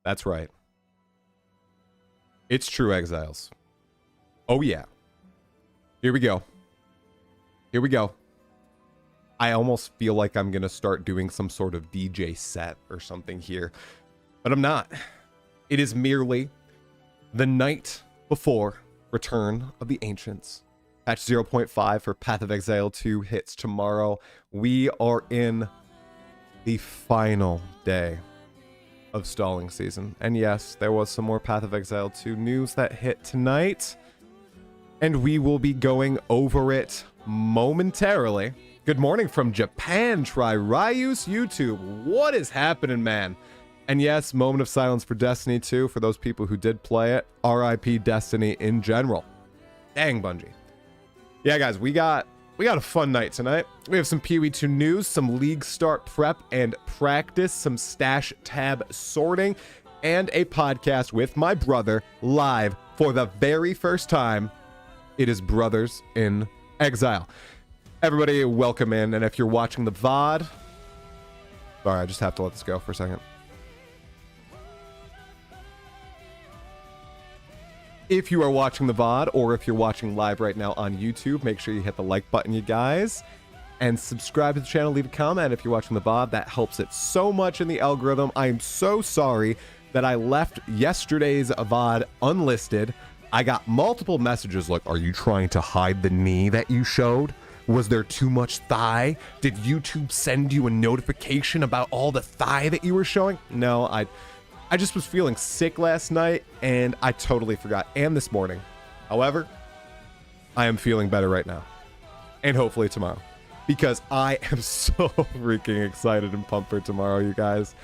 That's right. It's true, Exiles. Oh, yeah. Here we go. Here we go. I almost feel like I'm going to start doing some sort of DJ set or something here, but I'm not. It is merely the night before Return of the Ancients. Patch 0.5 for Path of Exile 2 hits tomorrow. We are in the final day of stalling season. And yes, there was some more Path of Exile 2 news that hit tonight, and we will be going over it momentarily. Good morning from Japan, Try Ryus YouTube. What is happening, man? And yes, moment of silence for Destiny 2 for those people who did play it. RIP Destiny in general. Dang, Bungie. Yeah, guys, we got a fun night tonight. We have some PoE 2 news, some league start prep and practice, some stash tab sorting, and a podcast with my brother live for the very first time. It is Brothers in Exile. Everybody, welcome in. And if you're watching the VOD, sorry, I just have to let this go for a second. If you are watching the VOD or if you're watching live right now on YouTube, make sure you hit the like button, you guys, and subscribe to the channel, leave a comment. If you're watching the VOD, that helps it so much in the algorithm. I am so sorry that I left yesterday's VOD unlisted. I got multiple messages like, are you trying to hide the knee that you showed? Was there too much thigh? Did YouTube send you a notification about all the thigh that you were showing? No, I just was feeling sick last night and I totally forgot, and this morning. However, I am feeling better right now and hopefully tomorrow, because I am so freaking excited and pumped for tomorrow, you guys.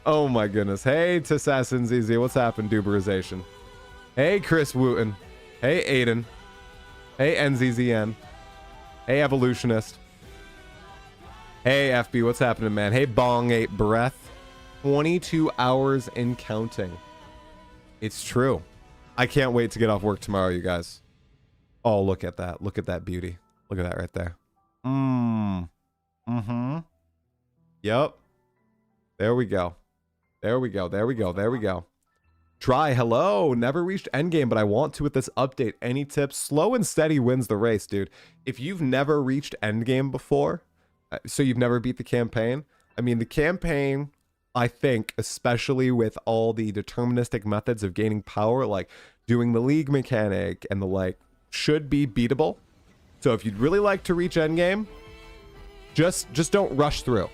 Oh my goodness. Hey to Assassin's Easy, what's happened, Duberization? Hey Chris Wooten. Hey Aiden. Hey NZZN. Hey Evolutionist. Hey FB, what's happening, man? Hey Bong 8 Breath. 22 hours and counting. It's true. I can't wait to get off work tomorrow, you guys. Oh, look at that. Look at that beauty. Look at that right there. Yep. There we go. There we go. There we go. There we go. Try, hello. Never reached endgame, but I want to with this update. Any tips? Slow and steady wins the race, dude. If you've never reached endgame before, so you've never beat the campaign, I mean, the campaign, I think, especially with all the deterministic methods of gaining power, like doing the league mechanic and the like, should be beatable. So if you'd really like to reach endgame, just don't rush through.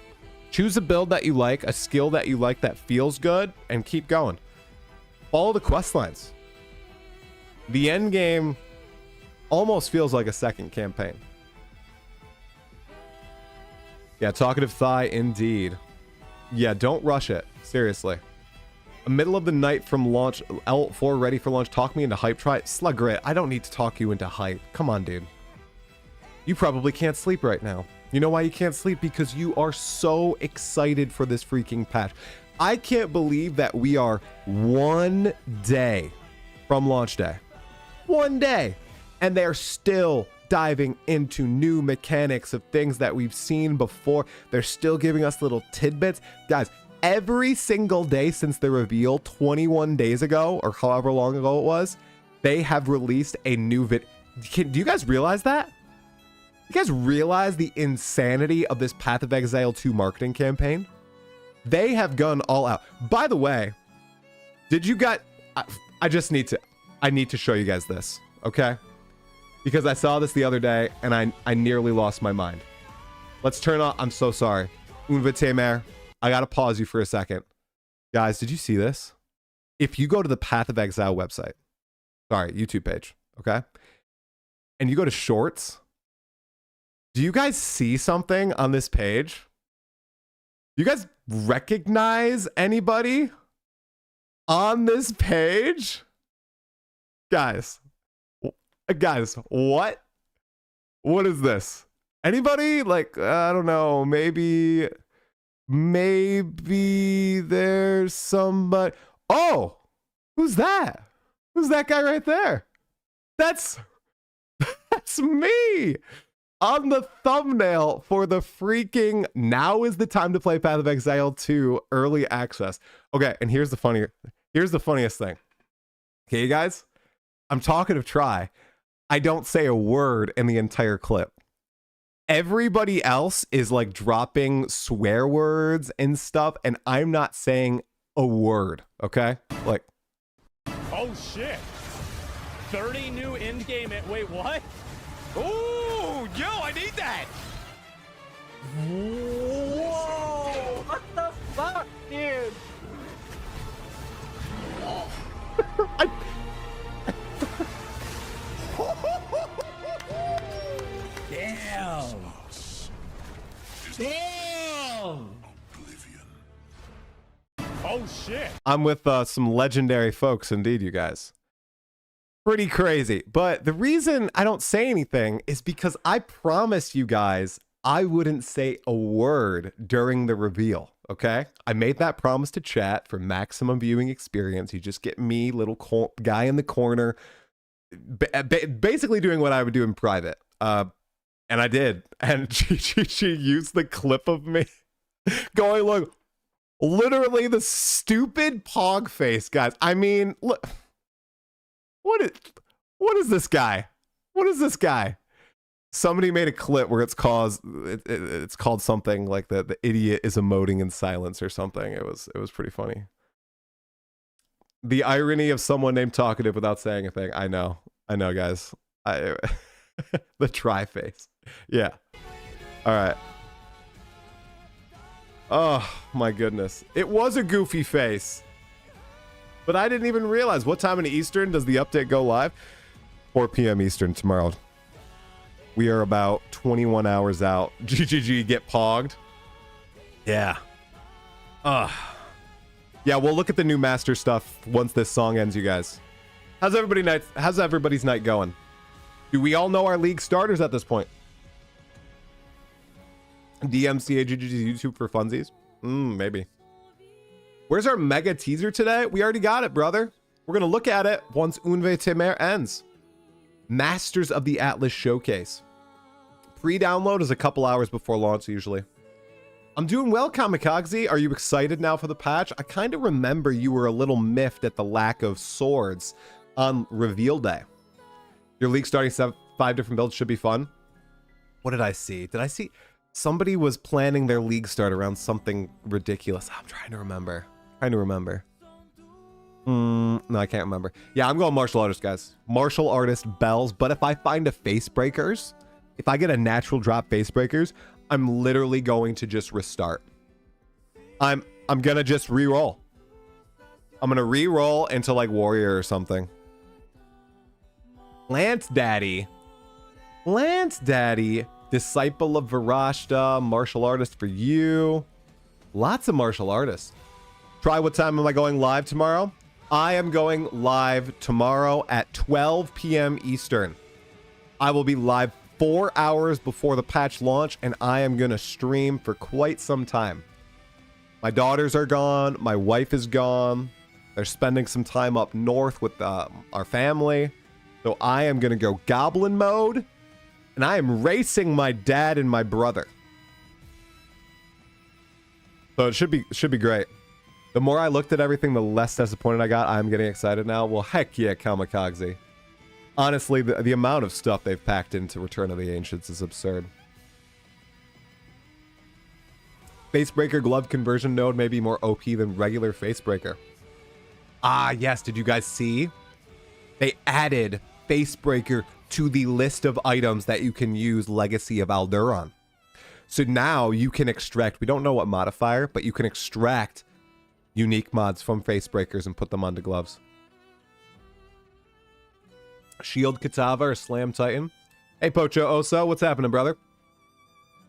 Choose a build that you like, a skill that you like that feels good, and keep going. Follow the quest lines. The end game almost feels like a second campaign. Yeah, talkative thigh indeed. Yeah, don't rush it. Seriously. A middle of the night from launch, L4 ready for launch. Talk me into hype. Try it. Slugrit, I don't need to talk you into hype. Come on, dude. You probably can't sleep right now. You know why you can't sleep? Because you are so excited for this freaking patch. I can't believe that we are one day from launch day. One day. And they're still diving into new mechanics of things that we've seen before. They're still giving us little tidbits. Guys, every single day since the reveal 21 days ago, or however long ago it was, they have released a new vid. Do you guys realize that? You guys realize the insanity of this Path of Exile 2 marketing campaign? They have gone all out. By the way, did you guys... I need to show you guys this, okay? Because I saw this the other day and I nearly lost my mind. Let's turn on... I'm so sorry. Unvitemer, I gotta pause you for a second. Guys, did you see this? If you go to the Path of Exile website, sorry, YouTube page, okay? And you go to shorts, do you guys see something on this page? Do you guys recognize anybody on this page? Guys, what is this? Anybody? Like, I don't know, maybe there's somebody. Oh, who's that? Who's that guy right there? That's me. on the thumbnail for the freaking now is the time to play Path of Exile 2 early access. Okay, and here's the funniest thing. Okay, you guys, I'm talking of try. I don't say a word in the entire clip. Everybody else is like dropping swear words and stuff, and I'm not saying a word, okay? Like, oh shit. 30 new end game. Wait, what? Ooh, yo, I need that. Whoa, what the fuck, dude? Damn. Damn. Oh shit. I'm with some legendary folks indeed, you guys. Pretty crazy. But the reason I don't say anything is because I promised you guys I wouldn't say a word during the reveal, okay? I made that promise to chat for maximum viewing experience. You just get me, little guy in the corner, basically doing what I would do in private. And I did. And she used the clip of me going, look, literally the stupid pog face, guys. I mean, look, what is this guy? What is this guy? Somebody made a clip where it's called something like the idiot is emoting in silence or something. It was pretty funny. The irony of someone named Talkative without saying a thing. I know, guys. The try face. Yeah. All right. Oh my goodness. It was a goofy face. But I didn't even realize. What time in Eastern does the update go live? 4 p.m. Eastern tomorrow. We are about 21 hours out. GGG, get pogged. Yeah. Yeah, we'll look at the new master stuff once this song ends, you guys. How's everybody's night going? Do we all know our league starters at this point? DMCAGG's YouTube for funsies? Maybe. Where's our mega teaser today? We already got it, brother. We're going to look at it once Unve Temer ends. Masters of the Atlas Showcase. Pre-download is a couple hours before launch usually. I'm doing well, Kamikaze. Are you excited now for the patch? I kind of remember you were a little miffed at the lack of swords on reveal day. Your league starting 5 different builds should be fun. What did I see? Did I see somebody was planning their league start around something ridiculous? I'm trying to remember. No, I can't remember. Yeah, I'm going martial artist, guys. Martial artist bells. But if I find a face breakers, if I get a natural drop face breakers, I'm literally going to just restart. I'm gonna just re-roll. I'm gonna re-roll into like warrior or something. Lance Daddy, disciple of Varashta, martial artist for you. Lots of martial artists. Try, what time am I going live tomorrow? I am going live tomorrow at 12 p.m. Eastern. I will be live 4 hours before the patch launch, and I am going to stream for quite some time. My daughters are gone. My wife is gone. They're spending some time up north with our family. So I am going to go goblin mode, and I am racing my dad and my brother. So it should be great. The more I looked at everything, the less disappointed I got. I'm getting excited now. Well, heck yeah, Kamikaze. Honestly, the amount of stuff they've packed into Return of the Ancients is absurd. Facebreaker glove conversion node may be more OP than regular Facebreaker. Ah, yes. Did you guys see? They added Facebreaker to the list of items that you can use Legacy of Alduran. So now you can extract, we don't know what modifier, but you can extract unique mods from Facebreakers and put them onto gloves. Shield Katava or Slam Titan. Hey, Pocho Oso, what's happening, brother?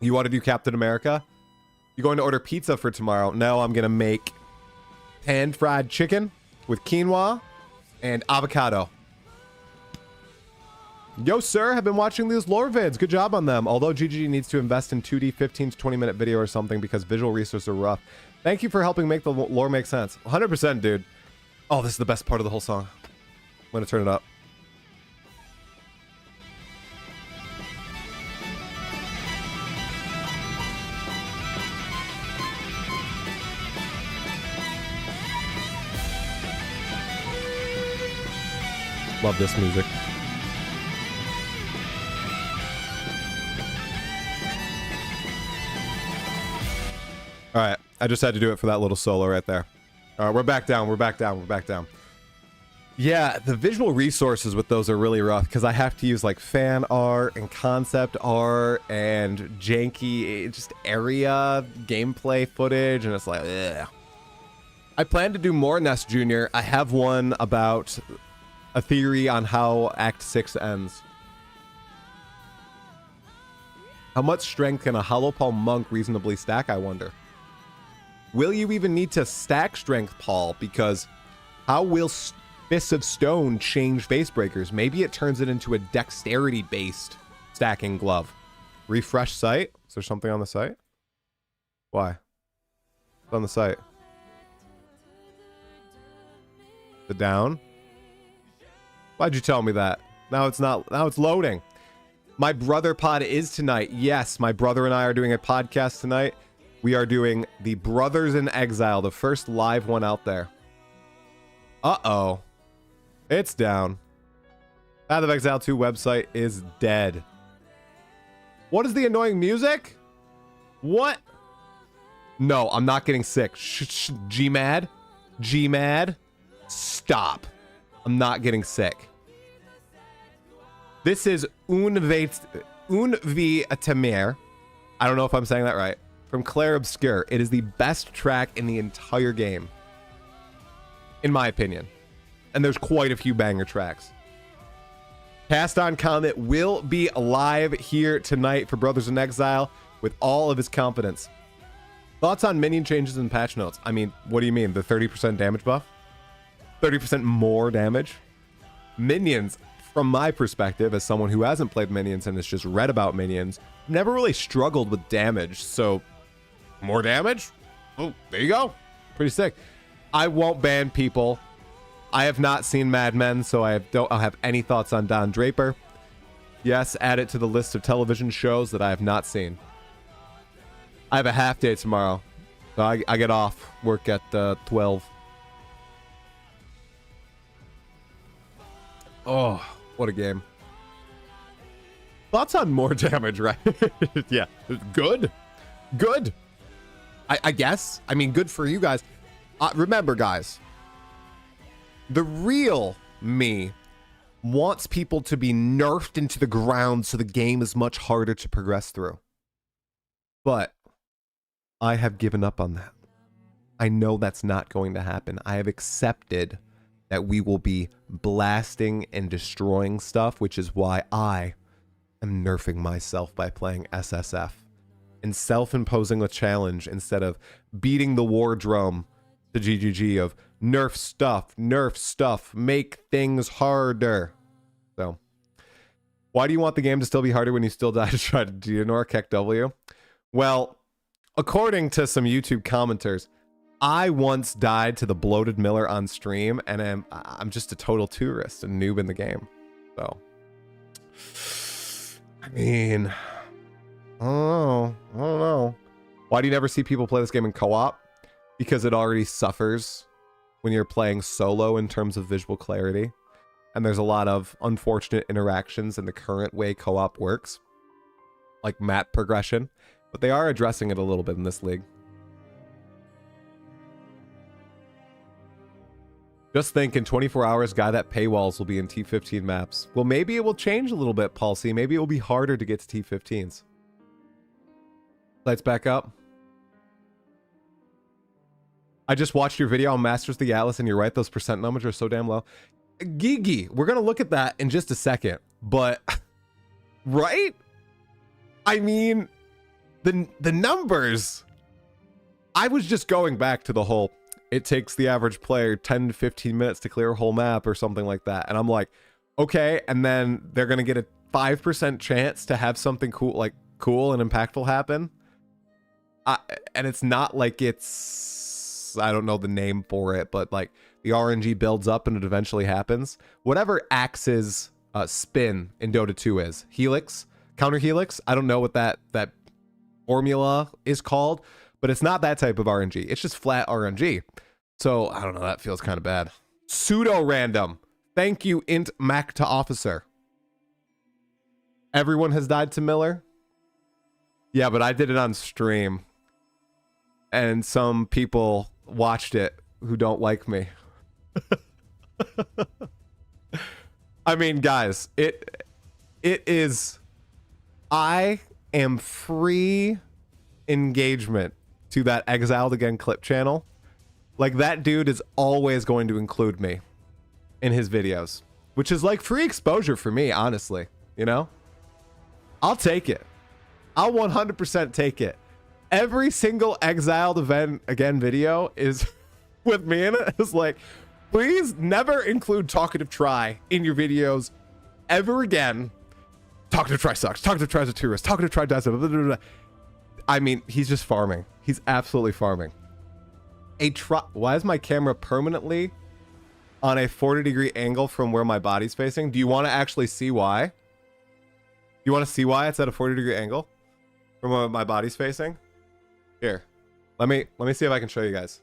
You want to do Captain America? You going to order pizza for tomorrow? No, I'm going to make pan-fried chicken with quinoa and avocado. Yo, sir, have been watching these lore vids. Good job on them. Although GG needs to invest in 2D 15 to 20 minute video or something because visual resources are rough. Thank you for helping make the lore make sense. 100%, dude. Oh, this is the best part of the whole song. I'm going to turn it up. Love this music. All right, I just had to do it for that little solo right there. All right, we're back down. We're back down. We're back down. Yeah, the visual resources with those are really rough because I have to use like fan art and concept art and janky just area gameplay footage, and it's like, ugh. I plan to do more Nest Jr. I have one about a theory on how Act 6 ends. How much strength can a Hollow Palm monk reasonably stack, I wonder? Will you even need to stack strength, Paul? Because how will Fists of Stone change face breakers? Maybe it turns it into a dexterity-based stacking glove. Refresh site? Is there something on the site? Why? It's on the site. The down? Why'd you tell me that? Now it's not. Now it's loading. My brother pod is tonight. Yes, my brother and I are doing a podcast tonight. We are doing the Brothers in Exile, the first live one out there. Uh-oh. It's down. Path of Exile 2 website is dead. What is the annoying music? What? No, I'm not getting sick. Gmad? Gmad? Stop. I'm not getting sick. This is Unvi Temer. I don't know if I'm saying that right. From Claire Obscure. It is the best track in the entire game. In my opinion. And there's quite a few banger tracks. Cast on Comet will be live here tonight for Brothers in Exile with all of his confidence. Thoughts on minion changes and patch notes? I mean, what do you mean? The 30% damage buff? 30% more damage? Minions, from my perspective, as someone who hasn't played minions and has just read about minions, never really struggled with damage. So, more damage? Oh, there you go. Pretty sick. I won't ban people. I have not seen Mad Men, so I don't have any thoughts on Don Draper. Yes, add it to the list of television shows that I have not seen. I have a half day tomorrow, so I get off work at 12. Oh, what a game. Thoughts on more damage, right? Yeah, good. Good. I guess. I mean, good for you guys. Remember, guys, the real me wants people to be nerfed into the ground so the game is much harder to progress through. But I have given up on that. I know that's not going to happen. I have accepted that we will be blasting and destroying stuff, which is why I am nerfing myself by playing SSF and self-imposing a challenge instead of beating the war drum to GGG of nerf stuff, make things harder. So, why do you want the game to still be harder when you still die to try to ignore Keck W? Well, according to some YouTube commenters, I once died to the bloated Miller on stream, and I'm just a total tourist, a noob in the game. So, I mean, I don't know. Why do you never see people play this game in co-op? Because it already suffers when you're playing solo in terms of visual clarity. And there's a lot of unfortunate interactions in the current way co-op works, like map progression. But they are addressing it a little bit in this league. Just think, in 24 hours, guy that paywalls will be in T15 maps. Well, maybe it will change a little bit, Paul C. Maybe it will be harder to get to T15s. Lights back up. I just watched your video on Masters of the Atlas, and you're right, those percent numbers are so damn low. Gigi, we're going to look at that in just a second. But, right? I mean, the numbers. I was just going back to the whole, it takes the average player 10 to 15 minutes to clear a whole map or something like that. And I'm like, okay, and then they're going to get a 5% chance to have something cool and impactful happen. And it's not like it's, I don't know the name for it, but like the RNG builds up and it eventually happens. Whatever Axe's spin in Dota 2 is. Helix, counter helix. I don't know what that formula is called, but it's not that type of RNG. It's just flat RNG. So I don't know. That feels kind of bad. Pseudo random. Thank you, Int Mac to Officer. Everyone has died to Miller. Yeah, but I did it on stream. And some people watched it who don't like me. I mean, guys, it is... I am free engagement to that Exiled Again clip channel. Like, that dude is always going to include me in his videos, which is like free exposure for me, honestly, you know? I'll take it. I'll 100% take it. Every single Exiled Event Again video is with me in it. It's like, please never include Talkative Try in your videos ever again. Talkative Try sucks. Talkative Try's a tourist. Talkative Try does it. I mean, he's just farming. He's absolutely farming. Why is my camera permanently on a 40-degree angle from where my body's facing? Do you want to actually see why? You want to see why it's at a 40-degree angle from where my body's facing? Here, let me see if I can show you guys.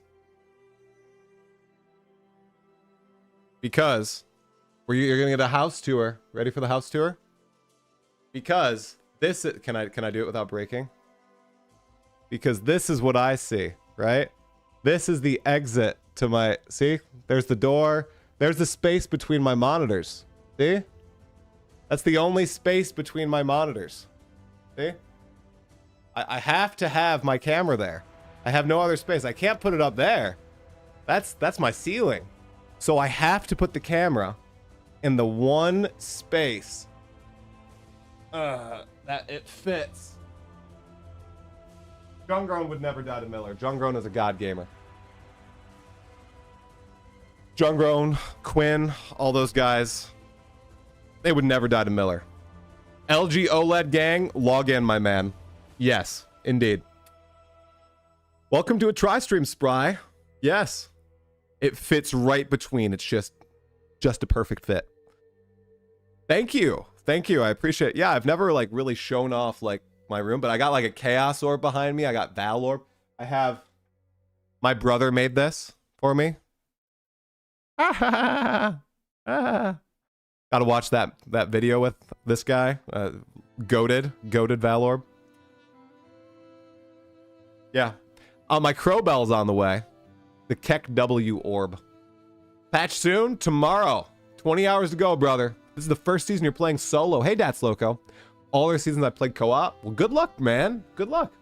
Because you're gonna get a house tour. Ready for the house tour? Because this is, can I do it without breaking? Because this is what I see, right? This is the exit to my, see? There's the door. There's the space between my monitors. See? That's the only space between my monitors. See? I have to have my camera there. I have no other space. I can't put it up there. That's my ceiling. So I have to put the camera in the one space that it fits. Jungrown would never die to Miller. Jungrown is a god gamer. Jungrown, Quinn, all those guys, they would never die to Miller. LG OLED gang, log in, my man. Yes, indeed. Welcome to a tri-stream, Spry. Yes. It fits right between. It's just a perfect fit. Thank you. Thank you. I appreciate it. Yeah, I've never like really shown off like my room, but I got like a Chaos Orb behind me. I got Val Orb. I have... My brother made this for me. Gotta watch that video with this guy. Goated Val Orb. Yeah. My Crowbell's on the way. The Keck W Orb. Patch soon? Tomorrow. 20 hours to go, brother. This is the first season you're playing solo. Hey, Dats Loco. All other seasons I played co-op. Well, good luck, man. Good luck.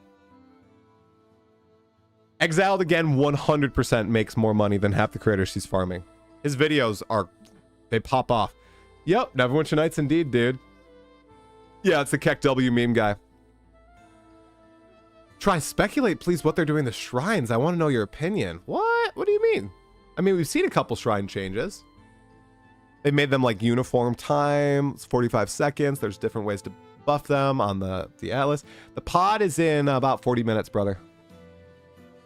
Exiled Again 100% makes more money than half the creators she's farming. His videos are... They pop off. Yep, Neverwinter Nights indeed, dude. Yeah, it's the Keck W meme guy. Try speculate, please, what they're doing in the shrines. I want to know your opinion. What? What do you mean? I mean, we've seen a couple shrine changes. They made them like uniform time. It's 45 seconds. There's different ways to buff them on the Atlas. The pod is in about 40 minutes, brother.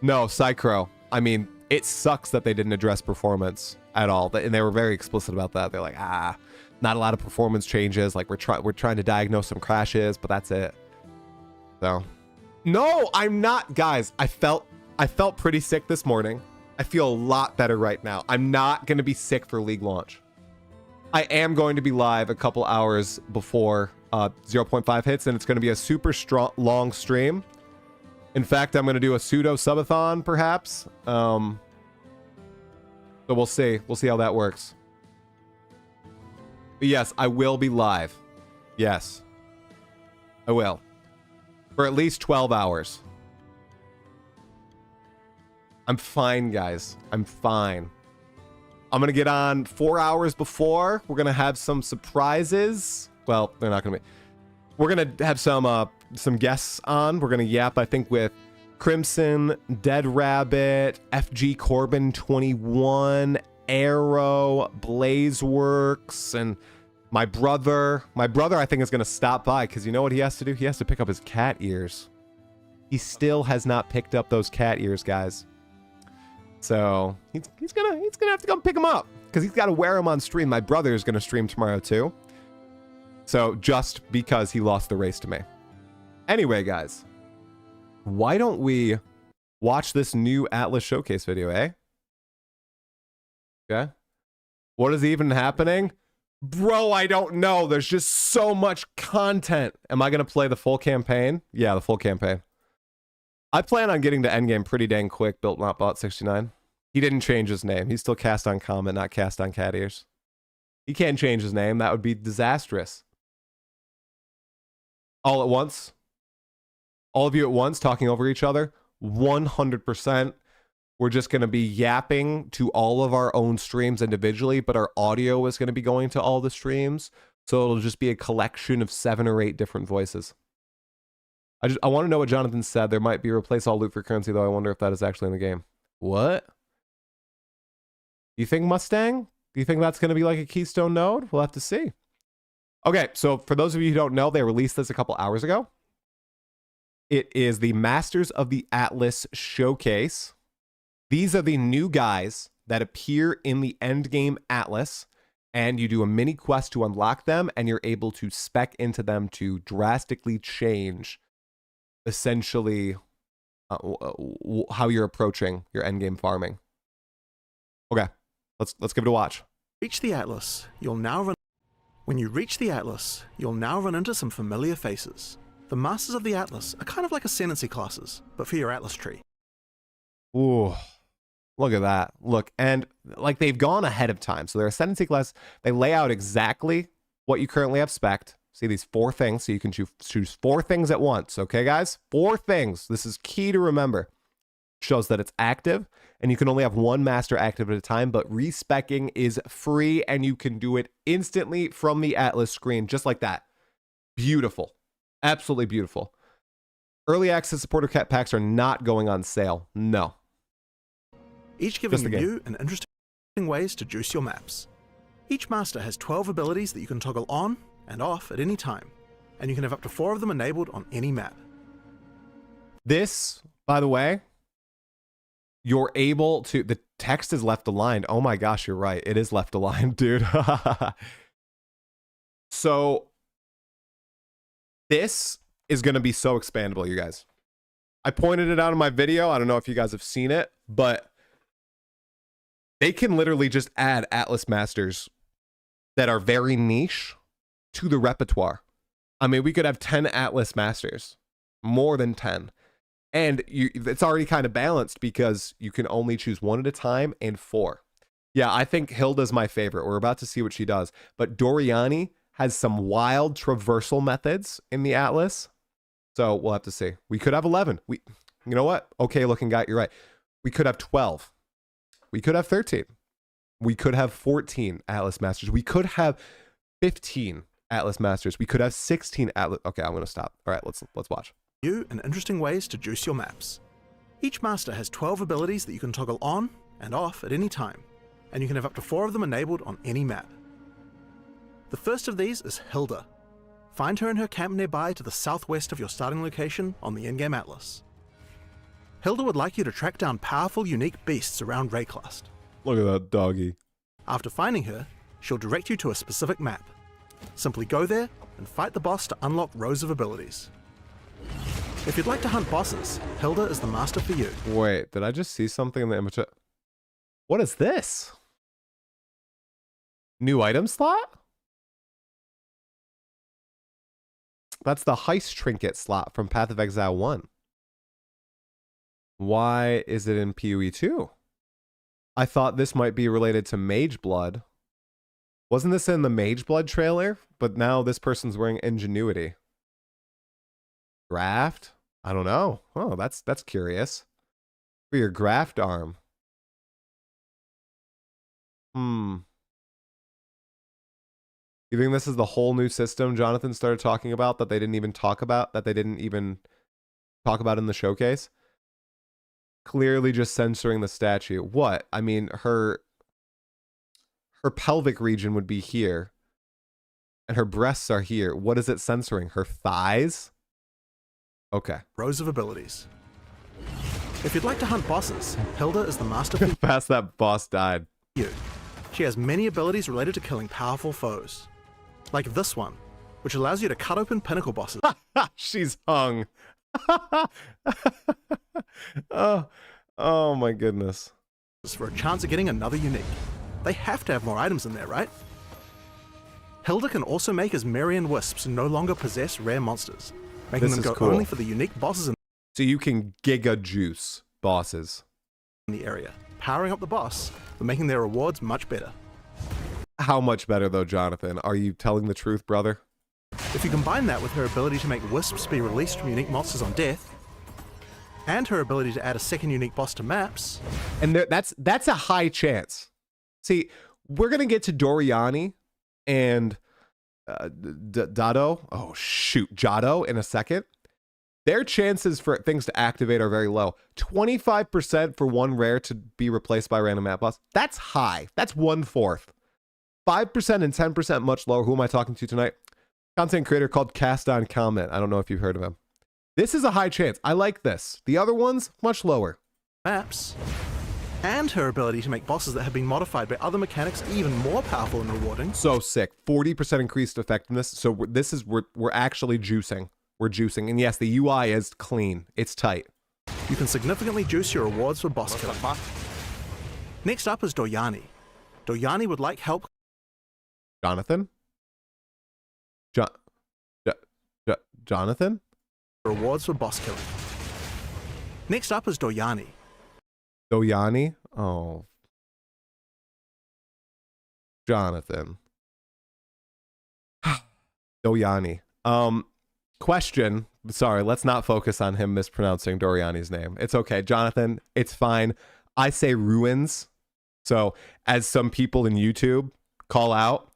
No, Psychro. I mean, it sucks that they didn't address performance at all. And they were very explicit about that. They're like, not a lot of performance changes. Like, we're trying to diagnose some crashes, but that's it. So... No, I'm not, guys. I felt pretty sick this morning. I feel a lot better right now. I'm not going to be sick for League launch. I am going to be live a couple hours before 0.5 hits, and it's going to be a super long stream. In fact, I'm going to do a pseudo subathon, perhaps. So we'll see. We'll see how that works. But yes, I will be live. Yes, I will. For at least 12 hours. I'm fine, guys. I'm fine. I'm going to get on 4 hours before. We're going to have some surprises. Well, they're not going to be. We're going to have some guests on. We're going to yap, I think, with Crimson, Dead Rabbit, FG Corbin 21, Arrow, Blazeworks, and... My brother, I think, is going to stop by because you know what he has to do? He has to pick up his cat ears. He still has not picked up those cat ears, guys. So he's gonna have to go pick them up because he's got to wear them on stream. My brother is going to stream tomorrow too. So just because he lost the race to me. Anyway, guys, why don't we watch this new Atlas Showcase video, eh? Okay. What is even happening? Bro, I don't know. There's just so much content. Am I going to play the full campaign? Yeah, the full campaign. I plan on getting to endgame pretty dang quick, Built Not Bought 69. He didn't change his name. He's still cast on Comet, not cast on Cat Ears. He can't change his name. That would be disastrous. All at once? All of you at once talking over each other? 100%. We're just going to be yapping to all of our own streams individually, but our audio is going to be going to all the streams. So it'll just be a collection of 7 or 8 different voices. I want to know what Jonathan said. There might be replace all loot for currency, though. I wonder if that is actually in the game. What? You think Mustang? Do you think that's going to be like a keystone node? We'll have to see. Okay, so for those of you who don't know, they released this a couple hours ago. It is the Masters of the Atlas Showcase. These are the new guys that appear in the endgame Atlas, and you do a mini quest to unlock them, and you're able to spec into them to drastically change, essentially, how you're approaching your endgame farming. Okay, let's give it a watch. Reach the Atlas. You'll now run. When you reach the Atlas, you'll now run into some familiar faces. The Masters of the Atlas are kind of like ascendancy classes, but for your Atlas tree. Ooh. Look at that. Look, and like they've gone ahead of time. So their ascendancy class, they lay out exactly what you currently have spec'd. See these 4 things, so you can choose 4 things at once. Okay, guys? 4 things. This is key to remember. Shows that it's active, and you can only have 1 master active at a time, but respecking is free, and you can do it instantly from the Atlas screen, just like that. Beautiful. Absolutely beautiful. Early access supporter cat packs are not going on sale. No. Each giving you new and interesting ways to juice your maps. Each master has 12 abilities that you can toggle on and off at any time, and you can have up to 4 of them enabled on any map. This, by the way, you're able to, the text is left aligned. Oh my gosh, you're right. It is left aligned, dude. So this is going to be so expandable, you guys. I pointed it out in my video. I don't know if you guys have seen it, but they can literally just add Atlas Masters that are very niche to the repertoire. I mean, we could have 10 Atlas Masters, more than 10. And it's already kind of balanced because you can only choose 1 at a time and 4. Yeah, I think Hilda's my favorite. We're about to see what she does. But Doriani has some wild traversal methods in the Atlas. So we'll have to see. We could have 11. You know what? Okay, looking guy, you're right. We could have 12. We could have 13. We could have 14 Atlas Masters. We could have 15 Atlas Masters. We could have 16 Atlas. Okay, I'm going to stop. All right, let's watch. New and interesting ways to juice your maps. Each master has 12 abilities that you can toggle on and off at any time, and you can have up to 4 of them enabled on any map. The first of these is Hilda. Find her in her camp nearby to the southwest of your starting location on the in-game Atlas. Hilda would like you to track down powerful, unique beasts around Rayclust. Look at that doggy. After finding her, she'll direct you to a specific map. Simply go there and fight the boss to unlock rows of abilities. If you'd like to hunt bosses, Hilda is the master for you. Wait, did I just see something in the image? What is this? New item slot? That's the heist trinket slot from Path of Exile 1. Why is it in PoE 2? I thought this might be related to Mage Blood. Wasn't this in the Mage Blood trailer? But now this person's wearing Ingenuity. Graft? I don't know. Oh, that's curious. For your graft arm. You think this is the whole new system Jonathan started talking about that they didn't even talk about, in the showcase? Clearly just censoring the statue. What? I mean, her pelvic region would be here. And her breasts are here. What is it censoring? Her thighs? Okay. Rows of abilities. If you'd like to hunt bosses, Hilda is the master for Past that boss died. you. She has many abilities related to killing powerful foes. Like this one, which allows you to cut open pinnacle bosses. She's hung. Oh my goodness. For a chance of getting another unique. they have to have more items in there, right? Hilda can also make his Marian Wisps no longer possess rare monsters, making them go only for the unique bosses in So you can giga juice bosses the area, powering up the boss, but making their rewards much better. How much better though, Jonathan? Are you telling the truth, brother? If you combine that with her ability to make Wisps be released from unique monsters on death, and her ability to add a second unique boss to maps, and that's a high chance. See, we're gonna get to Doriani and Jado in a second. Their chances for things to activate are very low. 25% for one rare to be replaced by a random map boss. That's high. That's 1/4. 5% and 10% much lower. Who am I talking to tonight? Content creator called Cast on Comment. I don't know if you've heard of him. This is a high chance. I like this. The other ones, much lower. Maps, and her ability to make bosses that have been modified by other mechanics even more powerful and rewarding. So sick. 40% increased effectiveness. So we're actually juicing. We're juicing. And yes, the UI is clean. It's tight. You can significantly juice your rewards for boss killing. Next up is Doryani. Doryani would like help. Jonathan? Jonathan? Rewards for boss killing. Next up is Doryani. Doryani? Oh. Jonathan. Doryani. Question. Sorry, let's not focus on him mispronouncing Doryani's name. It's okay. Jonathan, it's fine. I say ruins. So, as some people in YouTube call out,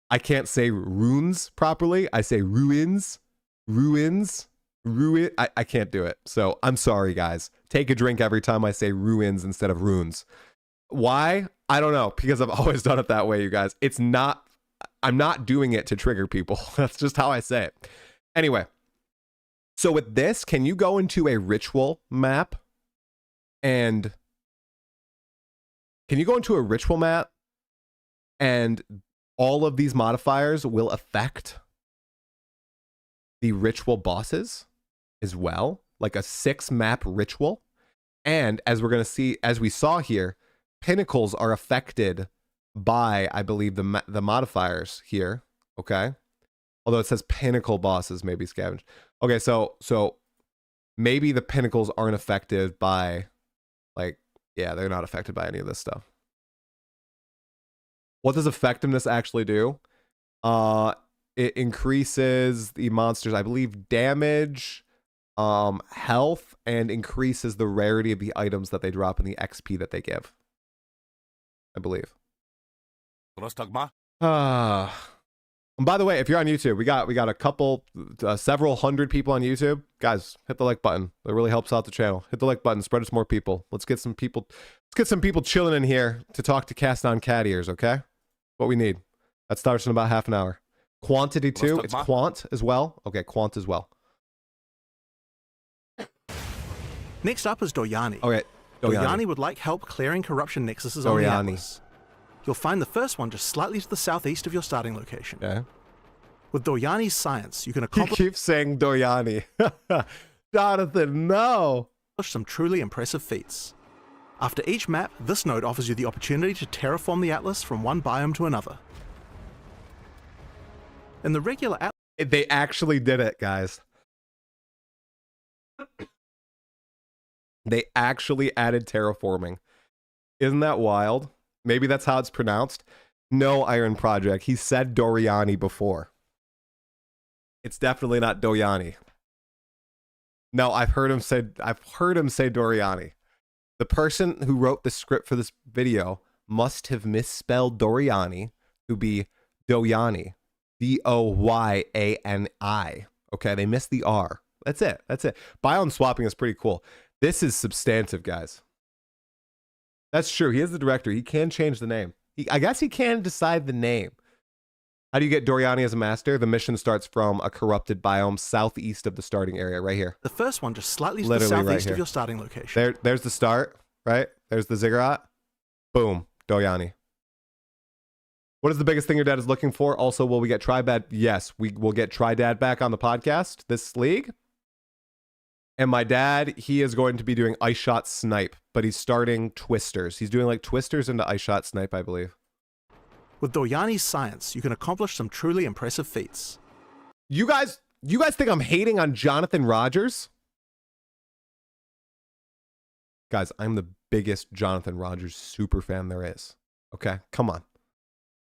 I can't say runes properly. I say ruins. Ruins. Ruin. I can't do it. So, I'm sorry, guys. Take a drink every time I say ruins instead of runes. Why? I don't know. Because I've always done it that way, you guys. It's not... I'm not doing it to trigger people. That's just how I say it. Anyway, so with this, can you go into a ritual map and all of these modifiers will affect the ritual bosses as well, like a 6-map ritual? And as we're going to see, as we saw here, pinnacles are affected by, I believe, the modifiers here. Okay. Although it says pinnacle bosses may be scavenged. Okay, so maybe the pinnacles aren't affected by, like, yeah, they're not affected by any of this stuff. What does effectiveness actually do? It increases the monsters, I believe, damage, health, and increases the rarity of the items that they drop and the XP that they give, I believe. And by the way, if you're on YouTube, we got a couple, several hundred people on YouTube. Guys, hit the like button. That really helps out the channel. Hit the like button. Spread it to more people. Let's get some people chilling in here to talk to Cast on Cat Ears. Okay, what we need. That starts in about half an hour. Quantity too. It's quant as well. Okay, quant as well. Next up is Doryani. Okay, Doryani would like help clearing corruption nexuses on the Atlas. You'll find the first one just slightly to the southeast of your starting location. Okay. With Doryani's science, you can accomplish... You keep saying Doryani. Jonathan, no! ...some truly impressive feats. After each map, this node offers you the opportunity to terraform the Atlas from one biome to another. In the regular Atlas... They actually did it, guys. They actually added terraforming. Isn't that wild? Maybe that's how it's pronounced. No, Iron Project. He said Doryani before. It's definitely not Doryani. No, I've heard him say Doryani. The person who wrote the script for this video must have misspelled Doryani to be Doyani. Doyani. Okay, they missed the R. That's it. That's it. Biome swapping is pretty cool. This is substantive, guys. That's true. He is the director. He can change the name. I guess he can decide the name. How do you get Doryani as a master? The mission starts from a corrupted biome southeast of the starting area, right here. The first one just slightly to the southeast of your starting location. There's the start, right? There's the ziggurat. Boom, Doryani. What is the biggest thing your dad is looking for? Also, will we get Tridad? Yes, we will get Tridad back on the podcast this league. And my dad, he is going to be doing Ice Shot Snipe, but he's starting Twisters. He's doing like Twisters into Ice Shot Snipe, I believe. With Doyani's science, you can accomplish some truly impressive feats. You guys think I'm hating on Jonathan Rogers? Guys, I'm the biggest Jonathan Rogers super fan there is. Okay, come on.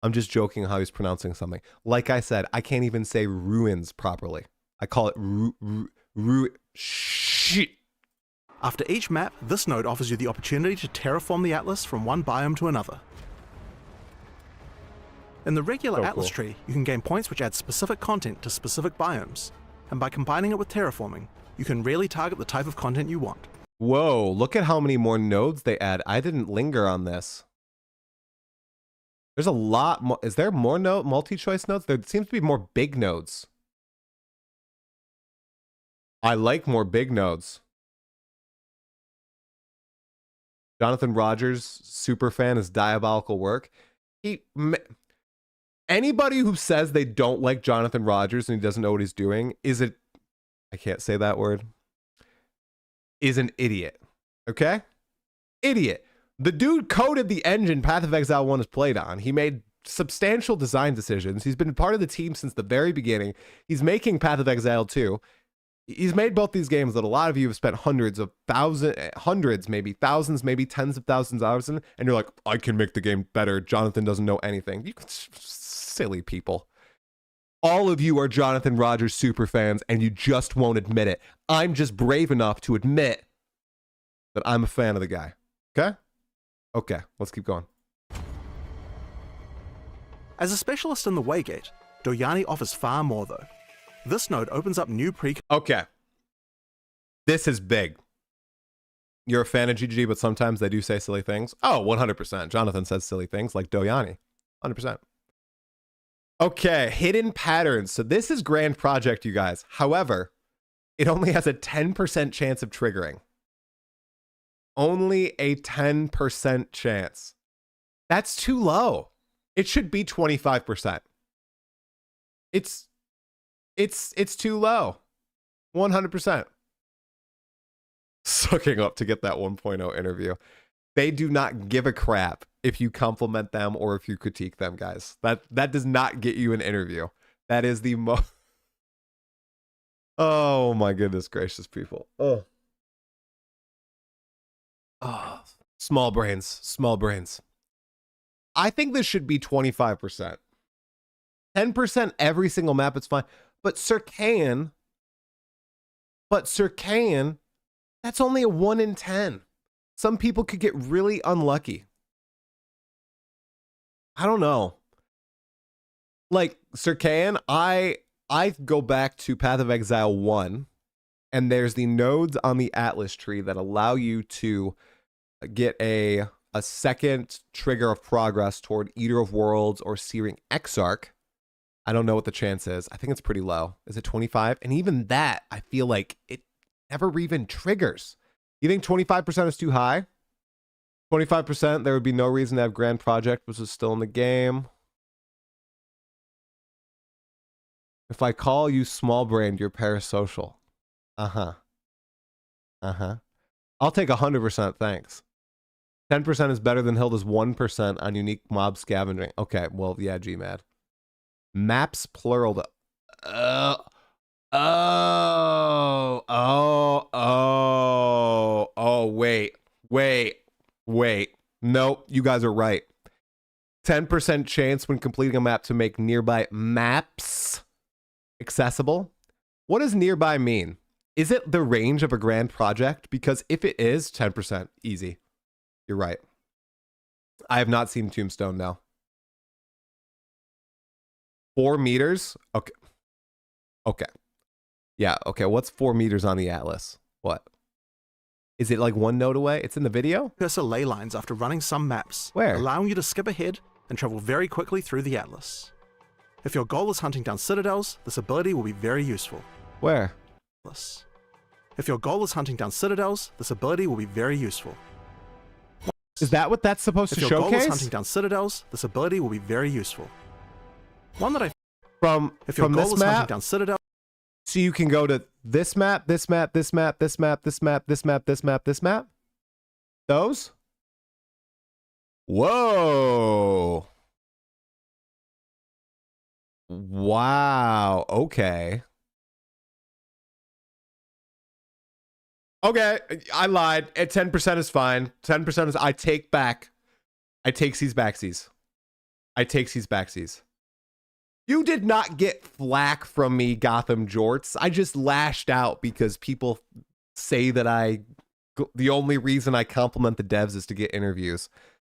I'm just joking how he's pronouncing something. Like I said, I can't even say ruins properly. I call it shit. After each map, this node offers you the opportunity to terraform the atlas from one biome to another. In the regular atlas tree, you can gain points which add specific content to specific biomes, and by combining it with terraforming, you can really target the type of content you want. Whoa, look at how many more nodes they add. I didn't linger on this. There's a lot more. Is there more multi-choice nodes? There seems to be more big nodes. I like more big nodes. Jonathan Rogers, super fan, is diabolical work. Anybody who says they don't like Jonathan Rogers and he doesn't know what he's doing I can't say that word, is an idiot. Okay? Idiot. The dude coded the engine Path of Exile 1 is played on. He made substantial design decisions. He's been part of the team since the very beginning. He's making Path of Exile 2. He's made both these games that a lot of you have spent hundreds, maybe thousands, maybe tens of thousands of hours in, and you're like, I can make the game better. Jonathan doesn't know anything. You silly people. All of you are Jonathan Rogers super fans, and you just won't admit it. I'm just brave enough to admit that I'm a fan of the guy. Okay? Okay, let's keep going. As a specialist in the Waygate, Doyani offers far more though. This node opens up new Okay. This is big. You're a fan of GG, but sometimes they do say silly things. Oh, 100%. Jonathan says silly things like Doyani. 100%. Okay, hidden patterns. So this is Grand Project, you guys. However, it only has a 10% chance of triggering. Only a 10% chance. That's too low. It should be 25%. It's too low. 100%. Sucking up to get that 1.0 interview. They do not give a crap if you compliment them or if you critique them, guys. That does not get you an interview. That is the most... Oh my goodness gracious, people. Oh, small brains, small brains. I think this should be 25%. 10% every single map, it's fine. But Circaean, that's only a 1 in 10. Some people could get really unlucky. I don't know. Like Circaean, I go back to Path of Exile 1, and there's the nodes on the Atlas tree that allow you to get a second trigger of progress toward Eater of Worlds or Searing Exarch. I don't know what the chance is. I think it's pretty low. Is it 25? And even that, I feel like it never even triggers. You think 25% is too high? 25%, there would be no reason to have Grand Project, which is still in the game. If I call you small brained, you're parasocial. Uh-huh. Uh-huh. I'll take 100%, thanks. 10% is better than Hilda's 1% on unique mob scavenging. Okay, well, yeah, GMAD. Maps plural. Wait. Nope, you guys are right. 10% chance when completing a map to make nearby maps accessible. What does nearby mean? Is it the range of a grand project? Because if it is, 10% easy. You're right. I have not seen Tombstone now. 4 meters? Okay. Okay. Yeah, okay. What's 4 meters on the Atlas? What? Is it like 1 node away? It's in the video? Cursor ley lines after running some maps, where? Allowing you to skip ahead and travel very quickly through the Atlas. If your goal is hunting down citadels, this ability will be very useful. Where? If your goal is hunting down citadels, this ability will be very useful. Is that what that's supposed to showcase? If your goal is hunting down citadels, this ability will be very useful. One that I... From this map? Hunting down citadels... So you can go to this map, this map, this map, this map, this map, this map, this map, this map? Those? Whoa! Wow. Okay. Okay. I lied. At 10% is fine. 10% is, I take back. I takes these backsies. I takes these backsies. You did not get flack from me, Gotham Jorts. I just lashed out because people say that the only reason I compliment the devs is to get interviews.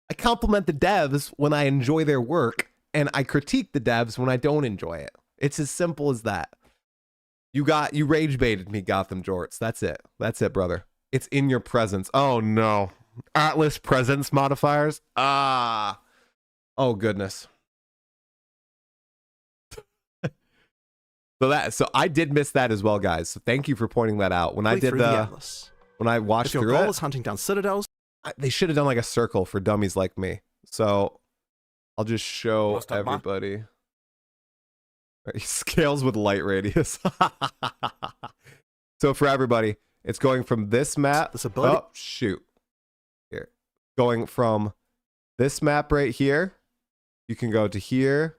I compliment the devs when I enjoy their work, and I critique the devs when I don't enjoy it. It's as simple as that. You rage baited me, Gotham Jorts. That's it. That's it, brother. It's in your presence. Oh no. Atlas presence modifiers. Ah. Oh goodness. So I did miss that as well, guys. So thank you for pointing that out. When I did when I watched through it, if your goal is hunting down citadels, they should have done like a circle for dummies like me. So I'll just show everybody. He scales with light radius. So for everybody, it's going from this map. This ability. Oh shoot! Here, going from this map right here. You can go to here,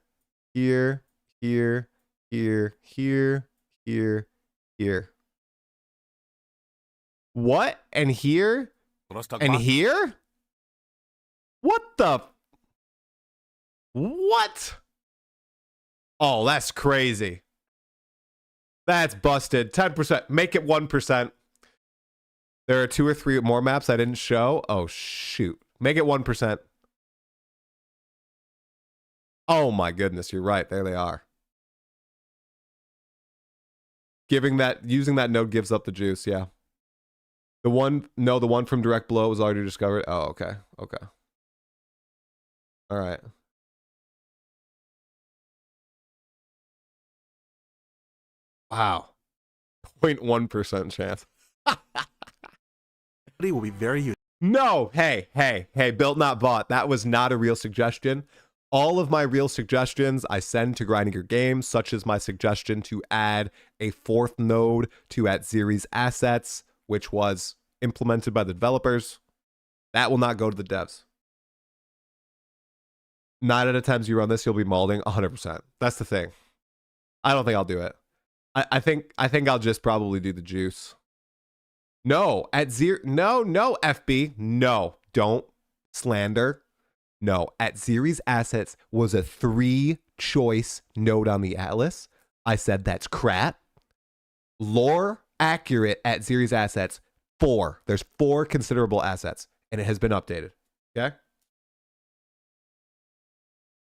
here, here, here, here, here, here. What? And here? And here? What the? What? Oh, that's crazy. That's busted. 10%. Make it 1%. There are 2 or 3 more maps I didn't show. Oh, shoot. Make it 1%. Oh, my goodness. You're right. There they are. Using that node gives up the juice. Yeah. The one from direct below was already discovered. Oh, okay. Okay. All right. Wow. 0.1% chance. will be very useful. No. Hey, built not bought. That was not a real suggestion. All of my real suggestions I send to Grinding Your Games, such as my suggestion to add a 4th node to @Series assets, which was implemented by the developers. That will not go to the devs. 9 out of 10 you run this, you'll be malding 100%. That's the thing. I don't think I'll do it. I think I'll just probably do the juice. No, no, FB. No, don't slander. No, @Series assets was a 3-choice node on the Atlas. I said that's crap. Lore accurate @Series assets, 4. There's 4 considerable assets, and it has been updated. Okay?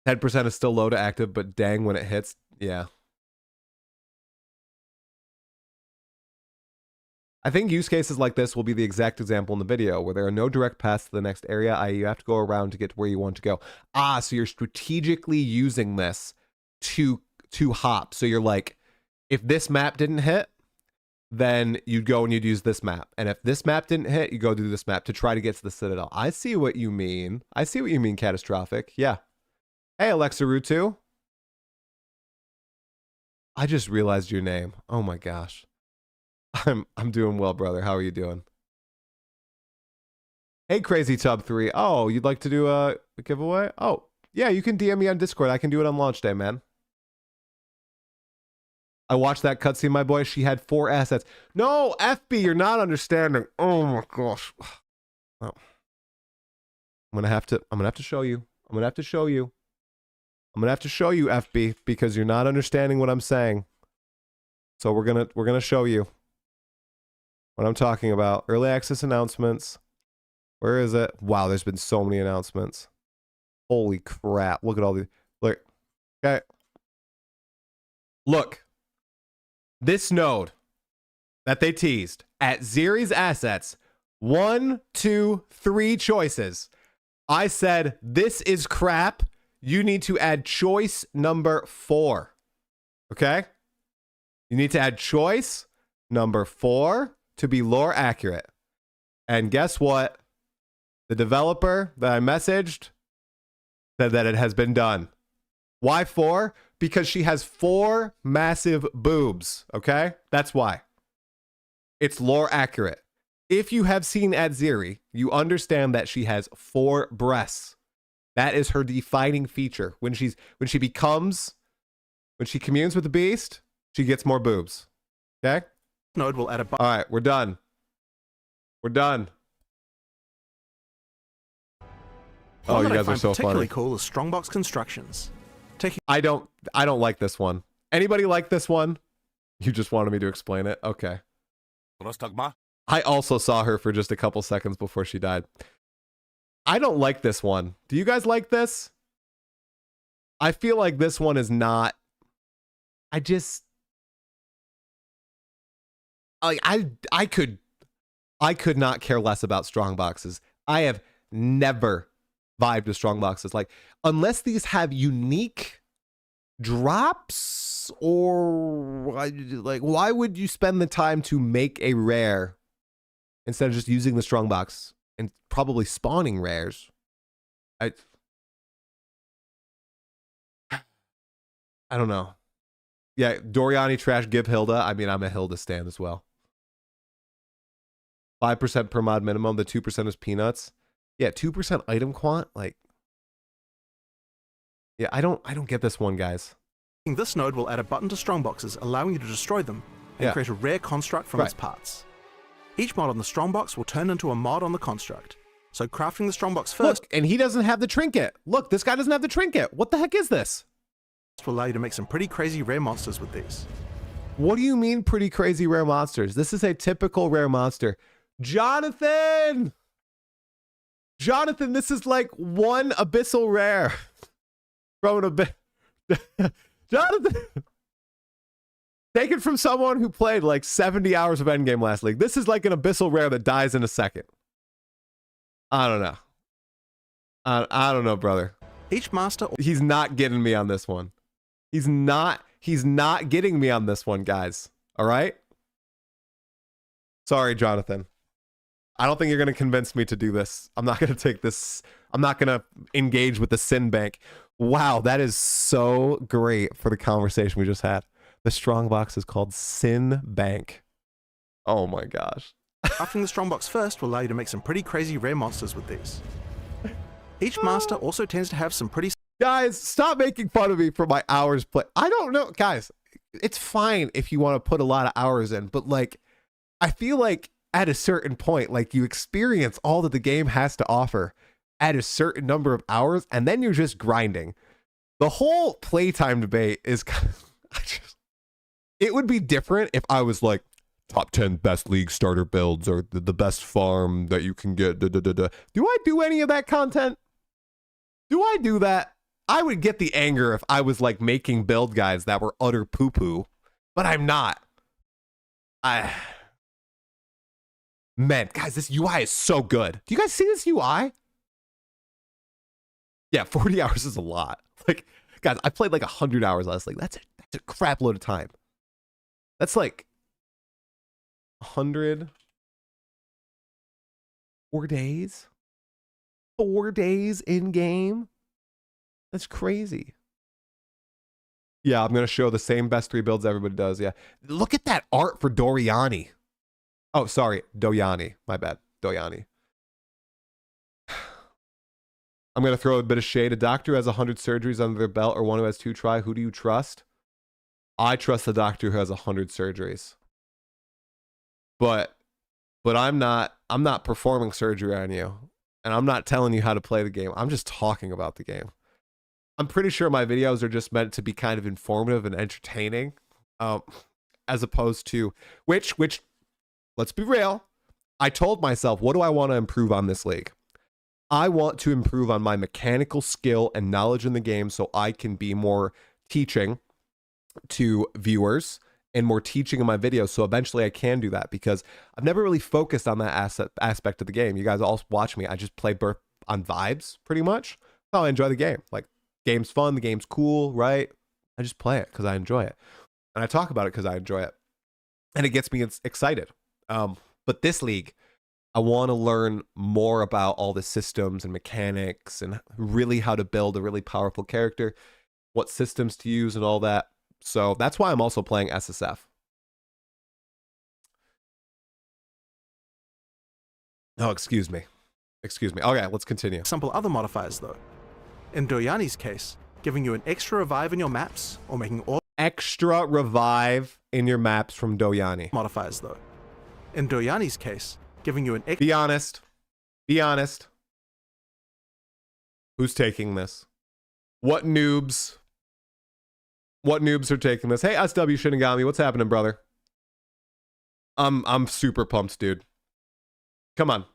10% is still low to active, but dang, when it hits, yeah. I think use cases like this will be the exact example in the video, where there are no direct paths to the next area, i.e. you have to go around to get to where you want to go. So you're strategically using this to hop. So you're like, if this map didn't hit, then you'd go and you'd use this map. And if this map didn't hit, you go do this map to try to get to the Citadel. I see what you mean. I see what you mean, Catastrophic. Yeah. Hey, Alexarutu. I just realized your name. Oh my gosh. I'm doing well, brother. How are you doing? Hey, Crazy Tub 3. Oh, you'd like to do a giveaway? Oh, yeah, you can DM me on Discord. I can do it on launch day, man. I watched that cutscene, my boy. She had 4 assets. No, FB, you're not understanding. Oh my gosh. Oh. I'm gonna have to show you. I'm gonna have to show you, FB, because you're not understanding what I'm saying. So we're gonna show you what I'm talking about. Early access announcements. Where is it? Wow, there's been so many announcements. Holy crap. Look at all these. Look. Okay. Look. This node that they teased @Series assets. 1, 2, 3 choices. I said, this is crap. You need to add choice number 4. Okay? You need to add choice number 4 to be lore accurate. And guess what? The developer that I messaged said that it has been done. Why 4? Because she has 4 massive boobs. Okay? That's why. It's lore accurate. If you have seen @Zeri, you understand that she has 4 breasts. That is her defining feature. When she becomes When she communes with the beast, she gets more boobs. Okay? Node will add a All right, we're done. We're done. Oh, One you that I guys are find so particularly funny. cool is strongbox constructions. I don't like this one. Anybody like this one? You just wanted me to explain it? Okay. I also saw her for just a couple seconds before she died. I don't like this one. Do you guys like this? I feel like this one is not. I could not care less about strong boxes. I have never vibed with strong boxes. Like, unless these have unique drops, or like, why would you spend the time to make a rare instead of just using the strong box and probably spawning rares? I don't know. Yeah, Doriani trash, give Hilda. I mean, I'm a Hilda stan as well. 5% per mod minimum. The 2% is peanuts. Yeah, 2% item quant. Like, yeah, I don't get this one, guys. This node will add a button to strongboxes, allowing you to destroy them and create a rare construct from its parts. Each mod on the strongbox will turn into a mod on the construct. So crafting the strongbox first. Look, and he doesn't have the trinket. Look, this guy doesn't have the trinket. What the heck is this? Will allow you to make some pretty crazy rare monsters with these. What do you mean pretty crazy rare monsters? This is a typical rare monster. Jonathan! Jonathan, this is like one abyssal rare. From an Jonathan! Take it from someone who played like 70 hours of endgame last league. This is like an abyssal rare that dies in a second. I don't know. I don't know, brother. Each master... He's not getting me on this one. He's not getting me on this one, guys. All right? Sorry, Jonathan. I don't think you're going to convince me to do this. I'm not going to take this. I'm not going to engage with the sin bank. Wow, that is so great for the conversation we just had. The strongbox is called Sin Bank. Oh my gosh. Crafting the strongbox first will allow you to make some pretty crazy rare monsters with these. Each master also tends to have some pretty... Guys, stop making fun of me for my hours play. I don't know. Guys, it's fine if you want to put a lot of hours in, but like, I feel like at a certain point, like, you experience all that the game has to offer at a certain number of hours, and then you're just grinding. The whole playtime debate is it would be different if I was like, top 10 best league starter builds, or the best farm that you can get. Do I do any of that content? Do I do that? I would get the anger if I was like making build guides that were utter poo-poo, but I'm not. Man, guys, this UI is so good. Do you guys see this UI? Yeah, 40 hours is a lot. Like, guys, I played like 100 hours last league. That's a crap load of time. That's like 100 4 days. 4 days in game. That's crazy. Yeah, I'm going to show the same best 3 builds everybody does. Yeah. Look at that art for Doriani. Oh, sorry. Doyani. My bad. Doyani. I'm going to throw a bit of shade. A doctor who has 100 surgeries under their belt, or one who has 2 try. Who do you trust? I trust the doctor who has 100 surgeries. But I'm not performing surgery on you. And I'm not telling you how to play the game. I'm just talking about the game. I'm pretty sure my videos are just meant to be kind of informative and entertaining, as opposed to which let's be real. I told myself, what do I want to improve on this league? I want to improve on my mechanical skill and knowledge in the game, so I can be more teaching to viewers and more teaching in my videos. So eventually I can do that, because I've never really focused on that aspect of the game. You guys all watch me. I just play on vibes pretty much. That's how I enjoy the game. Like, game's fun, the game's cool, right? I just play it because I enjoy it. And I talk about it because I enjoy it. And it gets me excited. But this league, I want to learn more about all the systems and mechanics and really how to build a really powerful character, what systems to use and all that. So that's why I'm also playing SSF. Oh, excuse me. Excuse me. Okay, let's continue. Sample other modifiers though. In Doyani's case, giving you an extra revive in your maps, or making all extra revive in your maps from Doyani. modifiers though. In Doyani's case, giving you an extra Be honest. Be honest. Who's taking this? What noobs? What noobs are taking this? Hey, SW Shinigami, what's happening, brother? I'm super pumped, dude. Come on.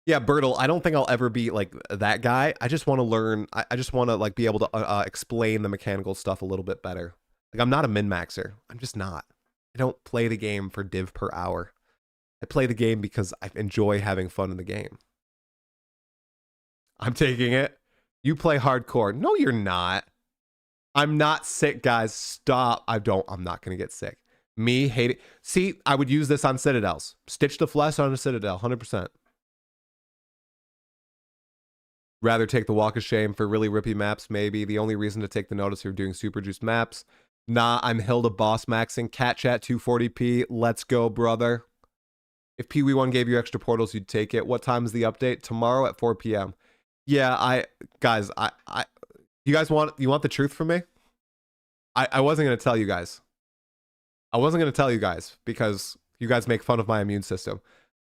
Yeah, Bertle, I don't think I'll ever be like that guy. I just want to learn. I just want to like be able to explain the mechanical stuff a little bit better. Like, I'm not a min-maxer. I'm just not. I don't play the game for div per hour. I play the game because I enjoy having fun in the game. I'm taking it. You play hardcore. No, you're not. I'm not sick, guys. Stop. I'm not going to get sick. Me hate it. See, I would use this on Citadels. Stitch the flesh on a Citadel, 100%. Rather take the walk of shame for really rippy maps, maybe. The only reason to take the notice you're doing super juiced maps. Nah, I'm Hilda boss maxing. Cat chat 240p. Let's go, brother. If PW1 gave you extra portals, you'd take it. What time is the update? Tomorrow at 4 p.m. Yeah, guys, you guys want the truth from me? I wasn't going to tell you guys. I wasn't going to tell you guys because you guys make fun of my immune system.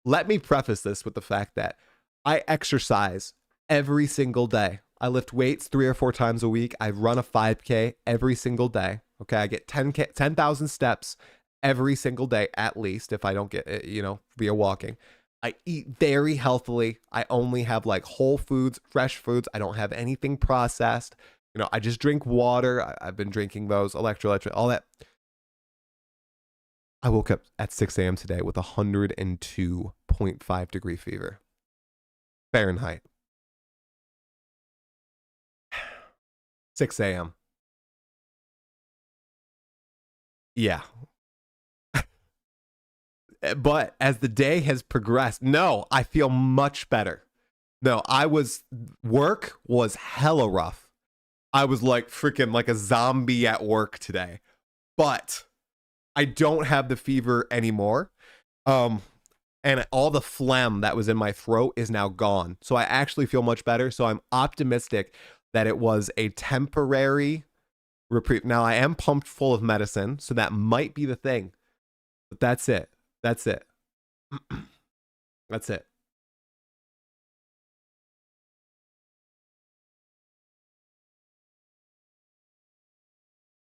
Let me preface this with the fact that I exercise every single day. I lift weights 3 or 4 times a week. I run a 5K every single day. Okay, I get 10,000 steps every single day at least if I don't get it, via walking. I eat very healthily. I only have like whole foods, fresh foods. I don't have anything processed. I just drink water. I've been drinking those electrolytes, all that. I woke up at 6 a.m. today with 102.5 degree fever. Fahrenheit. 6 a.m. Yeah. But as the day has progressed, no, I feel much better. No, work was hella rough. I was like freaking like a zombie at work today. But I don't have the fever anymore. And all the phlegm that was in my throat is now gone. So I actually feel much better. So I'm optimistic that it was a temporary reprieve. Now I am pumped full of medicine, so that might be the thing. But that's it. That's it. That's it.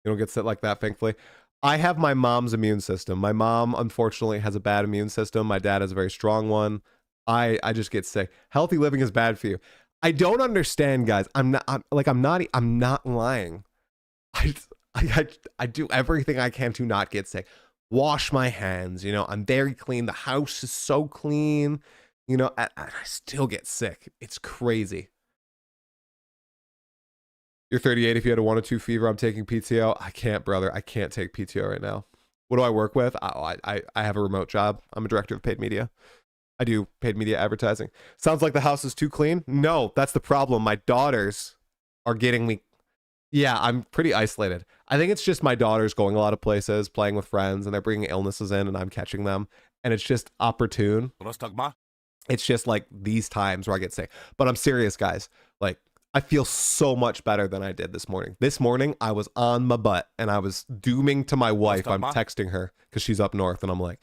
You don't get sick like that, thankfully. I have my mom's immune system. My mom, unfortunately, has a bad immune system. My dad has a very strong one. I just get sick. Healthy living is bad for you. I don't understand, guys. I'm not lying. I do everything I can to not get sick. Wash my hands, I'm very clean. The house is so clean, I still get sick. It's crazy. You're 38. If you had a 1 or 2 fever, I'm taking PTO. I can't, brother. I can't take PTO right now. What do I work with? I have a remote job. I'm a director of paid media. I do paid media advertising. Sounds like the house is too clean. No, that's the problem. My daughters are getting me. Yeah, I'm pretty isolated. I think it's just my daughters going a lot of places, playing with friends, and they're bringing illnesses in, and I'm catching them. And it's just opportune. It's just like these times where I get sick. But I'm serious, guys. Like, I feel so much better than I did this morning. This morning, I was on my butt, and I was dooming to my wife. I'm texting her because she's up north, and I'm like,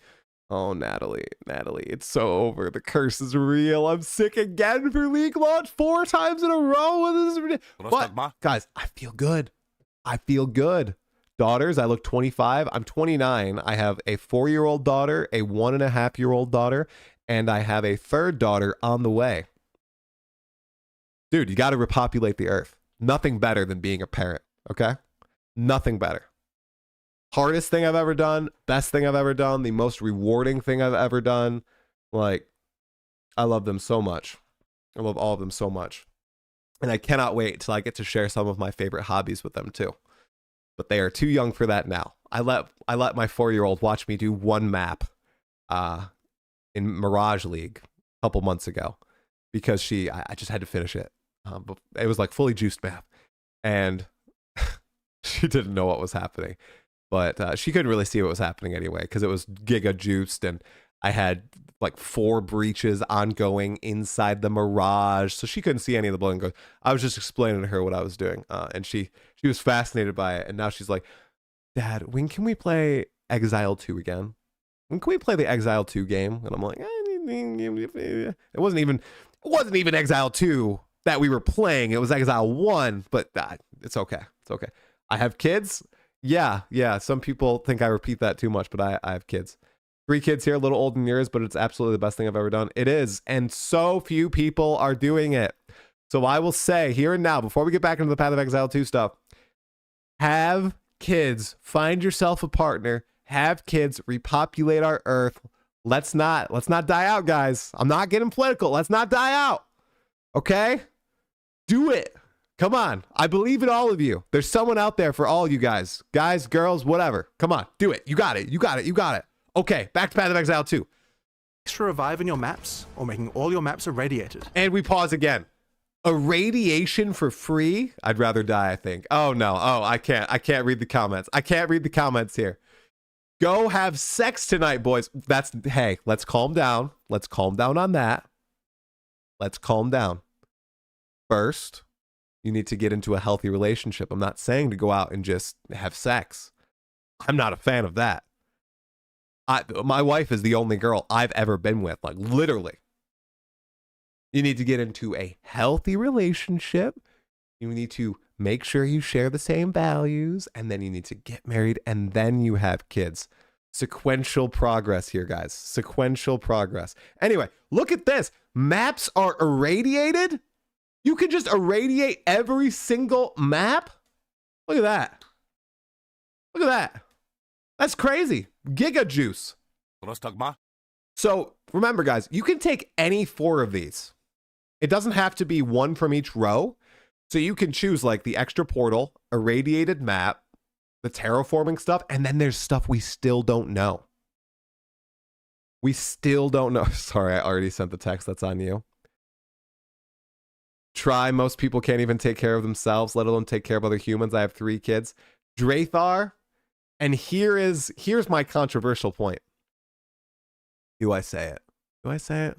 oh, Natalie, it's so over. The curse is real. I'm sick again for League launch 4 times in a row. But, guys, I feel good. I feel good. Daughters, I look 25. I'm 29. I have a 4-year-old daughter, a 1.5-year-old daughter, and I have a 3rd daughter on the way. Dude, you got to repopulate the earth. Nothing better than being a parent, okay? Nothing better. Hardest thing I've ever done, best thing I've ever done, the most rewarding thing I've ever done. Like, I love them so much. I love all of them so much. And I cannot wait till I get to share some of my favorite hobbies with them too. But they are too young for that now. I let my 4-year-old watch me do one map in Mirage League a couple months ago because I just had to finish it. But it was like fully juiced map. And she didn't know what was happening. But she couldn't really see what was happening anyway because it was giga juiced and I had like 4 breaches ongoing inside the Mirage, so she couldn't see any of the blood and goes. I was just explaining to her what I was doing, and she was fascinated by it, and now she's like, Dad, when can we play Exile 2 again? When can we play the Exile 2 game? And I'm like, it wasn't even Exile 2 that we were playing. It was Exile 1, but it's okay. It's okay. I have kids. Yeah. Some people think I repeat that too much, but I have kids. 3 kids here, a little older than yours, but it's absolutely the best thing I've ever done. It is. And so few people are doing it. So I will say here and now, before we get back into the Path of Exile 2 stuff, have kids, find yourself a partner, have kids, repopulate our earth. Let's not die out, guys. I'm not getting political. Let's not die out. Okay? Do it. Come on. I believe in all of you. There's someone out there for all you guys. Guys, girls, whatever. Come on. Do it. You got it. You got it. You got it. Okay, back to Path of Exile 2. Extra revive in your maps, or making all your maps irradiated. And we pause again. Irradiation for free? I'd rather die, I think. Oh, no. Oh, I can't read the comments. I can't read the comments here. Go have sex tonight, boys. Hey, let's calm down. Let's calm down on that. Let's calm down. First, you need to get into a healthy relationship. I'm not saying to go out and just have sex. I'm not a fan of that. My wife is the only girl I've ever been with, like literally. You need to get into a healthy relationship. You need to make sure you share the same values, and then you need to get married, and then you have kids. Sequential progress here, guys. Sequential progress. Anyway, look at this. Maps are irradiated. You can just irradiate every single map. Look at that. Look at that. That's crazy. Giga juice. So remember, guys, you can take any 4 of these. It doesn't have to be one from each row. So you can choose like the extra portal, irradiated map, the terraforming stuff, and then there's stuff we still don't know. We still don't know. Sorry, I already sent the text. That's on you. Try. Most people can't even take care of themselves, let alone take care of other humans. I have 3 kids. Drathar. And here's my controversial point. Do I say it? Do I say it?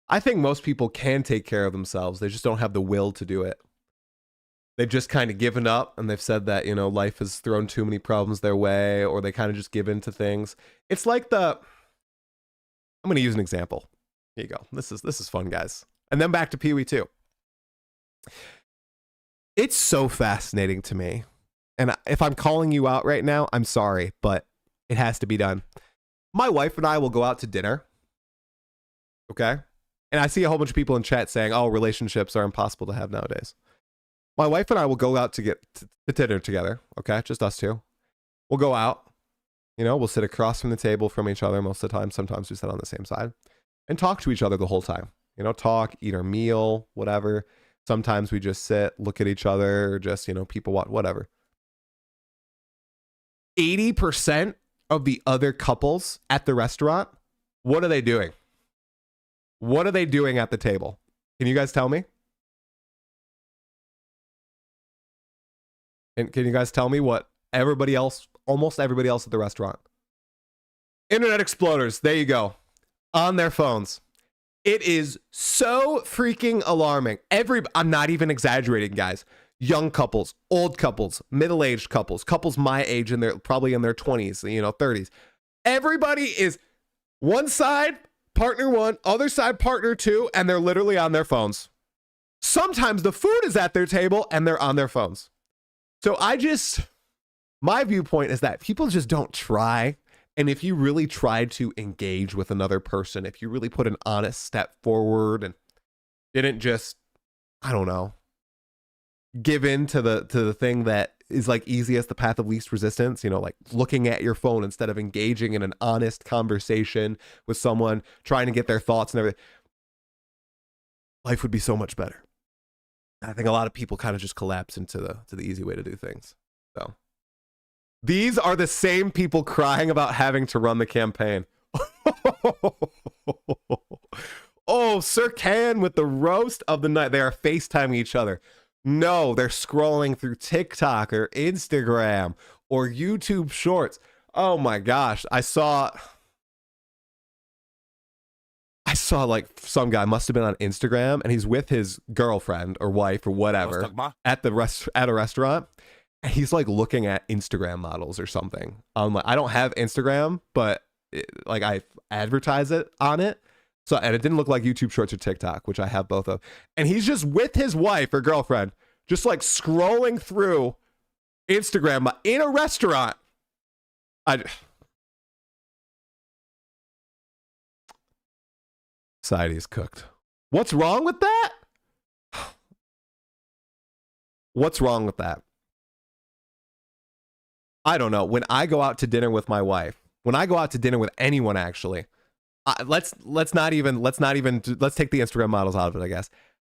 I think most people can take care of themselves. They just don't have the will to do it. They've just kind of given up, and they've said that, you know, life has thrown too many problems their way, or they kind of just give in to things. It's like I'm going to use an example. Here you go. This is fun, guys. And then back to Pee-wee 2. It's so fascinating to me. And if I'm calling you out right now, I'm sorry, but it has to be done. My wife and I will go out to dinner. Okay? And I see a whole bunch of people in chat saying, oh, relationships are impossible to have nowadays. My wife and I will go out to get to dinner together. Okay? Just us two. We'll go out. You know, we'll sit across from the table from each other most of the time. Sometimes we sit on the same side and talk to each other the whole time. You know, talk, eat our meal, whatever. Sometimes we just sit, look at each other, or just, you know, people watch, whatever. 80% of the other couples at the restaurant, what are they doing? What are they doing at the table? Can you guys tell me? And can you guys tell me what everybody else, almost everybody else at the restaurant? Internet exploders. There you go. On their phones. It is so freaking alarming. I'm not even exaggerating, guys. Young couples, old couples, middle-aged couples, couples my age, and they're probably in their 20s, you know, 30s. Everybody is one side, partner 1, other side, partner 2, and they're literally on their phones. Sometimes the food is at their table and they're on their phones. So my viewpoint is that people just don't try. And if you really tried to engage with another person, if you really put an honest step forward and didn't just, I don't know, give in to the thing that is like easiest, the path of least resistance, you know, like looking at your phone instead of engaging in an honest conversation with someone, trying to get their thoughts and everything, life would be so much better. I think a lot of people kind of just collapse into the easy way to do things. So these are the same people crying about having to run the campaign. Oh, Sir Can with the roast of the night. They are FaceTiming each other. No, they're scrolling through TikTok or Instagram or YouTube Shorts. Oh my gosh. I saw like some guy must have been on Instagram and he's with his girlfriend or wife or whatever at a restaurant. And he's like looking at Instagram models or something. I don't have Instagram, but like I advertise it on it. So, and it didn't look like YouTube Shorts or TikTok, which I have both of. And he's just with his wife or girlfriend, just like scrolling through Instagram in a restaurant. Society is cooked. What's wrong with that? What's wrong with that? I don't know. When I go out to dinner with my wife, when I go out to dinner with anyone, actually, let's take the Instagram models out of it, I guess.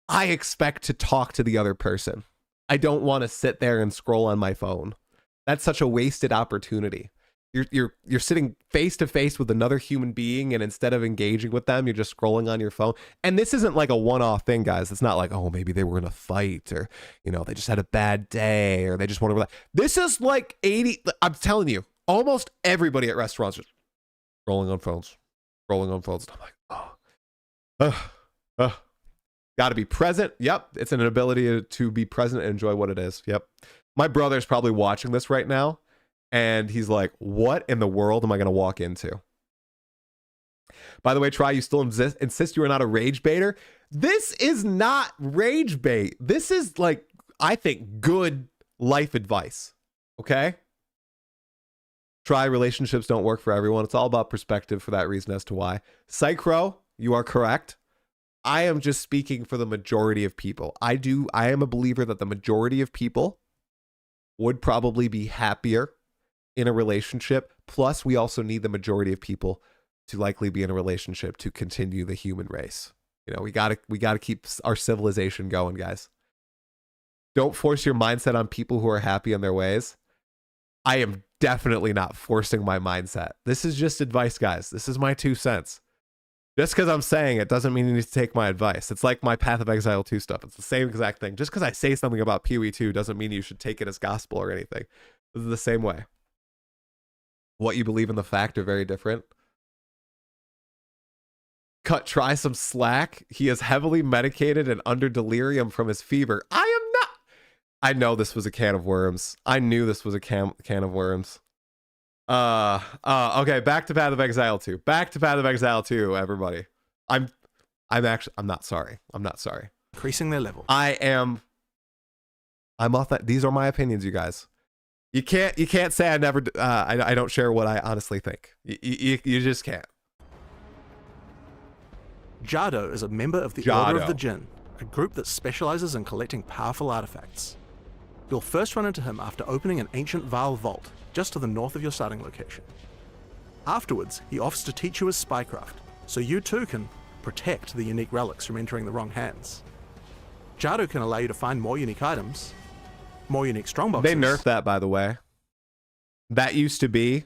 I expect to talk to the other person. I don't want to sit there and scroll on my phone. That's such a wasted opportunity. You're sitting face to face with another human being, and instead of engaging with them, you're just scrolling on your phone. And this isn't like a one-off thing, guys. It's not like, oh, maybe they were in a fight, or they just had a bad day, or they just want to relax. This is like 80. I'm telling you, almost everybody at restaurants is scrolling on phones. I'm like, got to be present. Yep, it's an ability to be present and enjoy what it is. Yep, my brother's probably watching this right now. And he's like, what in the world am I going to walk into? By the way, Try, you still insist you are not a rage baiter? This is not rage bait. This is like, I think, good life advice. Okay? Try, relationships don't work for everyone. It's all about perspective for that reason as to why. Psychro, you are correct. I am just speaking for the majority of people. I am a believer that the majority of people would probably be happier in a relationship. Plus, we also need the majority of people to likely be in a relationship to continue the human race. We gotta keep our civilization going, guys. Don't force your mindset on people who are happy in their ways. I am definitely not forcing my mindset. This is just advice, guys. This is my 2 cents. Just because I'm saying it doesn't mean you need to take my advice. It's like my Path of Exile 2 stuff. It's the same exact thing. Just because I say something about PoE 2 doesn't mean you should take it as gospel or anything. This is the same way. What you believe in the fact are very different. Try some slack. He is heavily medicated and under delirium from his fever. I am not. I know this was a can of worms. I knew this was a can of worms. Okay, back to Path of Exile 2. Back to Path of Exile 2, everybody. I'm not sorry. I'm not sorry. Increasing their level. I'm authentic. These are my opinions, you guys. You can't say I never I don't share what I honestly think. You just can't. Jado is a member of the Order of the Jinn, a group that specializes in collecting powerful artifacts. You'll first run into him after opening an ancient Vaal vault just to the north of your starting location. Afterwards, he offers to teach you his spycraft, so you too can protect the unique relics from entering the wrong hands. Jado can allow you to find more unique items, more unique strongboxes. They nerfed that, by the way. That used to be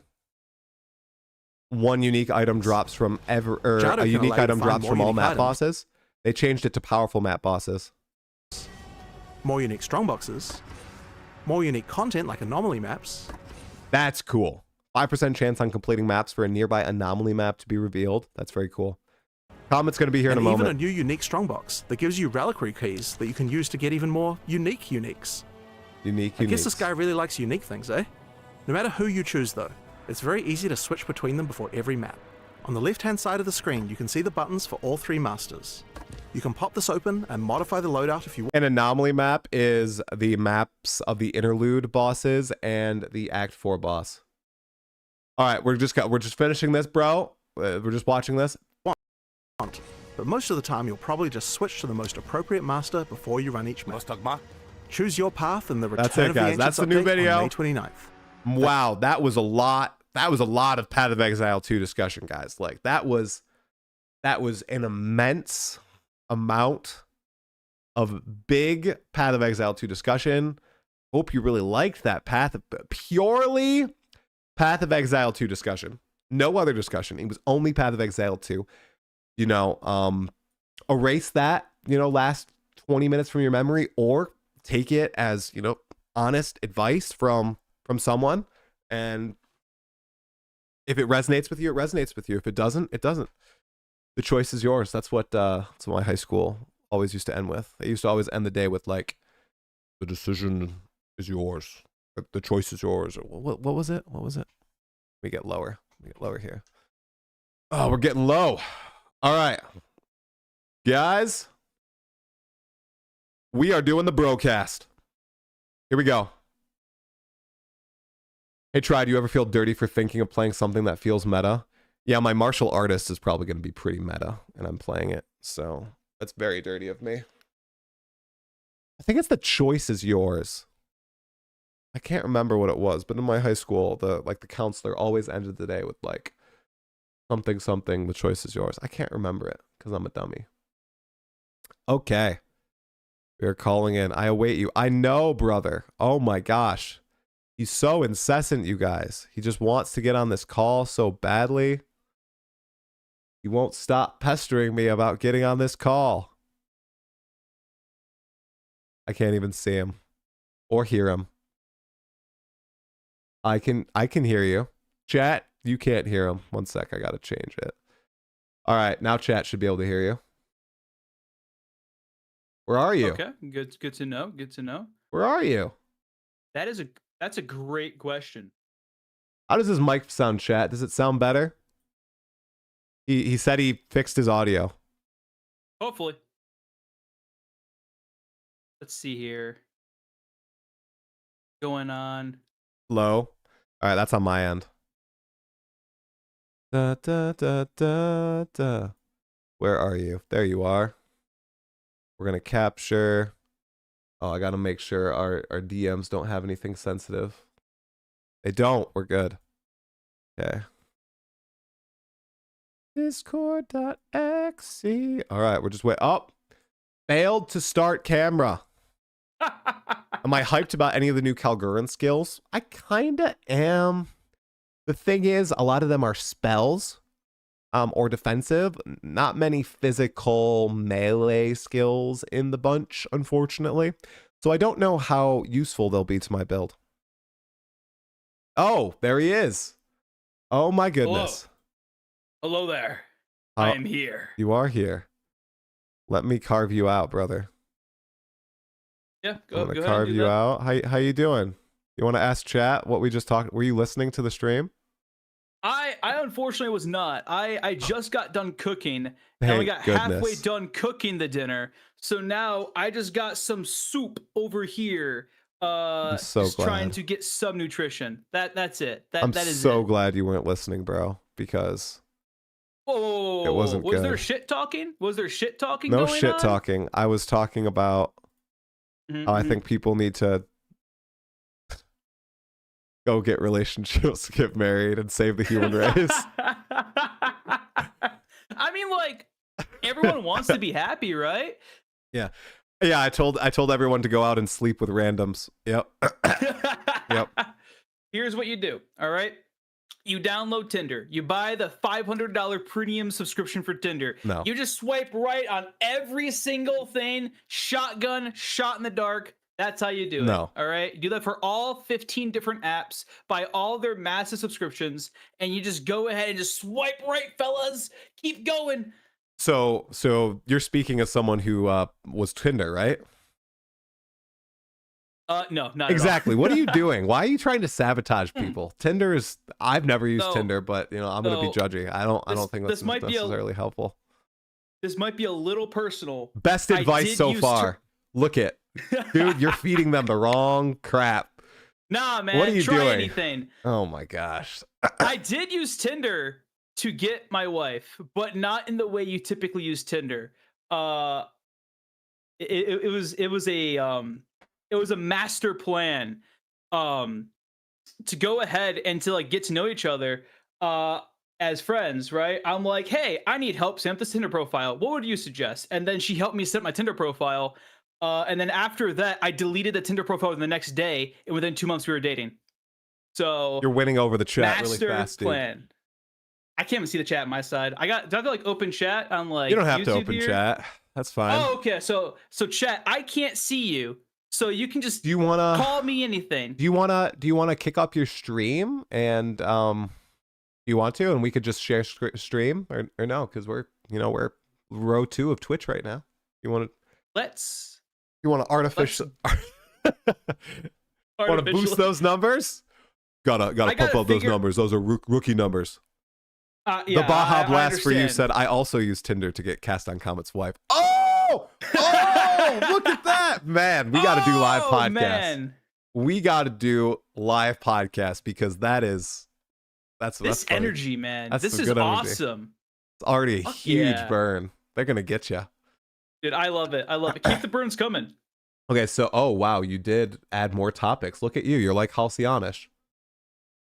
one unique item drops from a unique item drops from all map bosses. They changed it to powerful map bosses. More unique strongboxes, more unique content like anomaly maps. That's cool. 5% chance on completing maps for a nearby anomaly map to be revealed. That's very cool. Comment's going to be here in a moment. And even a new unique strongbox that gives you reliquary keys that you can use to get even more unique uniques. I guess this guy really likes unique things, eh? No matter who you choose though, it's very easy to switch between them before every map. On the left-hand side of the screen, you can see the buttons for all 3 masters. You can pop this open and modify the loadout if you want. An anomaly map is the maps of the interlude bosses and the Act 4 boss. All right, we're just finishing this, bro. We're just watching this. But most of the time, you'll probably just switch to the most appropriate master before you run each map. Choose your path in the Return of the Ancients That's the new video. On May 29th. Wow, that was a lot. That was a lot of Path of Exile 2 discussion, guys. Like that was an immense amount of big Path of Exile 2 discussion. Hope you really liked that purely Path of Exile 2 discussion. No other discussion. It was only Path of Exile 2. erase that, last 20 minutes from your memory, or take it as, honest advice from someone. And if it resonates with you, it resonates with you. If it doesn't, it doesn't. The choice is yours. That's what my high school always used to end with. They used to always end the day with like, the decision is yours. The choice is yours. What was it? What was it? We get lower. We get lower here. Oh, we're getting low. All right. Guys, we are doing the broadcast. Here we go. Hey, Try, do you ever feel dirty for thinking of playing something that feels meta? Yeah, my martial artist is probably going to be pretty meta, and I'm playing it, so that's very dirty of me. I think it's the choice is yours. I can't remember what it was, but in my high school, the counselor always ended the day with like something, the choice is yours. I can't remember it because I'm a dummy. Okay. We are calling in. I await you. I know, brother. Oh my gosh. He's so incessant, you guys. He just wants to get on this call so badly. He won't stop pestering me about getting on this call. I can't even see him or hear him. I can hear you. Chat, you can't hear him. One sec, I gotta change it. All right, now chat should be able to hear you. Where are you? Okay, good to know. Good to know. Where are you? That's a great question. How does his mic sound, chat? Does it sound better? He said he fixed his audio. Hopefully. Let's see here. Going on. Low. All right, that's on my end. Da, da, da, da, da. Where are you? There you are. We're going to capture. Oh, I got to make sure our DMs don't have anything sensitive. They don't. We're good. Okay. Discord.exe. All right, we're just wait. Oh, failed to start camera. Am I hyped about any of the new Kalguran skills? I kind of am. The thing is, a lot of them are spells or defensive. Not many physical melee skills in the bunch, unfortunately. So I don't know how useful they'll be to my build. Oh, there he is. Oh my goodness. Hello there. I am here. You are here. Let me carve you out, brother. Yeah, I'm gonna carve you out. How you doing? You want to ask chat what we just talked? Were you listening to the stream? I unfortunately was not. I just got done cooking, and Thank we got goodness. halfway done cooking the dinner. So now I just got some soup over here. I'm so just glad. trying to get some nutrition. That's it. That is so it. glad you weren't listening, bro, because Whoa, it wasn't was good. there shit talking? Was there shit talking No going shit on? talking. I was talking about how I think people need to go get relationships, get married, and save the human race. I mean, like, everyone wants to be happy, right? Yeah. Yeah, I told everyone to go out and sleep with randoms. Yep. Yep. Here's what you do, all right? You download Tinder. You buy the $500 premium subscription for Tinder. No. You just swipe right on every single thing. Shotgun, shot in the dark. That's how you do it. No. All right. Do that for all 15 different apps. Buy all their massive subscriptions, and you just go ahead and just swipe right, fellas. Keep going. So you're speaking as someone who was Tinder, right? No, not exactly. At all. What are you doing? Why are you trying to sabotage people? Tinder is. I've never used Tinder, but I'm going to be judgy. I don't think that's necessarily helpful. This might be a little personal. Best advice so far. Look it, dude. You're feeding them the wrong crap. Nah, man. What are you try doing? Anything. Oh my gosh. I did use Tinder to get my wife, but not in the way you typically use Tinder. It was a master plan to go ahead and to like get to know each other as friends, right? I'm like, hey, I need help setting up this Tinder profile. What would you suggest? And then she helped me set my Tinder profile. And then after that, I deleted the Tinder profile the next day, and within 2 months we were dating. So you're winning over the chat really fast, dude. Plan. I can't even see the chat on my side. Do I have to like open chat on like You don't have to YouTube open here? chat. That's fine. Oh, okay. So chat, I can't see you, so you can just Do you wanna call me anything. do you wanna kick up your stream and you want to, and we could just share stream or no, because we're row 2 of Twitch right now. You want to artificial want to boost those numbers? Gotta pump up those numbers. Those are rookie numbers. Yeah, the Baja I Blast for you understand. said, I also use Tinder to get Cast on Comet's wife. Oh, look at that, man. We got to do live podcasts. Man. We got to do live podcasts because that's This funny. energy, man. That's This some is good energy. awesome. It's already a Fuck huge yeah. burn. They're gonna get you. Dude, I love it. I love it. Keep the burns coming. Okay, so wow, you did add more topics. Look at you. You're like Halcyonish.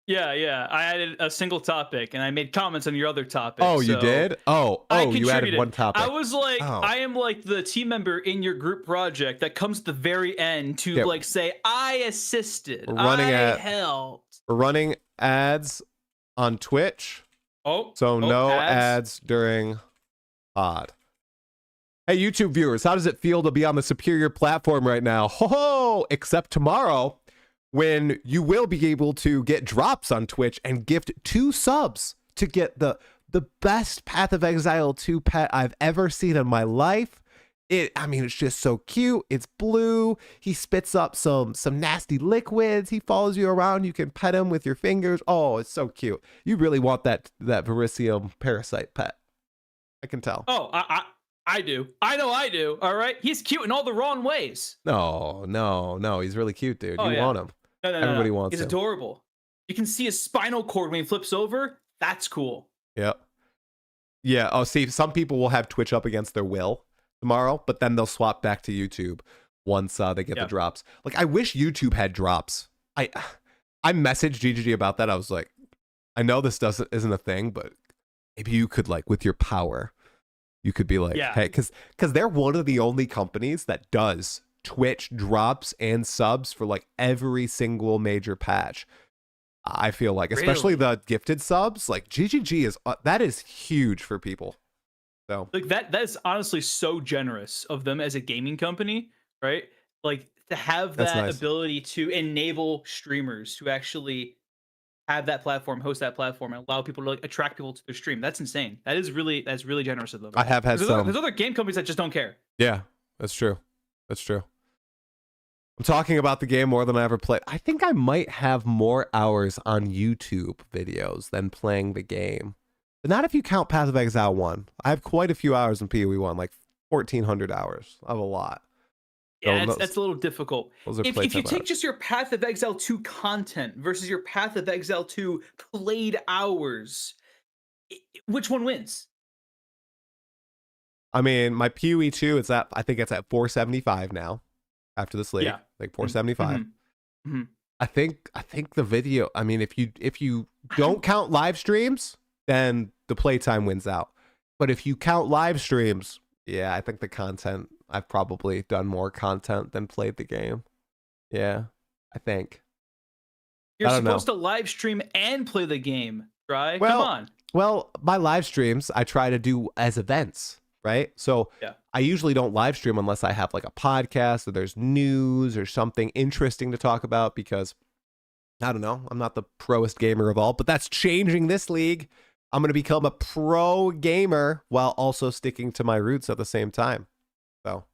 Yeah. I added a single topic and I made comments on your other topic. Oh, you did? Oh, I you added contributed. one topic. I was like, Oh. I am like the team member in your group project that comes at the very end to Yeah. like say, I assisted. We're running I helped. We're running ads on Twitch, so Oh, no ads during pod. Hey, YouTube viewers, how does it feel to be on the superior platform right now? Ho, except tomorrow, when you will be able to get drops on Twitch and gift 2 subs to get the best Path of Exile 2 pet I've ever seen in my life. It's just so cute. It's blue. He spits up some nasty liquids. He follows you around. You can pet him with your fingers. Oh, it's so cute. You really want that Vericium parasite pet. I can tell. Oh, I do. I know I do. All right. He's cute in all the wrong ways. No. He's really cute, dude. Oh, You yeah. want him. No. Everybody wants He's him. adorable. You can see his spinal cord when he flips over. That's cool. Yep. Yeah. Oh, see, some people will have Twitch up against their will tomorrow, but then they'll swap back to YouTube once they get the drops. Like, I wish YouTube had drops. I messaged GGG about that. I was like, I know this isn't a thing, but maybe you could, like, with your power, you could be like, hey, because they're one of the only companies that does Twitch drops and subs for like every single major patch. I feel like, especially the gifted subs, like GGG that is huge for people. So like that is honestly so generous of them as a gaming company, right? Like to have that nice. ability to enable streamers to actually have that platform, host that platform, and allow people to like attract people to their stream. That's insane. That's really generous of them. I have had there's other game companies that just don't care. Yeah, that's true. I'm talking about the game more than I ever played. I think I might have more hours on YouTube videos than playing the game. But not if you count Path of Exile 1. I have quite a few hours in PoE 1, like 1,400 hours. I have a lot. Yeah, So that's a little difficult. If you take just your Path of Exile 2 content versus your Path of Exile 2 played hours, which one wins? I mean, my PoE 2, I think it's at 475 now. After this league, like 475. Mm-hmm. I think the video. I mean, if you don't count live streams, then the playtime wins out. But if you count live streams, yeah, I think the content. I've probably done more content than played the game. Yeah, I think. You're supposed to live stream and play the game. Right? Well, come on. Well, my live streams I try to do as events. Right. So I usually don't live stream unless I have like a podcast or there's news or something interesting to talk about, because I don't know, I'm not the proest gamer of all, but that's changing this league. I'm going to become a pro gamer while also sticking to my roots at the same time. So.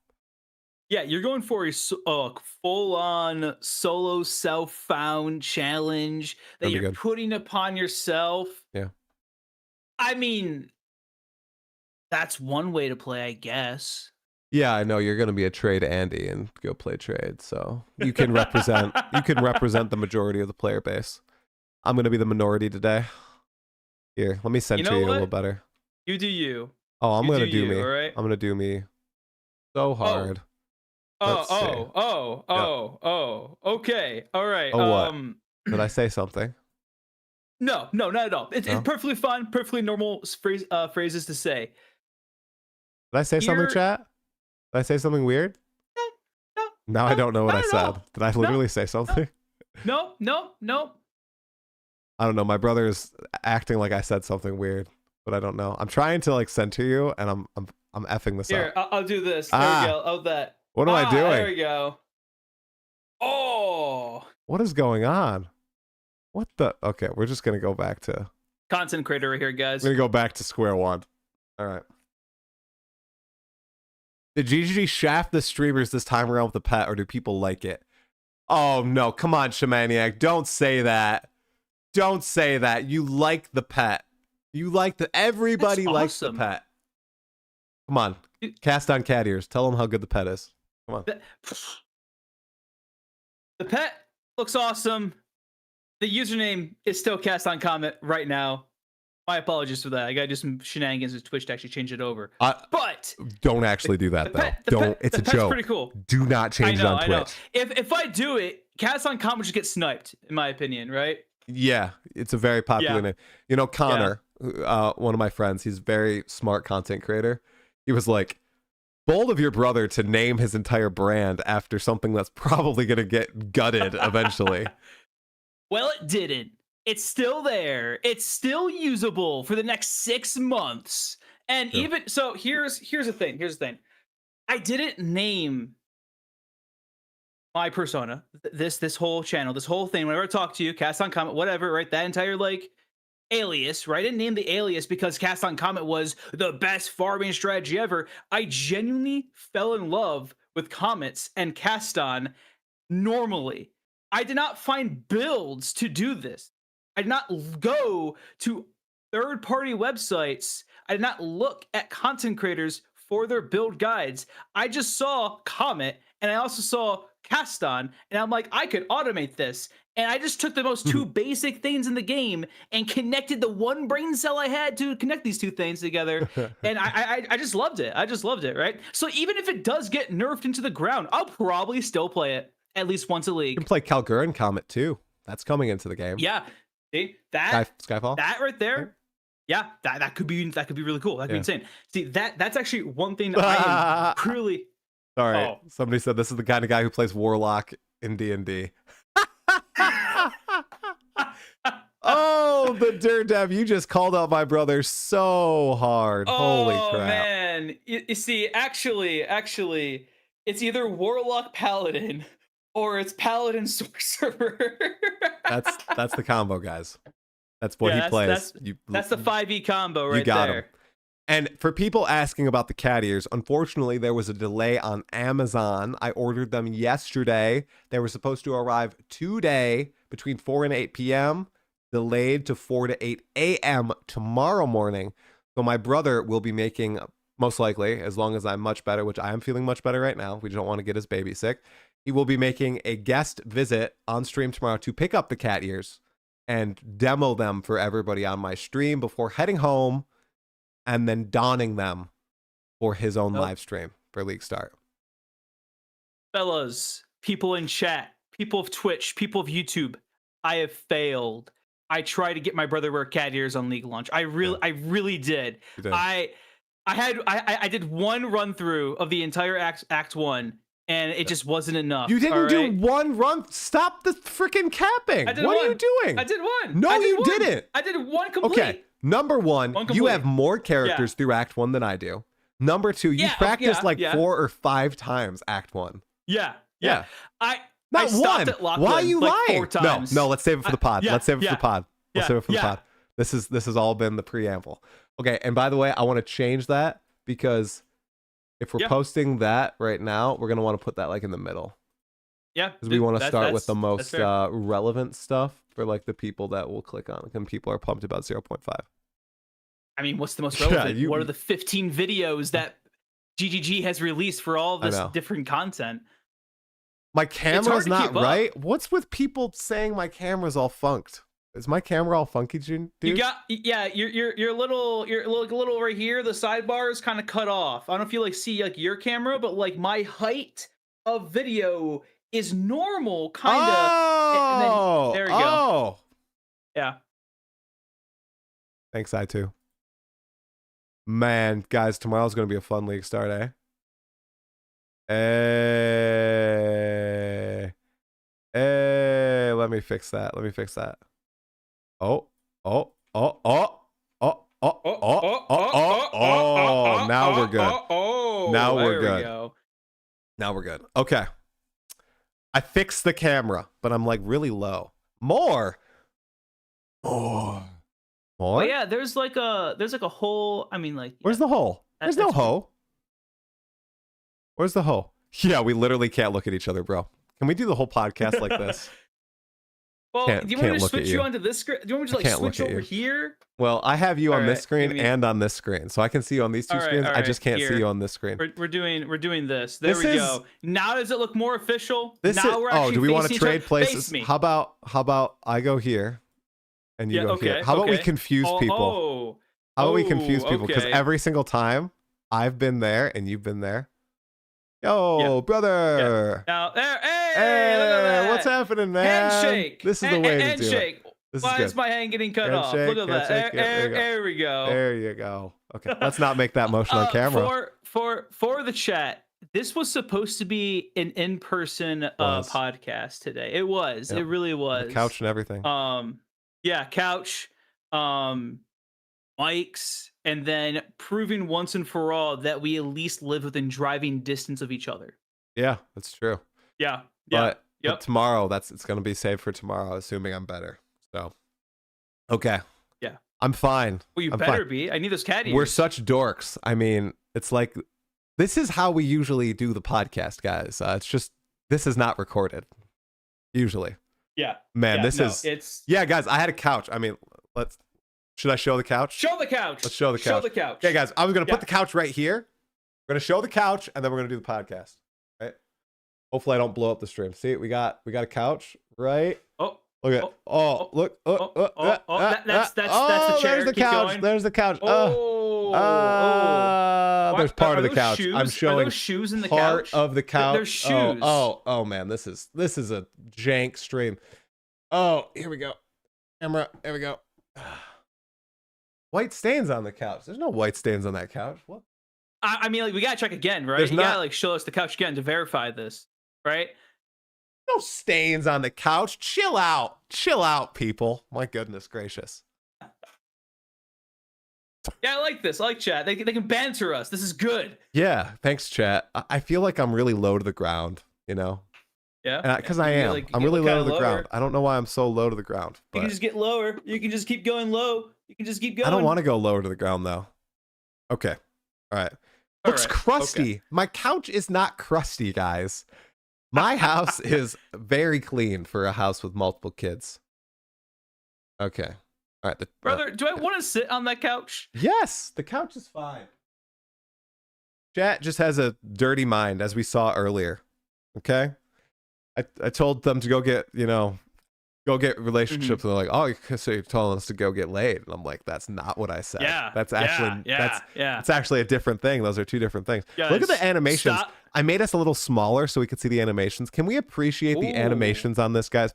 Yeah, you're going for a full-on solo self-found challenge that you're putting upon yourself. Yeah. I mean, that's one way to play, I guess. Yeah, I know you're going to be a trade Andy and go play trade, so you can represent the majority of the player base. I'm going to be the minority today. Here, let me center you a little better. You do you. Oh, I'm going to do me. All right? I'm going to do me so hard. Okay. All right. Oh, what? Did I say something? No, not at all. It's perfectly fine, perfectly normal phrases to say. Did I say something, chat? Did I say something weird? No. Now I don't know what I said. Did I literally say something? No. I don't know. My brother is acting like I said something weird, but I don't know. I'm trying to like center you, and I'm effing this Here, up. I'll do this. There Ah. we go. Oh, that. What am I doing? There we go. Oh, What is going on? What the? Okay, we're just gonna go back to. content creator right here, guys. We're gonna go back to square one. All right. Did GGG shaft the streamers this time around with the pet, or do people like it? Oh no! Come on, Shamaniac! Don't say that. Don't say that. You like the pet. You like the. Everybody That's likes the awesome. pet. Come on, cast on cat ears. Tell them how good the pet is. Come on. The pet looks awesome. The username is still cast on comment right now. My apologies for that. I got to do some shenanigans with Twitch to actually change it over. But don't actually do that though. Don't. It's a joke. Pretty cool. Do not change it on Twitch. I know. If I do it, cast on comment just get sniped, in my opinion, right? Yeah, it's a very popular name. You know, Connor, one of my friends, he's a very smart content creator. He was like, bold of your brother to name his entire brand after something that's probably going to get gutted eventually. Well, it didn't. It's still there. It's still usable for the next 6 months. And even so, here's the thing. Here's the thing. I didn't name my persona, this whole channel, this whole thing. Whenever I talk to you, cast on comment, whatever, right? That entire like alias, right? I didn't name the alias because cast on comment was the best farming strategy ever. I genuinely fell in love with comments and cast on normally. I did not find builds to do this. I did not go to third-party websites. I did not look at content creators for their build guides. I just saw comment, and I also saw cast on, and I'm like, I could automate this. And I just took the most two basic things in the game and connected the one brain cell I had to connect these two things together. And I just loved it. I just loved it, right? So even if it does get nerfed into the ground, I'll probably still play it at least once a league. You can play Calguran Comet too. That's coming into the game. Yeah. See, Skyfall? That right there. Yeah, that could be really cool. That'd be insane. See, that's actually one thing I am truly. Sorry, somebody said this is the kind of guy who plays Warlock in D&D. Oh, the Dirt Dev, you just called out my brother so hard. Holy crap. Oh, man. You see, actually, it's either Warlock Paladin or it's Paladin Sorcerer. That's the combo, guys. That's what he plays. That's the 5e combo right there. You got him. And for people asking about the cat ears, unfortunately, there was a delay on Amazon. I ordered them yesterday. They were supposed to arrive today between 4 and 8 p.m., delayed to 4 to 8 a.m. tomorrow morning. So my brother will be making, most likely, as long as I'm much better, which I am feeling much better right now. We don't want to get his baby sick. He will be making a guest visit on stream tomorrow to pick up the cat ears and demo them for everybody on my stream before heading home and then donning them for his own live stream for League Start. Fellas, people in chat, people of Twitch, people of YouTube, I have failed. I tried to get my brother to wear cat ears on League launch. I really did. I did one run through of the entire act 1, and it just wasn't enough. You didn't do one run. Stop the freaking capping. What are you doing? I did one. No, you didn't. I did one complete. Okay. Number one, you have more characters through Act 1 than I do. Number 2, you practiced 4 or 5 times Act 1. Yeah. I stopped at Lachlan Why are you like lying? 4 times. No, let's save it for the pod. Let's save it for the pod. Let's save it for the pod. This has all been the preamble. Okay, and by the way, I want to change that because if we're posting that right now, we're going to want to put that like in the middle. Yeah. Because we want to start with the most relevant stuff for like the people that will click on it, and people are pumped about 0.5. I mean, what's the most relevant? What are the 15 videos that GGG has released for all this different content? My camera's not right. What's with people saying my camera's all funked? Is my camera all funky, dude? You got you're a little right here. The sidebar is kind of cut off. I don't know if you like see like your camera, but like my height of video is normal, kind of. Oh, there you go. Oh, yeah. Thanks, I too. Man, guys, tomorrow's gonna be a fun League Start, eh? Hey, let me fix that. Oh, oh, oh, oh, oh, oh, oh, oh, oh. Now we're good. Now we're good. Now we're good. Okay. I fixed the camera, but I'm like really low. More. More. Oh yeah, there's like a hole. I mean, like, where's the hole? There's no hole. Where's the hole? Yeah, we literally can't look at each other, bro. Can we do the whole podcast like this? Well, do you want me to switch you onto this screen? Do you want me to like switch over here? Well, I have you on this screen and on this screen, so I can see you on these two screens. I just can't see you on this screen. We're doing this. There we go. Now does it look more official? Now we're actually do we want to trade places? How about I go here and you go here? How about we confuse people? How about we confuse people? Because every single time I've been there and you've been there. Yo, brother. Now there. Hey, look at that. What's happening, man? Handshake. This is the way to do it. Why is my hand getting cut off? Look at that. There we go. There you go. Okay, let's not make that motion on camera. For the chat, this was supposed to be an in-person podcast today. It was. It really was. The couch and everything. Yeah, couch, mics, and then proving once and for all that we at least live within driving distance of each other. Yeah, that's true. Yeah. But tomorrow, it's gonna be saved for tomorrow, assuming I'm better. So, okay. Yeah. I'm fine. Well, you better be. I need those cat ears. We're such dorks. I mean, it's like, this is how we usually do the podcast, guys. It's just, this is not recorded. Usually. Yeah. Man, yeah, guys, I had a couch. I mean, should I show the couch? Show the couch. Let's show the couch. Show the couch. Okay, guys, I was going to put the couch right here. We're going to show the couch, and then we're going to do the podcast. Right? Hopefully I don't blow up the stream. See, we got a couch, right? Look at look. That's the chair. There's the Keep couch. going. There's the couch. There's part of the couch. Shoes? I'm showing are those shoes in the part couch? of the couch. There's shoes. Oh man, this is a jank stream. Oh, here we go. Camera. There we go. White stains on the couch. There's no white stains on that couch. What? I mean, like, we gotta check again, right? You gotta like show us the couch again to verify this, right? No stains on the couch. Chill out, people. My goodness gracious. Yeah, I like this. I like chat. They can banter us. This is good. Yeah, thanks, chat. I feel like I'm really low to the ground, you know? Yeah. Because I am. I'm really low to the ground. I don't know why I'm so low to the ground. You can just get lower. You can just keep going low. You can just keep going. I don't want to go lower to the ground, though. Okay. All right. Looks crusty. Okay. My couch is not crusty, guys. My house is very clean for a house with multiple kids. Okay. All right. Brother, do I want to sit on that couch? Yes. The couch is fine. Chat just has a dirty mind, as we saw earlier. Okay. I told them to go get, relationships. And they're like, oh, so you're telling us to go get laid. And I'm like, that's not what I said. Yeah. That's actually, it's actually a different thing. Those are two different things. Guys, look at the animations. Stop. I made us a little smaller so we could see the animations. Can we appreciate the animations on this, guys?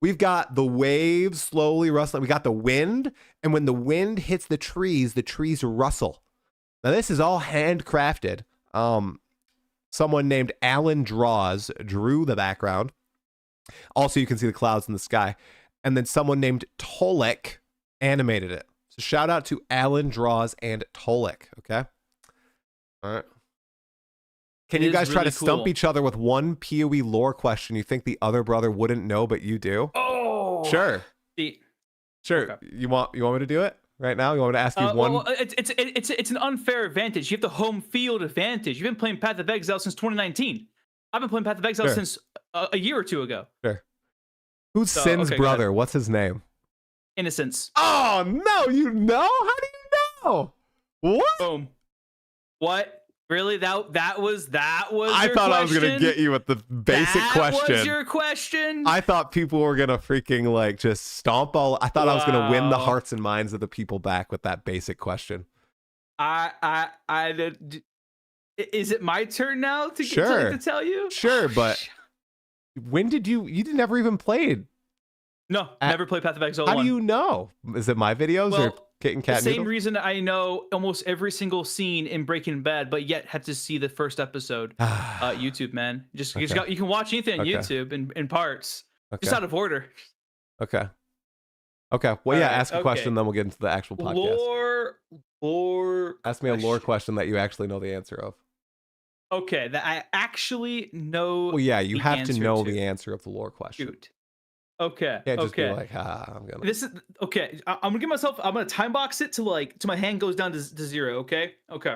We've got the waves slowly rustling. We got the wind. And when the wind hits the trees rustle. Now, this is all handcrafted. Someone named Alan drew the background. Also, you can see the clouds in the sky. And then someone named Tolek animated it. So shout out to Alan Draws and Tolek, okay? All right. Can you guys try to stump each other with one PoE lore question you think the other brother wouldn't know, but you do? Oh! Sure. Sure. Okay. You want me to do it right now? You want me to ask you one? Well, it's an unfair advantage. You have the home field advantage. You've been playing Path of Exile since 2019. I've been playing Path of Exile since a year or two ago. Sure. Who's Sin's brother? What's his name? Innocence. Oh, no, you know? How do you know? What? Boom. What? Really? That was I your thought question? I was going to get you with the basic question. That was your question? I thought people were going to freaking like just stomp all. I thought I was going to win the hearts and minds of the people back with that basic question. Is it my turn now to tell you? Sure, but when did you never even played? No, never played Path of Exile 1. How do you know? Is it my videos or Kit and Kat The same Noodle? reason I know almost every single scene in Breaking Bad, but yet had to see the first episode. YouTube, man. You can watch anything on YouTube in parts. Just out of order. Okay. Okay. Well, yeah, Alright, ask a question, then we'll get into the actual podcast. Lore. Ask me a lore question that you actually know the answer of. Okay, that I actually know. Well, yeah, you the have to answer know the answer of the lore question. Shoot. Okay. Can't just be Okay. like, I'm gonna. This is okay. I'm gonna give myself. I'm gonna time box it to my hand goes down to 0. Okay. Okay.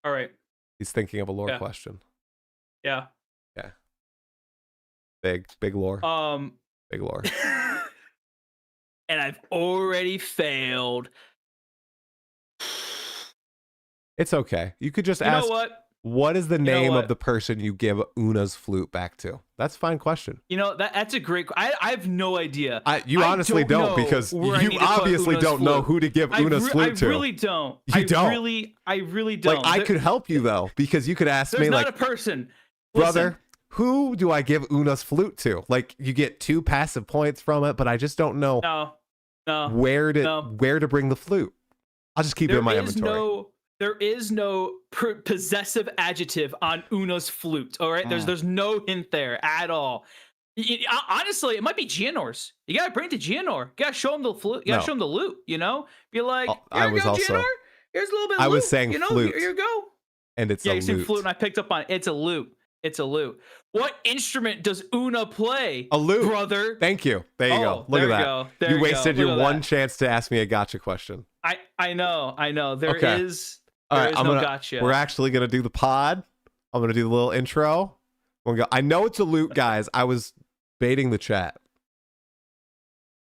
All right. He's thinking of a lore Yeah. question. Yeah. Yeah. Big lore. Big lore. And I've already failed. It's okay. You could just You ask. know what? What is the know name what? of the person you give Una's flute back to? That's a fine question. You know that's a great. I have no idea. You honestly don't know because where I you need to put obviously Una's don't know flute. who to give Una's flute to. I really don't. You don't. I really don't. Like I could help you though because you could ask There's me not like, a person. brother, Listen, who do I give Una's flute to? Like you get 2 passive points from it, but I just don't know no. where to bring the flute. I'll just keep it in my inventory. There is no possessive adjective on Una's flute. All right, there's no hint there at all. Honestly, it might be Gianor's. You gotta bring it to Gianor. You gotta show him the flute. You gotta show him the loot. You know, be like, I was also. Gianor. Here's a little bit. Of I was loot, saying you know, flute. Here you go. And it's a you said loot. flute, and I picked up on it. It's a loot. It's a loot. What instrument does Una play? A lute, brother. Thank you. There you go. Look at that. You wasted your one chance to ask me a gotcha question. I know. There is. All right, gotcha. We're actually gonna do the pod. I'm gonna do the little intro. We're gonna go. I know it's a loot, guys. I was baiting the chat.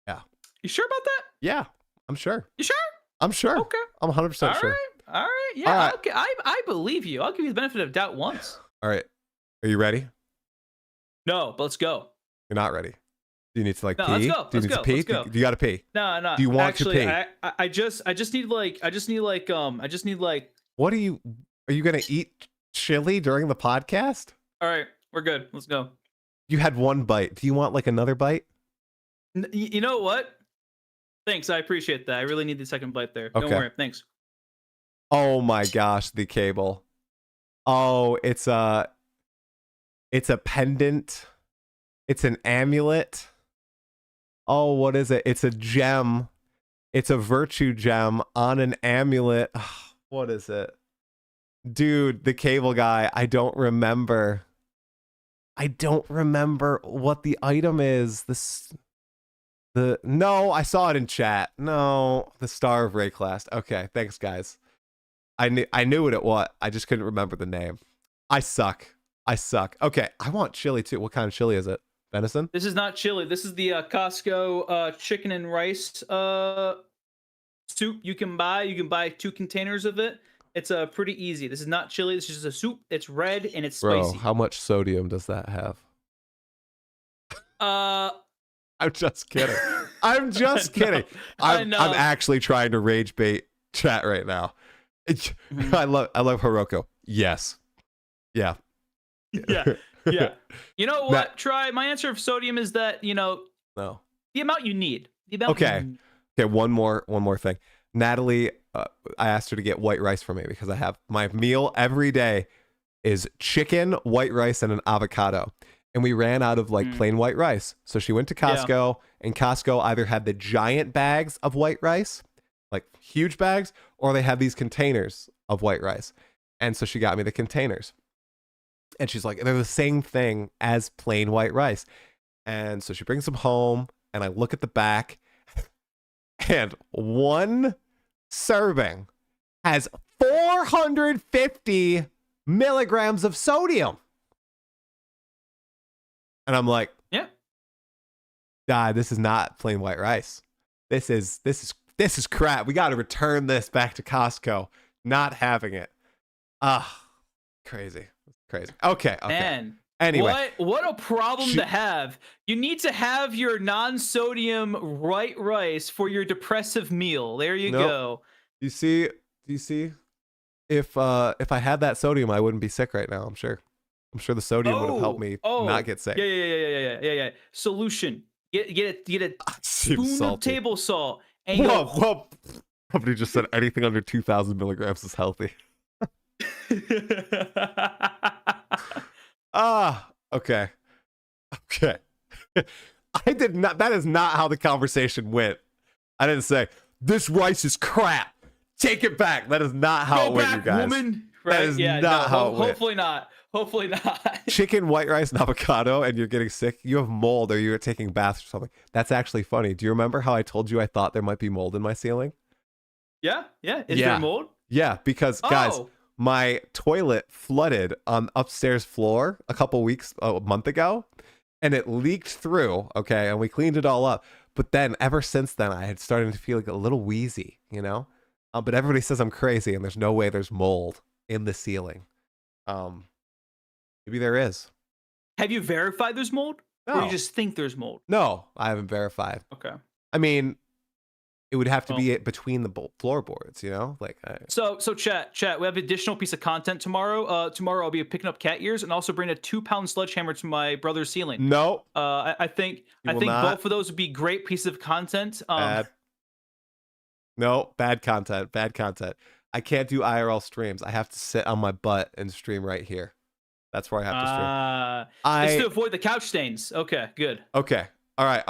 Yeah. You sure about that? Yeah, I'm sure. You sure? I'm sure. Okay. I'm 100% sure. All right. Yeah. All right. Okay. I believe you. I'll give you the benefit of doubt once. All right. Are you ready? No, but let's go. You're not ready. Do you need to like No, pee? let's go. Do you need to pee? Let's go. You gotta pee. No. Do you want Actually, to pee? I just need like. What are you gonna eat chili during the podcast? All right, we're good. Let's go. You had one bite. Do you want like another bite? You know what? Thanks. I appreciate that. I really need the second bite there. Okay. Don't worry. Thanks. Oh my gosh, the cable. Oh, it's a pendant. It's an amulet. Oh, what is it? It's a gem. It's a virtue gem on an amulet. What is it? Dude, the cable guy, I don't remember what the item is. No, I saw it in chat. No, the Star of Rayclast. Okay, thanks guys. I knew what it was. I just couldn't remember the name. I suck. Okay, I want chili too. What kind of chili is it? Venison? This is not chili. This is the Costco chicken and rice soup you can buy. You can buy 2 containers of it. It's pretty easy. This is not chili. This is just a soup. It's red and it's spicy. Bro, how much sodium does that have? I'm just kidding. I'm just kidding. I'm actually trying to rage bait chat right now. I love Hiroko. Yes. Yeah. Yeah. You know what? Try my answer of sodium is that, no. The amount you need. Okay, one more thing. Natalie, I asked her to get white rice for me because I have my meal every day is chicken, white rice, and an avocado. And we ran out of like plain white rice. So she went to Costco and Costco either had the giant bags of white rice, like huge bags, or they had these containers of white rice. And so she got me the containers. And she's like, they're the same thing as plain white rice. And so she brings them home and I look at the back and one serving has 450 milligrams of sodium. And I'm like, God, this is not plain white rice. This is crap. We got to return this back to Costco. Not having it. Crazy. Okay. Man. Anyway, what a problem to have. You need to have your non-sodium white rice for your depressive meal. There you go. Do you see? If I had that sodium, I wouldn't be sick right now. I'm sure the sodium would have helped me not get sick. Yeah. Solution. Get a spoon of table salt. And whoa. Somebody just said anything under 2,000 milligrams is healthy. Okay. I did not. That is not how the conversation went. I didn't say this rice is crap. Take it back. That is not how it went, you guys. Woman. That is not how it went. Hopefully not. Hopefully not. Chicken, white rice, and avocado, and you're getting sick. You have mold, or you're taking baths or something. That's actually funny. Do you remember how I told you I thought there might be mold in my ceiling? Yeah. Is there mold? Yeah, because guys, my toilet flooded on upstairs floor a month ago, and it leaked through. Okay, and we cleaned it all up. But then, ever since then, I had started to feel like a little wheezy, you know. But everybody says I'm crazy, and there's no way there's mold in the ceiling. Maybe there is. Have you verified there's mold? No. Or you just think there's mold? No, I haven't verified. Okay. I mean, it would have to be between the floorboards, you know? Like. So chat. We have an additional piece of content tomorrow. Tomorrow I'll be picking up cat ears and also bring a 2-pound sledgehammer to my brother's ceiling. No. I think both of those would be great pieces of content. Bad. No, bad content. Bad content. I can't do IRL streams. I have to sit on my butt and stream right here. That's where I have to stream. Just to avoid the couch stains. Okay, good. Okay. All right.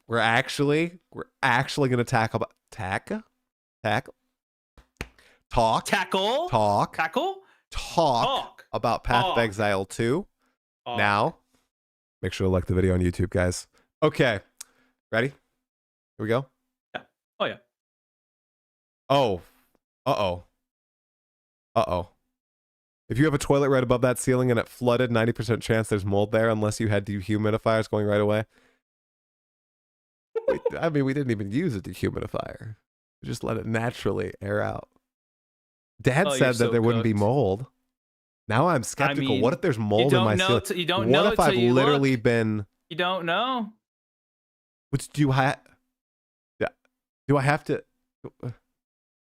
We're actually gonna tackle Tackle. about Path of Exile 2. Now, make sure to like the video on YouTube, guys. Okay, ready? Here we go. Yeah. Oh yeah. Oh. Uh-oh. If you have a toilet right above that ceiling and it flooded, 90% chance there's mold there unless you had dehumidifiers going right away. I mean, we didn't even use a dehumidifier. We just let it naturally air out. Dad said that there wouldn't be mold. Now I'm skeptical. I mean, what if there's mold in my ceiling? You don't know. What if I've literally been... You don't know. Which do I have to...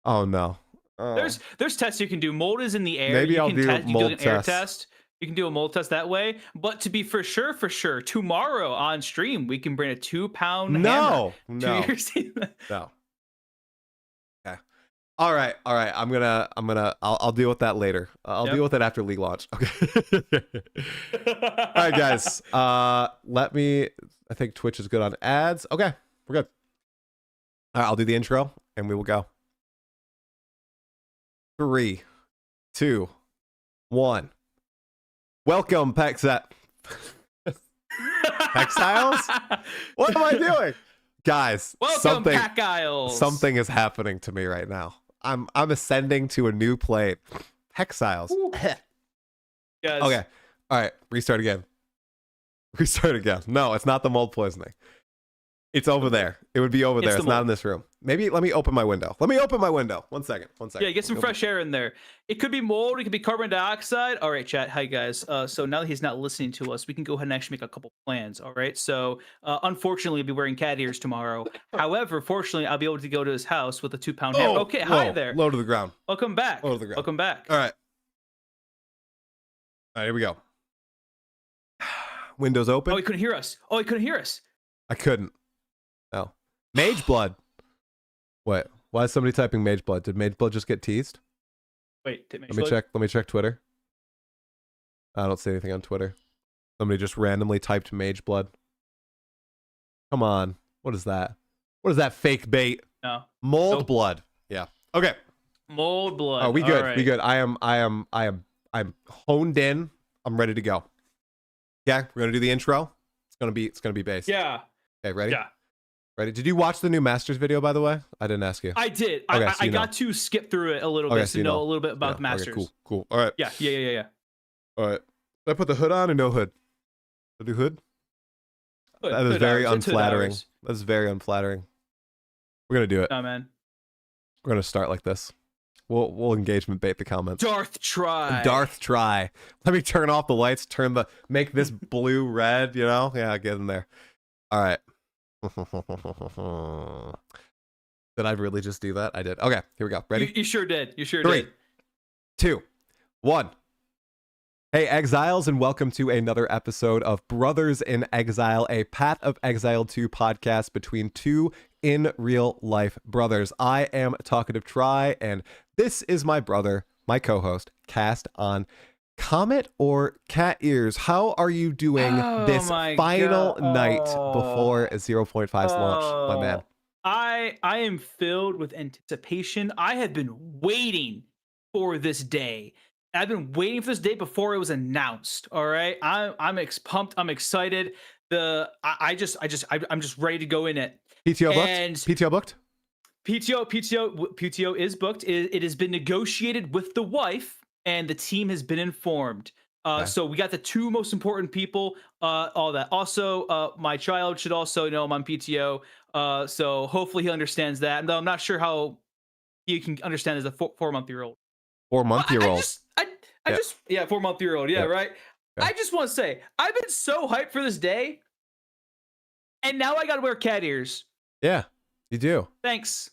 Oh, no. There's tests you can do. Mold is in the air. Maybe I'll do a mold air test. You can do a mold test that way. But to be for sure, tomorrow on stream we can bring a 2-pound hammer to your ceiling. No. Okay. All right. I'll deal with that later. I'll deal with it after League launch. Okay. All right, guys. I think Twitch is good on ads. Okay, we're good. All right, I'll do the intro and we will go. 3, 2, 1. Welcome, Exiles. What am I doing? Guys, welcome, Exiles. Something is happening to me right now. I'm ascending to a new plane. Exiles. Guys. Okay. All right. Restart again. No, it's not the mold poisoning. It's over there. It would be over there. It's not in this room. Maybe let me open my window. 1 second. Yeah, get some fresh air in there. It could be mold. It could be carbon dioxide. All right, chat. Hi, guys. So now that he's not listening to us, we can go ahead and actually make a couple plans. All right. So unfortunately, I'll be wearing cat ears tomorrow. However, fortunately, I'll be able to go to his house with a 2-pound hammer. Okay, hi there. Low to the ground. Welcome back. Low to the ground. Welcome back. All right. Here we go. Windows open. Oh, he couldn't hear us. I couldn't. No. Mage Blood. What? Why is somebody typing Mage Blood? Did Mage Blood just get teased? Wait, let me check Twitter. I don't see anything on Twitter. Somebody just randomly typed Mage Blood. Come on. What is that? What is that fake bait? No. Mold blood. Yeah. Okay. Mold blood. Oh, we good. Right. We good. I'm honed in. I'm ready to go. Yeah, we're gonna do the intro. It's gonna be based. Yeah. Okay, ready? Yeah. Ready? Did you watch the new Masters video, by the way? I didn't ask you. I did. Okay, I got to skip through it a little bit to know a little bit about the Masters. Okay, cool. All right. Yeah. All right. Did I put the hood on or no hood? Did I do hood? That is very unflattering. That's very unflattering. We're gonna do it. Oh man. We're gonna start like this. We'll engagement bait the comments. Darth try. Let me turn off the lights. Make this blue red. You know? Yeah, get in there. All right. Did I really just do that? I did. Okay, here we go. Ready? You sure did. 3, 2, 1. Hey, Exiles, and welcome to another episode of Brothers in Exile, a Path of Exile 2 podcast between two in real life brothers. I am Talkative Try, and this is my brother, my co-host, Cast on Comet or Cat Ears. How are you doing this final night before 0.5's launch, my man? I am filled with anticipation. I have been waiting for this day. I've been waiting for this day before it was announced. All right, pumped. I'm excited. I'm just ready to go in it. PTO booked? And PTO booked? PTO is booked. It has been negotiated with the wife, and the team has been informed. Okay. So we got the two most important people. All that. Also, my child should also know I'm on PTO. So hopefully he understands that. Though I'm not sure how he can understand as a 4-month-year-old. 4-month-year-old. I just 4-month-year-old. Yeah, Yeah. right. Okay. I just want to say I've been so hyped for this day, and now I got to wear cat ears. Yeah, you do. Thanks.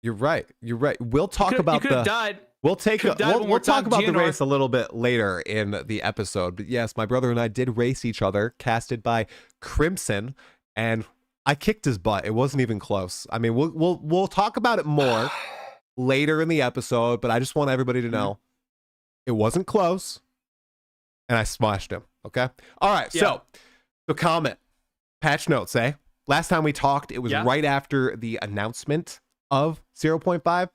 You're right. We'll talk about you could have died. We'll take Could've died one we'll more talk time, about the GNR. race a little bit later in the episode. But yes, my brother and I did race each other, casted by Crimson, and I kicked his butt. It wasn't even close. I mean, we'll talk about it more later in the episode, but I just want everybody to know it wasn't close, and I smashed him. Okay. All right. Yeah. So comment, patch notes. Last time we talked, it was right after the announcement of 0.5.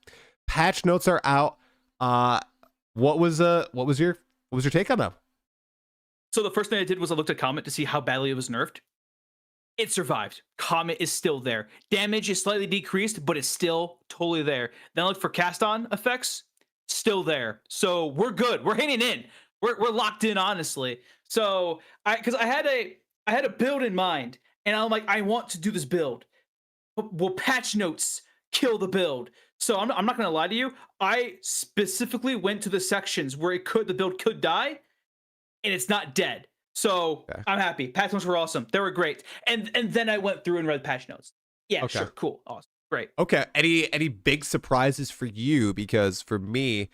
Patch notes are out. What was your take on them? So the first thing I did was I looked at Comet to see how badly it was nerfed. It survived. Comet is still there. Damage is slightly decreased, but it's still totally there. Then I looked for cast on effects, still there. So we're good. We're hanging in. We're locked in, honestly. So because I had a build in mind, and I'm like, I want to do this build. Will patch notes kill the build? So I'm not gonna lie to you. I specifically went to the sections where the build could die, and it's not dead. So okay. I'm happy. Patch notes were awesome. They were great. And then I went through and read patch notes. Yeah, okay. Sure, cool, awesome, great. Okay. Any big surprises for you? Because for me,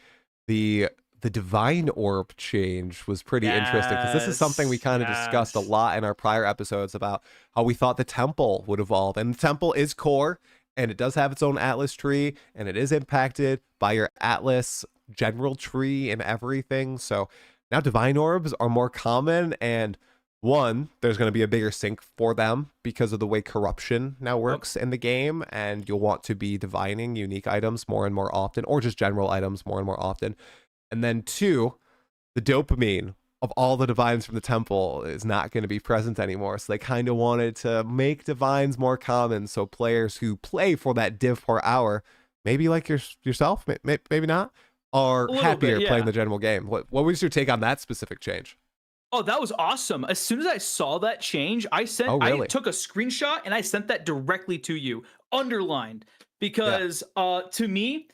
the Divine Orb change was pretty interesting, because this is something we kind of discussed a lot in our prior episodes about how we thought the Temple would evolve. And the Temple is core, and it does have its own Atlas tree, and it is impacted by your Atlas general tree and everything. So now Divine Orbs are more common, and there's going to be a bigger sink for them because of the way corruption now works in the game, and you'll want to be divining unique items more and more often, or just general items more and more often. And then 2, the dopamine of all the divines from the Temple is not going to be present anymore. So they kind of wanted to make divines more common, so players who play for that div per hour, maybe like yourself, maybe not, are happier playing the general game. What was your take on that specific change? Oh, that was awesome. As soon as I saw that change, I took a screenshot and I sent that directly to you, underlined, because to me,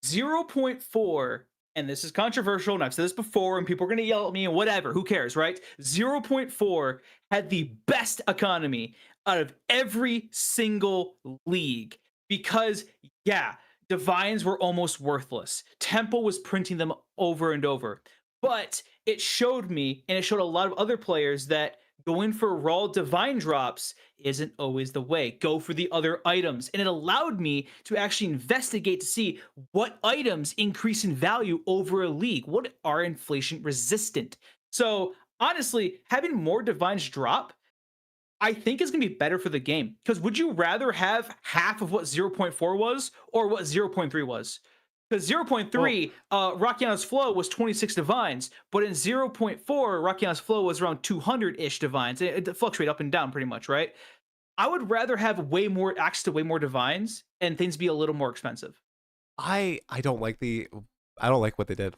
0.4, and this is controversial, and I've said this before, and people are going to yell at me and whatever, who cares, right? 0.4 had the best economy out of every single league, because divines were almost worthless. Temple was printing them over and over. But it showed me, and it showed a lot of other players, that going for raw divine drops isn't always the way. Go for the other items. And it allowed me to actually investigate to see what items increase in value over a league. What are inflation resistant? So honestly, having more divines drop, I think is going to be better for the game. Because would you rather have half of what 0.4 was or what 0.3 was? Because 0.3, Rakiana's Flow was 26 divines, but in 0.4, Rakiana's Flow was around 200-ish divines. It fluctuated up and down pretty much, right? I would rather have access to way more divines and things be a little more expensive. I don't like what they did.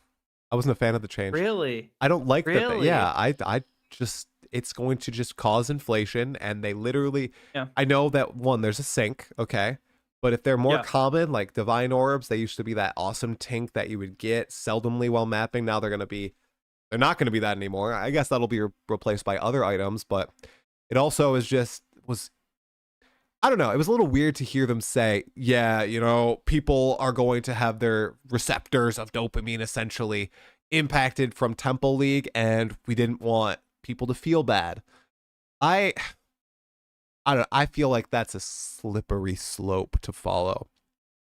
I wasn't a fan of the change. Really? I don't like that. Really? Yeah, I just, it's going to just cause inflation, and they literally, I know that there's a sink, okay? But if they're more common, like Divine Orbs, they used to be that awesome tink that you would get seldomly while mapping. Now they're not going to be that anymore. I guess that'll be replaced by other items, but it also I don't know. It was a little weird to hear them say, people are going to have their receptors of dopamine essentially impacted from Temple League, and we didn't want people to feel bad. I feel like that's a slippery slope to follow.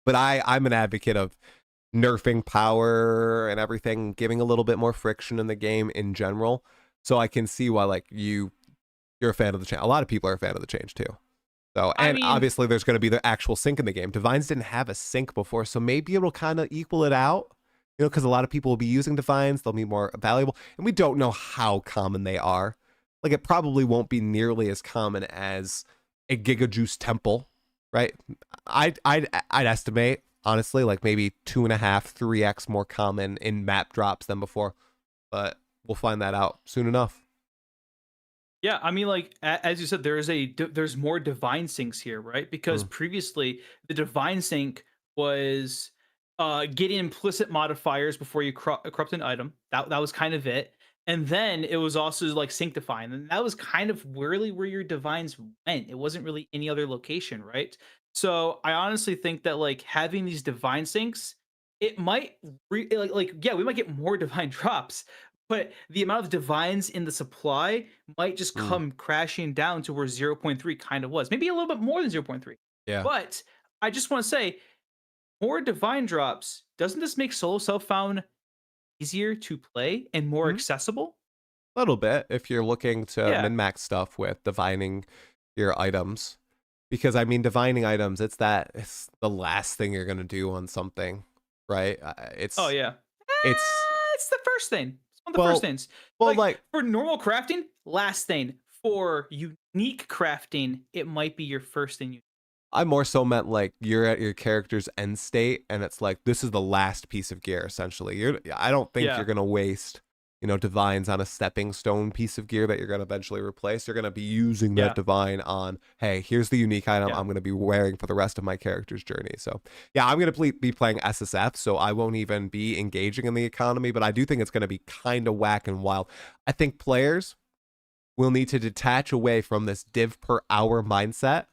But I'm an advocate of nerfing power and everything, giving a little bit more friction in the game in general. So I can see why you're a fan of the change. A lot of people are a fan of the change too. So, I and mean, obviously there's going to be the actual sync in the game. Divines didn't have a sync before, so maybe it'll kind of equal it out, you know, because a lot of people will be using Divines. They'll be more valuable, and we don't know how common they are. Like, it probably won't be nearly as common as a Giga Juice Temple, right? I'd estimate, honestly, like maybe 2.5, 3x more common in map drops than before, but we'll find that out soon enough. yeah, I mean, like as you said, there's more divine sinks here, right? Because previously the divine sink was getting implicit modifiers before you corrupt an item. That was kind of it, and then it was also like sanctifying, and that was kind of really where your divines went. It wasn't really any other location, right? So I honestly think that like having these divine sinks, it might yeah, we might get more divine drops, but the amount of divines in the supply might just come crashing down to where 0.3 kind of was. Maybe a little bit more than 0.3. Yeah. But I just want to say, more divine drops, doesn't this make solo self-found easier to play and more accessible? A little bit if you're looking to Yeah. min-max stuff with divining your items. Because, I mean, divining items, it's the last thing you're going to do on something, right? Oh yeah. It's It's the first thing. It's one of the well, first things. well, Like for normal crafting, last thing. For unique crafting, it might be your first thing you. I more so meant like you're at your character's end state, and it's like this is the last piece of gear essentially. I don't think Yeah. you're gonna waste, you know, divines on a stepping stone piece of gear that you're gonna eventually replace. You're gonna be using that Yeah. divine on, hey, here's the unique item Yeah. I'm gonna be wearing for the rest of my character's journey. So yeah, I'm gonna be playing SSF, so I won't even be engaging in the economy, but I do think it's gonna be kind of whack and wild. I think players will need to detach away from this div per hour mindset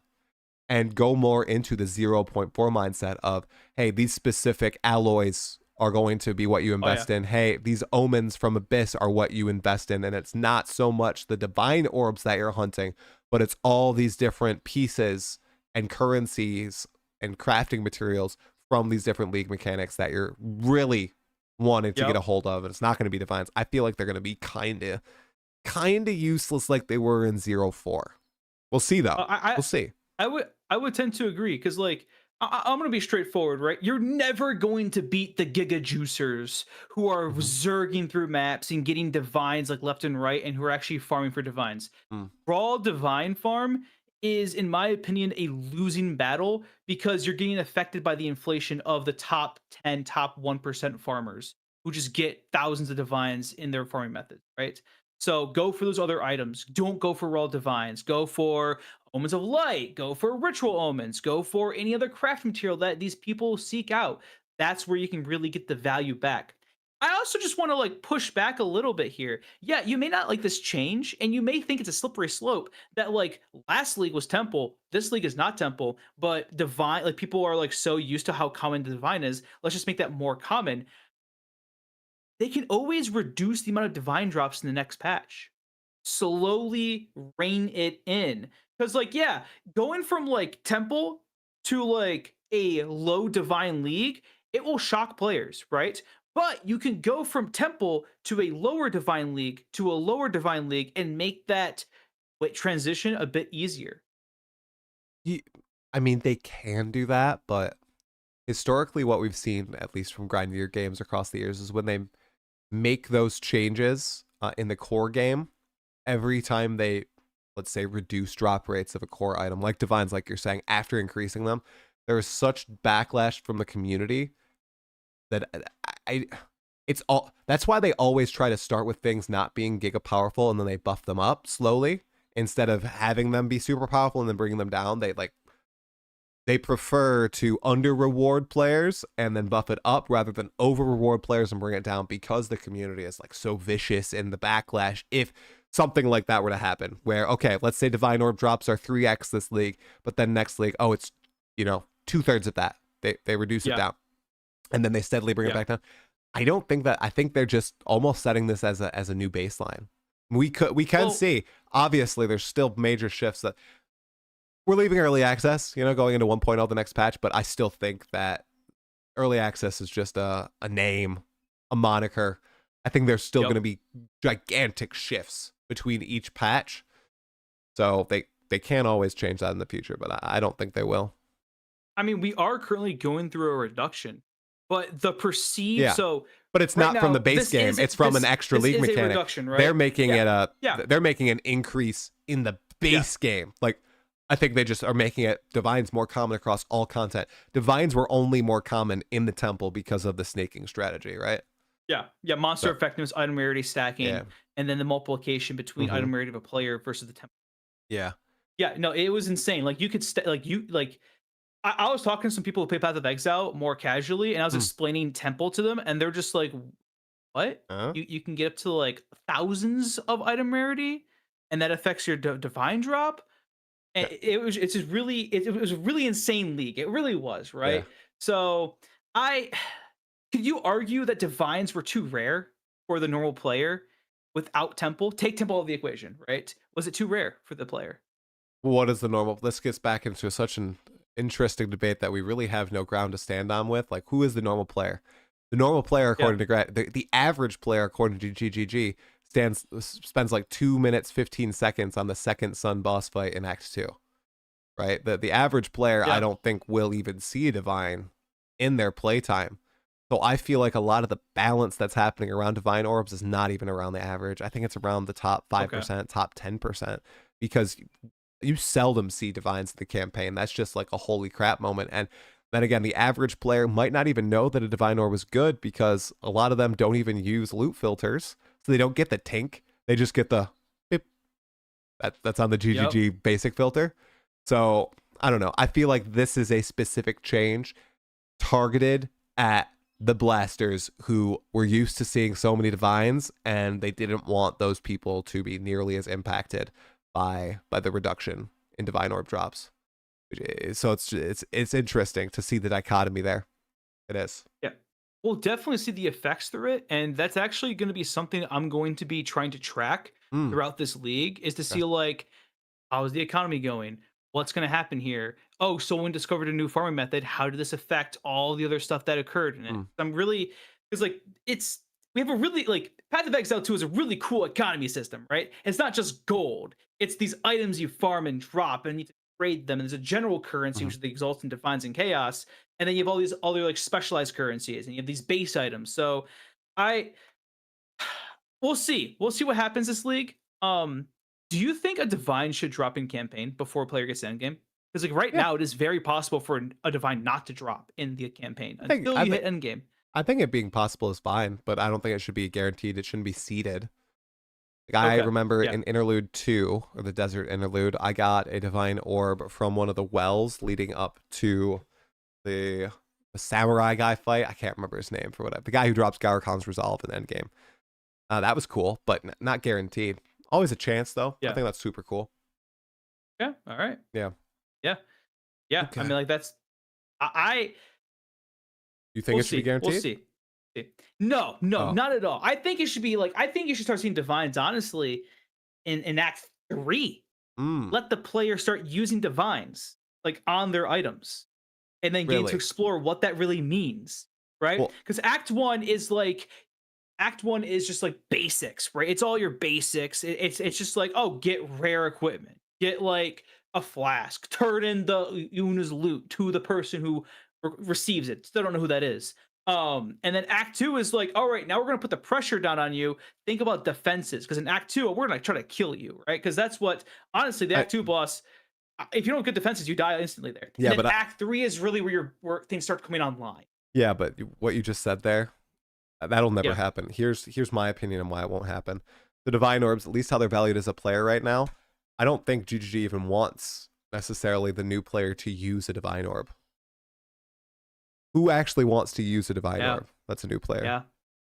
and go more into the 0.4 mindset of, hey, these specific alloys are going to be what you invest in. Hey, these omens from Abyss are what you invest in. And it's not so much the divine orbs that you're hunting, but it's all these different pieces and currencies and crafting materials from these different league mechanics that you're really wanting to get a hold of. And it's not going to be divines. I feel like they're going to be kind of useless like they were in 0.4. We'll see, though. We'll see. I would tend to agree because like I'm gonna be straightforward, right? You're never going to beat the Giga Juicers who are zerging through maps and getting divines like left and right, and who are actually farming for divines. Raw divine farm is, in my opinion, a losing battle because you're getting affected by the inflation of the top 10, top 1% farmers who just get thousands of divines in their farming methods, right? So go for those other items. Don't go for raw divines. Go for omens of light. Go for ritual omens. Go for any other craft material that these people seek out. That's where you can really get the value back. I also just want to like push back a little bit here. Yeah, you may not like this change, and you may think it's a slippery slope that like last league was temple, this league is not temple, but divine, like people are like so used to how common the divine is. Let's just make that more common. They can always reduce the amount of divine drops in the next patch. Slowly rein it in. Because, like, yeah, going from like temple to like a low divine league, it will shock players, right? But you can go from temple to a lower divine league to a lower divine league and make that transition a bit easier. I mean, they can do that, but historically what we've seen, at least from grindier games across the years, is when they make those changes in the core game, every time they, let's say, reduce drop rates of a core item, like divines, like you're saying, after increasing them, there is such backlash from the community that that's why they always try to start with things not being giga powerful, and then they buff them up slowly instead of having them be super powerful and then bringing them down. They prefer to under reward players and then buff it up rather than over reward players and bring it down, because the community is like so vicious in the backlash. If something like that were to happen, where, okay, let's say divine orb drops are 3x this league, but then next league, oh, it's, you know, 2/3 of that. They reduce it down, and then they steadily bring it back down. I think they're just almost setting this as a new baseline. We can see, obviously there's still major shifts that we're leaving early access, you know, going into 1.0 the next patch, but I still think that early access is just a name, a moniker. I think there's still going to be gigantic shifts between each patch. So they can't always change that in the future, but I don't think they will. I mean, we are currently going through a reduction, but the perceived Yeah. so But it's right not from now, the base this game. is- It's from this- an extra this league is a mechanic. reduction, right? They're making Yeah. they're making an increase in the base game. Like, I think they just are making it divines more common across all content. Divines were only more common in the temple because of the snaking strategy, right? Yeah, monster So- effectiveness, item rarity stacking, Yeah. and then the multiplication between Mhm. item rarity of a player versus the temple. Yeah. Yeah, no, it was insane. Like you could I was talking to some people who play Path of Exile more casually, and I was explaining temple to them, and they're just like, "What? Huh? You can get up to like thousands of item rarity, and that affects your divine drop." And it was just really it was a really insane league. It really was, right? Yeah. So could you argue that divines were too rare for the normal player without temple? Take temple out of the equation, right? Was it too rare for the player? What is the normal? This gets back into such an interesting debate that we really have no ground to stand on with. Like, who is the normal player? The normal player, according to the average player, according to GGG, spends like 2 minutes 15 seconds on the second sun boss fight in Act 2. Right? The average player, I don't think, will even see a divine in their playtime. So I feel like a lot of the balance that's happening around divine orbs is not even around the average. I think it's around the top 5%, top 10%, because you seldom see divines in the campaign. That's just like a holy crap moment. And then again, the average player might not even know that a divine orb is good, because a lot of them don't even use loot filters. So they don't get the tink. They just get the beep. That's on the GGG basic filter. So I don't know. I feel like this is a specific change targeted at the blasters who were used to seeing so many divines, and they didn't want those people to be nearly as impacted by the reduction in divine orb drops. So it's interesting to see the dichotomy there. It is. Yeah. We'll definitely see the effects through it, and that's actually going to be something I'm going to be trying to track throughout this league, is to see like, how is the economy going? What's going to happen here? Oh, someone discovered a new farming method. How did this affect all the other stuff that occurred in it? I'm really, because like we have a really like Path of Exile 2 is a really cool economy system, right? It's not just gold. It's these items you farm and drop, and you need to trade them. And there's a general currency, which is the exalts and defines and chaos. And then you have all these other like specialized currencies, and you have these base items. So we'll see. We'll see what happens this league. Do you think a divine should drop in campaign before a player gets to endgame? Because like right now, it is very possible for a divine not to drop in the campaign until you hit endgame. I think it being possible is fine, but I don't think it should be guaranteed. It shouldn't be seeded. Like, I remember in Interlude 2, or the Desert Interlude, I got a divine orb from one of the wells leading up to the samurai guy fight. I can't remember his name for whatever. The guy who drops Garkon's Resolve in endgame. That was cool, but not guaranteed. Always a chance, though. I think that's super cool. Yeah. All right. Yeah. Okay. I mean, like that's You think it should be guaranteed? We'll see. No, not at all. I think it should be like, I think you should start seeing divines honestly in Act 3. Let the player start using divines like on their items, and then get to explore what that really means, right? Because Act 1 is just like basics, right? It's all your basics. It's just like, oh, get rare equipment, get like a flask, turn in the Una's loot to the person who receives it. Still don't know who that is. And then Act 2 is like, all right, now we're gonna put the pressure down on you. Think about defenses, because in Act 2 we're gonna try to kill you, right? Because that's what, honestly, the Act 2 boss. If you don't have good defenses, you die instantly there. Yeah, and then but Act 3 is really where things start coming online. Yeah, but what you just said there, that'll never happen. Here's my opinion on why it won't happen. The divine orbs, at least how they're valued as a player right now, I don't think GGG even wants necessarily the new player to use a divine orb. Who actually wants to use a divine orb? That's a new player. Yeah.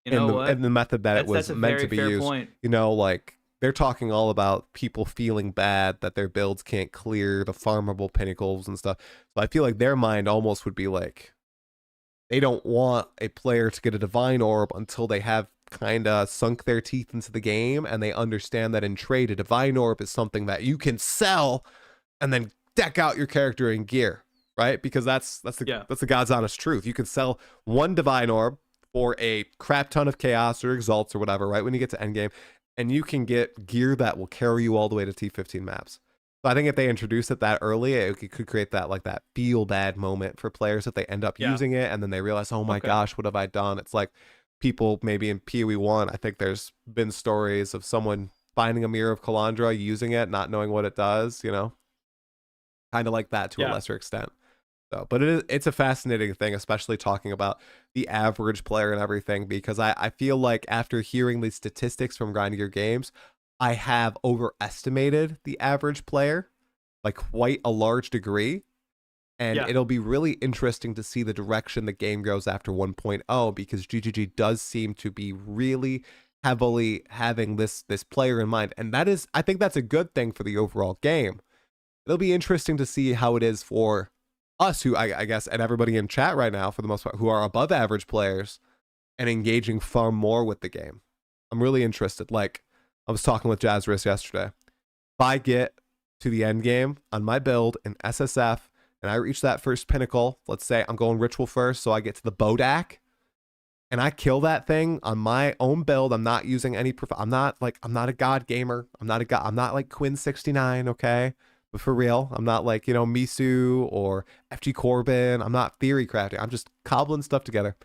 You know what? And the method that it was meant to be used. Point. You know, like, they're talking all about people feeling bad that their builds can't clear the farmable pinnacles and stuff. So I feel like their mind almost would be like, they don't want a player to get a divine orb until they have kind of sunk their teeth into the game, and they understand that in trade, a divine orb is something that you can sell and then deck out your character in gear, right? Because that's the God's honest truth. You can sell one divine orb for a crap ton of chaos or exalts or whatever, right when you get to endgame, and you can get gear that will carry you all the way to T15 maps. So I think if they introduce it that early, it could create that like that feel bad moment for players if they end up Yeah. using it and then they realize, oh my Okay. gosh, what have I done? It's like people maybe in PoE1, I think there's been stories of someone finding a Mirror of Kalandra, using it, not knowing what it does, kind of like that to a Yeah. lesser extent. So, but it's a fascinating thing, especially talking about the average player and everything, because I feel like after hearing these statistics from grinding your games, I have overestimated the average player like quite a large degree. And Yeah. it'll be really interesting to see the direction the game goes after 1.0, because GGG does seem to be really heavily having this player in mind. And that is, I think that's a good thing for the overall game. It'll be interesting to see how it is for us, who I guess, and everybody in chat right now, for the most part, who are above average players and engaging far more with the game. I'm really interested. Like, I was talking with Jazzris yesterday. If I get to the end game on my build in SSF and I reach that first pinnacle, let's say I'm going ritual first, so I get to the Bodak, and I kill that thing on my own build. I'm not using any I'm not a god gamer. I'm not like Quinn69, okay? But for real, I'm not like, Misu or FG Corbin. I'm not theory crafting. I'm just cobbling stuff together.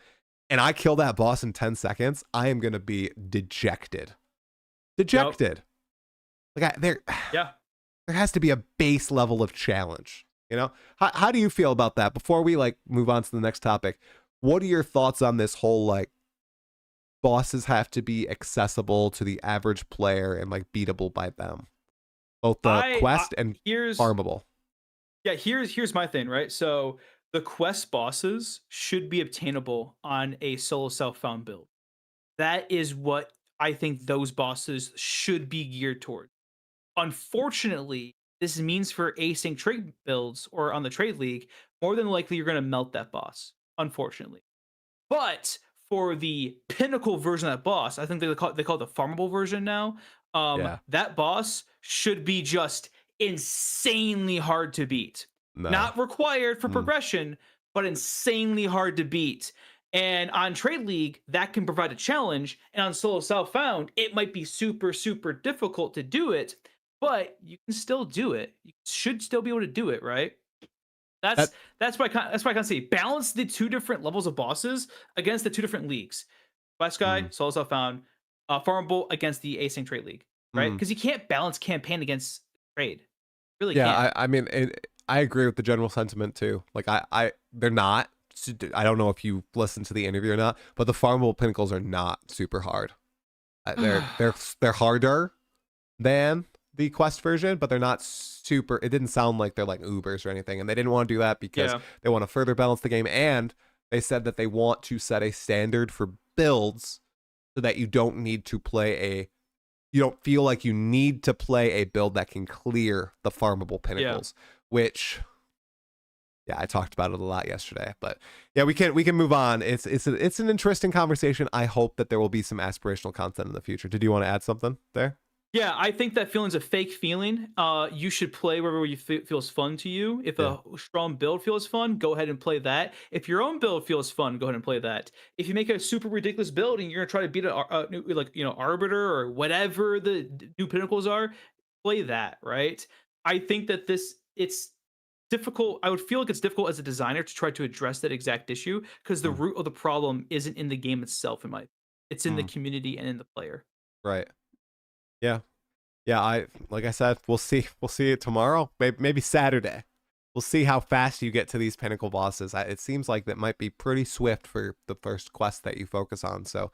And I kill that boss in 10 seconds. I am going to be dejected. Dejected. Like there has to be a base level of challenge. How do you feel about that? Before we like move on to the next topic, what are your thoughts on this whole like bosses have to be accessible to the average player and like beatable by them? Both the quest and farmable. Yeah, here's my thing, right? So the quest bosses should be obtainable on a solo self-found build. That is what I think those bosses should be geared toward. Unfortunately, this means for async trade builds or on the trade league, more than likely you're going to melt that boss, unfortunately. But for the pinnacle version of that boss, I think they call it the farmable version now. That boss should be just insanely hard to beat. No. Not required for progression, but insanely hard to beat. And on Trade League, that can provide a challenge. And on Solo Self-Found, it might be super, super difficult to do it, but you can still do it. You should still be able to do it, right? That's what I kind of see. Balance the two different levels of bosses against the two different leagues. Quest Guy, Solo Self-Found, farmable against the async trade league, right? Because you can't balance campaign against trade. Really can't. I mean, I agree with the general sentiment too. Like they're not. I don't know if you listened to the interview or not, but the farmable pinnacles are not super hard. They're harder than the quest version, but they're not super. It didn't sound like they're like Ubers or anything, and they didn't want to do that because they want to further balance the game. And they said that they want to set a standard for builds so that you don't need to you don't feel like you need to play a build that can clear the farmable pinnacles, which I talked about it a lot yesterday, but we can move on. It's an interesting conversation. I hope that there will be some aspirational content in the future. Did you want to add something there? Yeah, I think that feeling's a fake feeling. You should play wherever you feels fun to you. If a strong build feels fun, go ahead and play that. If your own build feels fun, go ahead and play that. If you make a super ridiculous build and you're gonna try to beat a new, Arbiter or whatever the new pinnacles are, play that, right? I think that it's difficult. I would feel like it's difficult as a designer to try to address that exact issue because the root of the problem isn't in the game itself. It's in the community and in the player. Right. Yeah. Like I said, we'll see it tomorrow, maybe Saturday. We'll see how fast you get to these pinnacle bosses. It seems like that might be pretty swift for the first quest that you focus on. So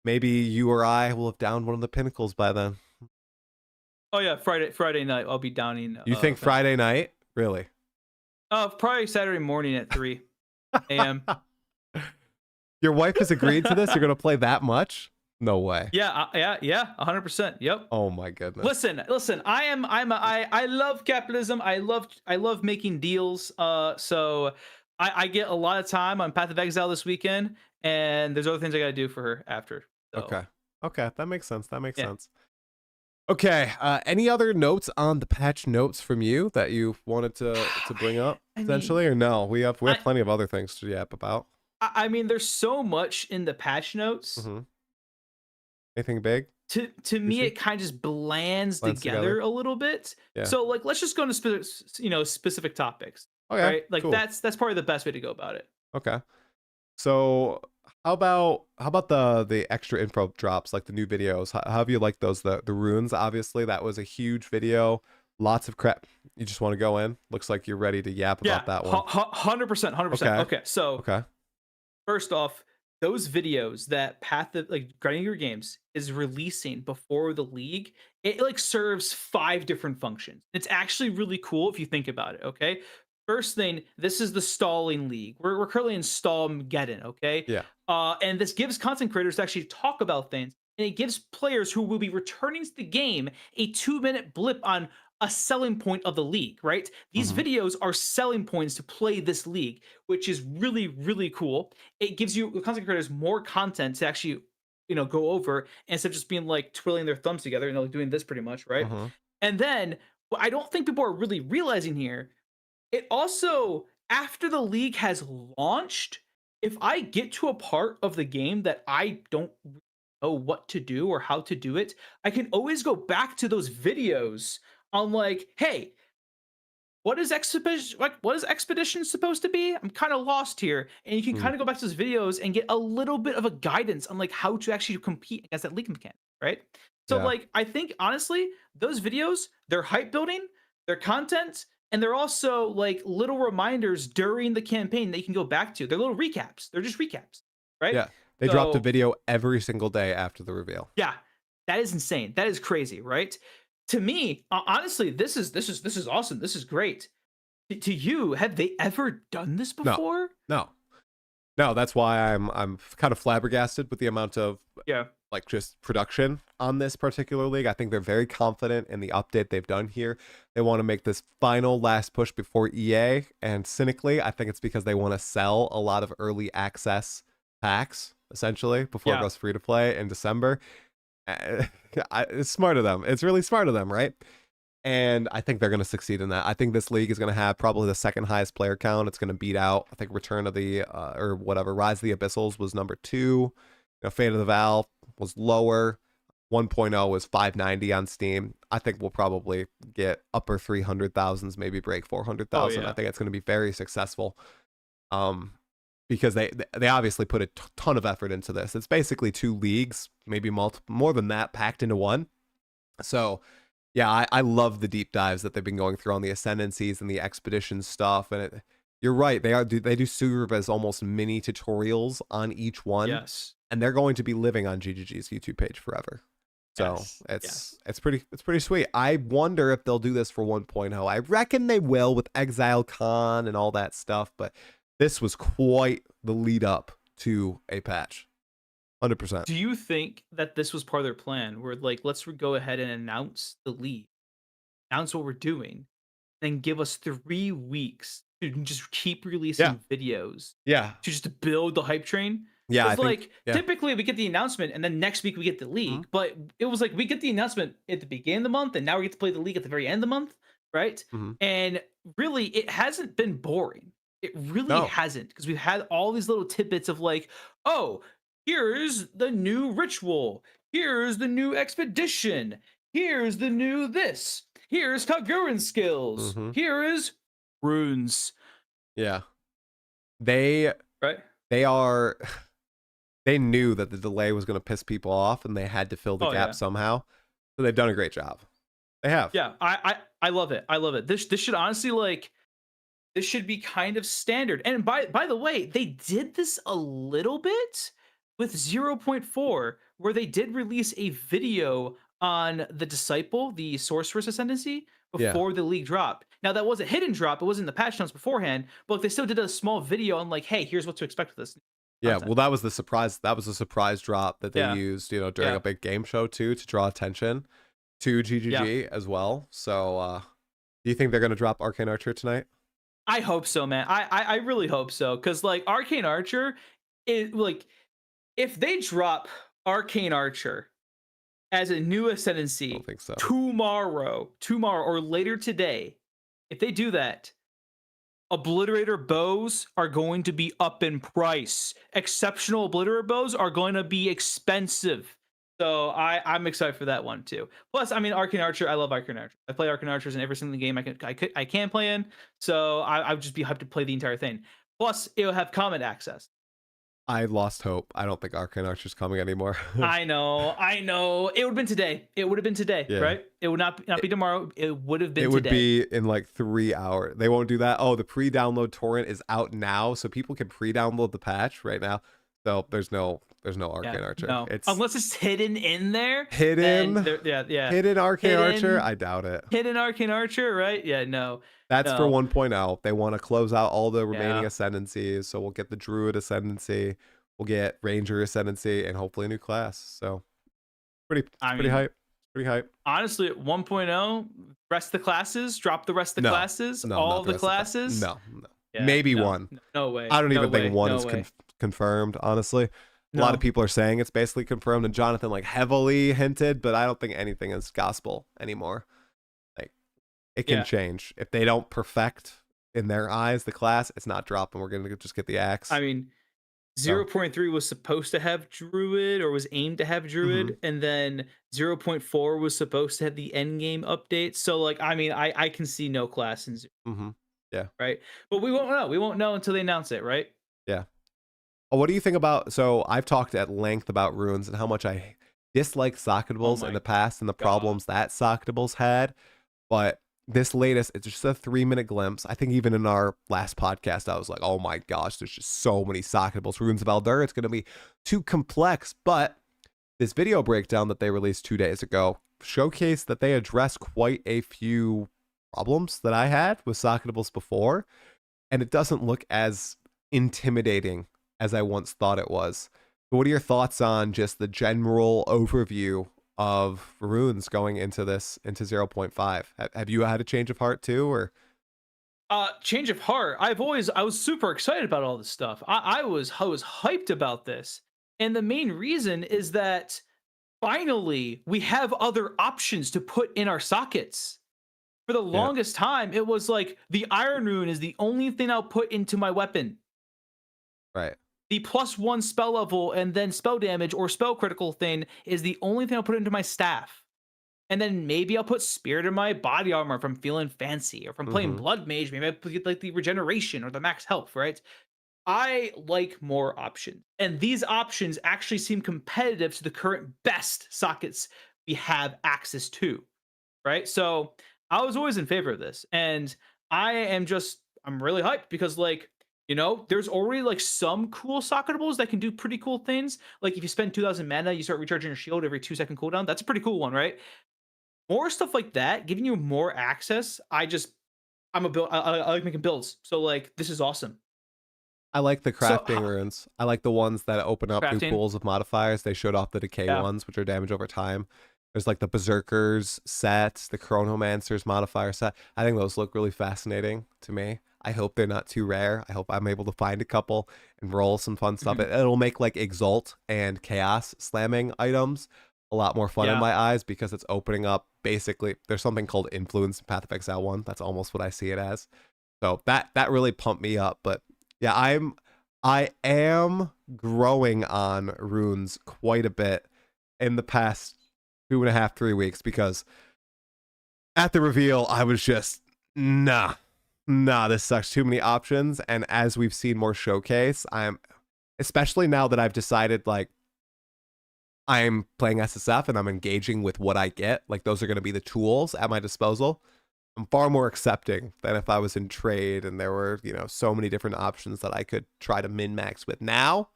maybe you or I will have downed one of the pinnacles by then. Oh yeah, Friday night I'll be downing. You think Friday night? Really? Probably Saturday morning at 3 a.m. Your wife has agreed to this? You're gonna play that much? No way. Yeah, 100%. Yep. Oh my goodness. Listen. I love capitalism. I love making deals. So I get a lot of time on Path of Exile this weekend, and there's other things I gotta do for her after. So. Okay, that makes sense. Sense. Okay. Any other notes on the patch notes from you that you wanted to bring up essentially, or no? We have plenty of other things to yap about. I mean, there's so much in the patch notes. Anything big? to me, it kind of just blends Blends together. together a little bit. Yeah. So like, let's just go into specific topics, Okay. right? Like cool. that's probably the best way to go about it. Okay. So how about the extra info drops, like the new videos? How have you liked those? The runes, obviously, that was a huge video. Lots of crap. You just want to go in. Looks like you're ready to yap about that one. 100%, 100%. Okay, so Okay. first off, those videos that Path of like Grinding Your Games is releasing before the league, it like serves 5 different functions. It's actually really cool if you think about it. Okay, first thing, this is the stalling league. We're currently in Stallmageddon. Okay, Yeah. and this gives content creators to actually talk about things, and it gives players who will be returning to the game a 2-minute blip on a selling point of the league, right? These videos are selling points to play this league, which is really, really cool. It gives you the content creators more content to actually, go over instead of just being like twiddling their thumbs together, like doing this pretty much, right? And then what I don't think people are really realizing here, it also, after the league has launched, if I get to a part of the game that I don't know what to do or how to do it, I can always go back to those videos on like, hey, what is expedition supposed to be? I'm kind of lost here. And you can kind of go back to those videos and get a little bit of a guidance on like how to actually compete against that league mechanic, right? So Yeah. like I think honestly, those videos, they're hype building, they're content, and they're also like little reminders during the campaign that you can go back to. They're little recaps. They're just recaps, right? Yeah. They dropped a So- video every single day after the reveal. Yeah, that is insane. That is crazy, right? To me, honestly, this is awesome. This is great. To you, have they ever done this before? No. That's why I'm kind of flabbergasted with the amount of Yeah. like just production on this particular league. I think they're very confident in the update they've done here. They want to make this final last push before EA, and cynically, I think it's because they want to sell a lot of early access packs essentially before it goes free to play in December. It's smart of them. It's really smart of them, right? And I think they're going to succeed in that. I think this league is going to have probably the second highest player count. It's going to beat out, I think, Return of the or whatever, Rise of the Abyssals was number 2. Fate of the Val was lower. 1.0 was 590 on Steam. I think we'll probably get upper 300,000s, maybe break 400,000. I think it's going to be very successful. Because they obviously put a ton of effort into this. It's basically 2 leagues, maybe more than that, packed into one. So, yeah, I love the deep dives that they've been going through on the Ascendancies and the Expedition stuff. And you're right, they do serve as almost mini tutorials on each one. Yes. And they're going to be living on GGG's YouTube page forever. So it's pretty sweet. I wonder if they'll do this for 1.0. I reckon they will with Exile Con and all that stuff, but this was quite the lead up to a patch. 100%. Do you think that this was part of their plan where like, let's go ahead and announce the league, announce what we're doing, then give us 3 weeks to just keep releasing videos? Yeah. To just build the hype train? Yeah. Typically we get the announcement and then next week we get the league, but it was like we get the announcement at the beginning of the month and now we get to play the league at the very end of the month, right? And really it hasn't been boring. It really hasn't, because we've had all these little tidbits of like, oh, here's the new ritual, here's the new expedition, here's the new this, here's Kagurun skills, here is runes. Yeah. They knew that the delay was going to piss people off and they had to fill the gap somehow. So they've done a great job. They have. Yeah, I love it. I love it. This should honestly like, this should be kind of standard. And by the way, they did this a little bit with 0.4, where they did release a video on the Disciple, the Sorceress Ascendancy, before the league drop. Now, that was a hidden drop. It wasn't in the patch notes beforehand, but they still did a small video on like, hey, here's what to expect with this. Yeah, well, that was the surprise. That was a surprise drop that they used, during a big game show too, to draw attention to GGG as well. So, do you think they're going to drop Arcane Archer tonight? I hope so, man. I really hope so, because like Arcane Archer, like if they drop Arcane Archer as a new Ascendancy, I don't think so. tomorrow or later today, if they do that, Obliterator bows are going to be up in price. Exceptional Obliterator bows are going to be expensive. So I'm excited for that one too. Plus, I mean, Arcane Archer. I love Arcane Archer. I play Arcane Archers in every single game I can play in. So I would just be hyped to play the entire thing. Plus, it'll have comment access. I lost hope. I don't think Arcane Archer's coming anymore. I know. It would have been today. It would have been today, Yeah. right? It would not be tomorrow. It would have been It would today. be in like 3 hours. They won't do that. Oh, the pre-download torrent is out now, so people can pre-download the patch right now. So there's no Arcane Archer. No. It's Unless it's hidden in there. hidden. Yeah. Hidden Arcane Hidden- Archer. I doubt it. Hidden Arcane Archer, right? Yeah, no. That's for No. 1.0. They want to close out all the remaining Yeah. ascendancies. So we'll get the Druid ascendancy, we'll get Ranger ascendancy, and hopefully a new class. So pretty hype. Pretty hype. Honestly, at 1.0, rest of the classes, drop the rest of the classes, all not of the rest classes. No. Yeah, Maybe no, one. No way. I don't even think one no is way. confirmed, honestly. A lot of people are saying it's basically confirmed, and Jonathan like heavily hinted, but I don't think anything is gospel anymore. Like it can change. If they don't perfect in their eyes the class, it's not dropping. We're gonna just get the axe. I mean, 0.3 was supposed to have Druid or was aimed to have Druid, and then 0.4 was supposed to have the end game update. So like, I mean, I can see no class in 0. Yeah. Right. But we won't know. We won't know until they announce it, right? Yeah. Oh, what do you think about? So I've talked at length about runes and how much I dislike socketables in the past and the problems that socketables had. But this latest, it's just a 3-minute glimpse. I think even in our last podcast, I was like, oh my gosh, there's just so many socketables. Runes of Eldur, it's going to be too complex. But this video breakdown that they released 2 days ago showcased that they address quite a few problems that I had with socketables before. And it doesn't look as intimidating as I once thought it was. But what are your thoughts on just the general overview of runes going into 0.5? Have you had a change of heart too, or Change of heart. I was super excited about all this stuff. I was hyped about this. And the main reason is that finally we have other options to put in our sockets. For the longest time, it was like the Iron Rune is the only thing I'll put into my weapon. right? The +1 spell level and then spell damage or spell critical thing is the only thing I'll put into my staff. And then maybe I'll put Spirit in my body armor if I'm feeling fancy, or if I'm playing Blood Mage, maybe I put like the regeneration or the max health, right? I like more options. And these options actually seem competitive to the current best sockets we have access to, right? So I was always in favor of this. And I'm really hyped because like, you know, there's already like some cool socketables that can do pretty cool things. Like if you spend 2,000 mana, you start recharging your shield every 2-second cooldown. That's a pretty cool one, right? More stuff like that, giving you more access. I like making builds. So like, this is awesome. I like the crafting runes. I like the ones that open up through pools of modifiers. They showed off the decay ones, which are damage over time. There's like the Berserkers set, the Chronomancers modifier set. I think those look really fascinating to me. I hope they're not too rare. I hope I'm able to find a couple and roll some fun stuff. It'll make like Exalt and Chaos slamming items a lot more fun in my eyes, because it's opening up basically, there's something called Influence in Path of Exile 1. That's almost what I see it as. So that really pumped me up. But yeah, I am growing on runes quite a bit in the past 2.5, 3 weeks, because at the reveal, I was just, nah, this sucks. Too many options. And as we've seen more showcase, especially now that I've decided, like, I'm playing SSF and I'm engaging with what I get, like those are going to be the tools at my disposal, I'm far more accepting than if I was in trade and there were, you know, so many different options that I could try to min-max with. Now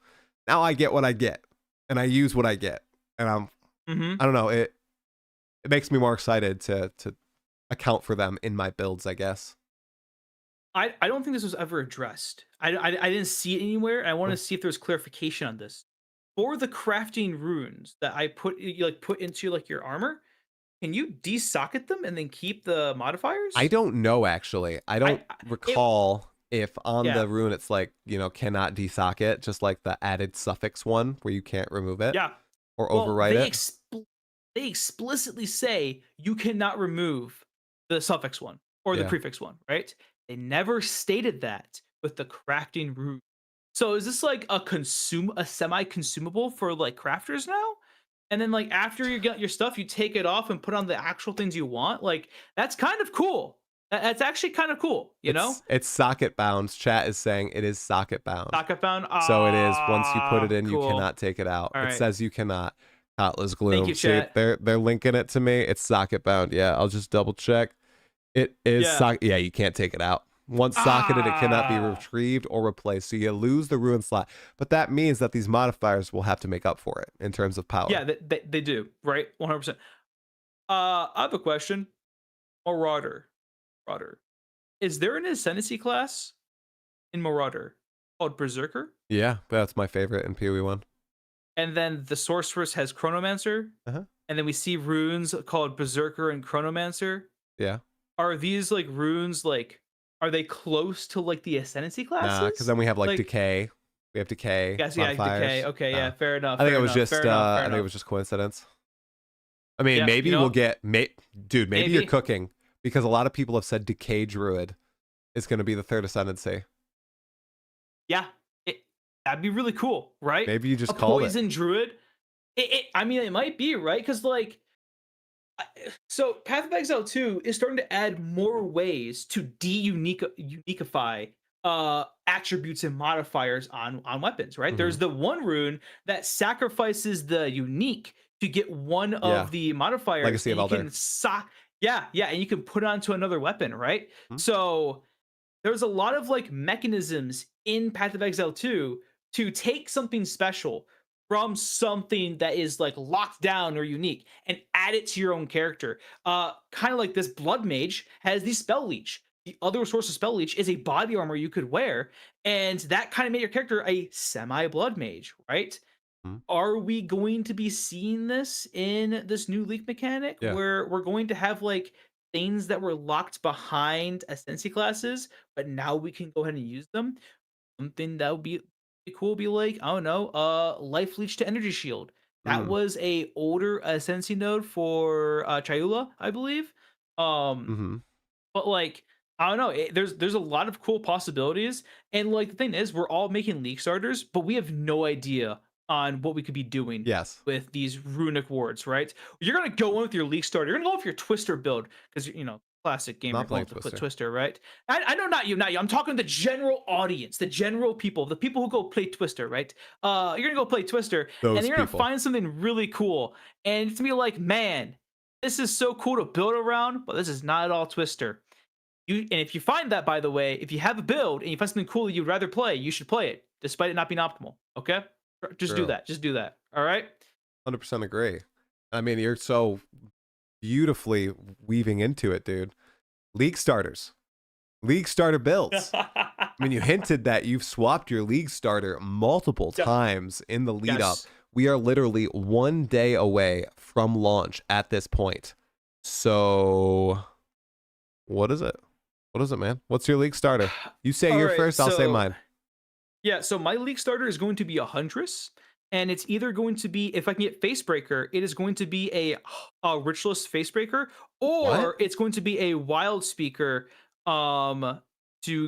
I get what I get and I use what I get. And I don't know, it makes me more excited to account for them in my builds, I guess. I don't think this was ever addressed. I didn't see it anywhere. I want to see if there's clarification on this. For the crafting runes that I put into like your armor, can you desocket them and then keep the modifiers? I don't know, actually. I don't recall if on the rune it's like, you know, cannot desocket, just like the added suffix one where you can't remove it. Yeah. Or overwrite it. They explicitly say you cannot remove the suffix one or the prefix one, right? They never stated that with the crafting rune. So is this like a semi-consumable for like crafters now? and then like after you get your stuff, you take it off and put on the actual things you want. Like that's kind of cool. That's actually kind of cool, you know? It's socket bound. Chat is saying it is socket bound. Socket found. So it is. Once you put it in, you Cool. cannot take it out. All It right. says you cannot. Atlas Gloom. Thank you, See, chat. they're linking it to me. It's socket bound. Yeah, I'll just double check. It is Yeah. Yeah, you can't take it out. Once socketed, it cannot be Ah. retrieved or replaced. So you lose the ruin slot. But that means that these modifiers will have to make up for it in terms of power. Yeah, they do, right? 100%. I have a question. Marauder. Is there an ascendancy class in Marauder called Berserker? Yeah, that's my favorite in PoE 1. And then the sorceress has Chronomancer. Uh-huh. And then we see runes called Berserker and Chronomancer. Yeah. Are these like runes like are they close to like the ascendancy classes? Nah, because then we have like decay. We have decay. Yes, yeah, modifiers. decay. Okay, yeah, fair enough. I think fair it was enough, just fair enough, fair I think it enough. was just coincidence. I mean, Yeah, maybe you know, we'll get dude, maybe you're maybe. cooking because a lot of people have said decay druid is going to be the third ascendancy. Yeah, that'd be really cool, right? Maybe you just a called it. poison druid. I mean, it might be right because like, so Path of Exile 2 is starting to add more ways to uniquify attributes and modifiers on weapons, right? There's the one rune that sacrifices the unique to get one of the modifiers. Legacy of and you Elder. can yeah, and you can put it onto another weapon, right? So there's a lot of like mechanisms in Path of Exile 2 to take something special from something that is like locked down or unique and add it to your own character. Kind of like this Blood Mage has the Spell Leech. The other source of Spell Leech is a body armor you could wear, and that kind of made your character a semi-Blood Mage, right? Are we going to be seeing this in this new leak mechanic where we're going to have like things that were locked behind ascendancy classes, but now we can go ahead and use them? Something that would be cool would be like, I don't know, life leech to energy shield. That was a older ascendancy node for Chayula, I believe. But like, I don't know, there's a lot of cool possibilities, and like the thing is, we're all making league starters, but we have no idea on what we could be doing with these runic wards, right? You're gonna go in with your league starter, you're gonna go with your Twister build because you know, classic gamer to put Twister, right? I know, not you. I'm talking the general audience, the general people, the people who go play Twister, right? You're gonna go play Twister, and you're gonna find something really cool, and it's gonna be like, man, this is so cool to build around, but this is not at all Twister. And if you find that, by the way, if you have a build and you find something cool that you'd rather play, you should play it, despite it not being optimal. Okay, just do that. Just do that. All right. 100% agree. I mean, you're so beautifully weaving into it, dude. League starter builds. I mean, you hinted that you've swapped your league starter multiple times in the lead up. We are literally 1 day away from launch at this point. So what is it? What is it, man? What's your league starter? You say your first, I'll say mine. Yeah, so my league starter is going to be a Huntress, and it's either going to be, if I can get Facebreaker, it is going to be a Ritualist Facebreaker, or it's going to be a Wild Speaker to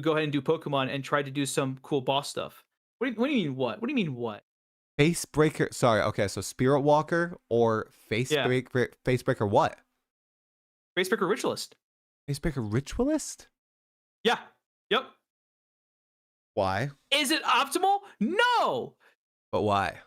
go ahead and do Pokemon and try to do some cool boss stuff. What do you mean what? What do you mean what? Facebreaker, sorry, okay, so Spirit Walker or Facebreaker what? Facebreaker Ritualist. Facebreaker Ritualist? Yeah. Yep. Why? Is it optimal? No. But why?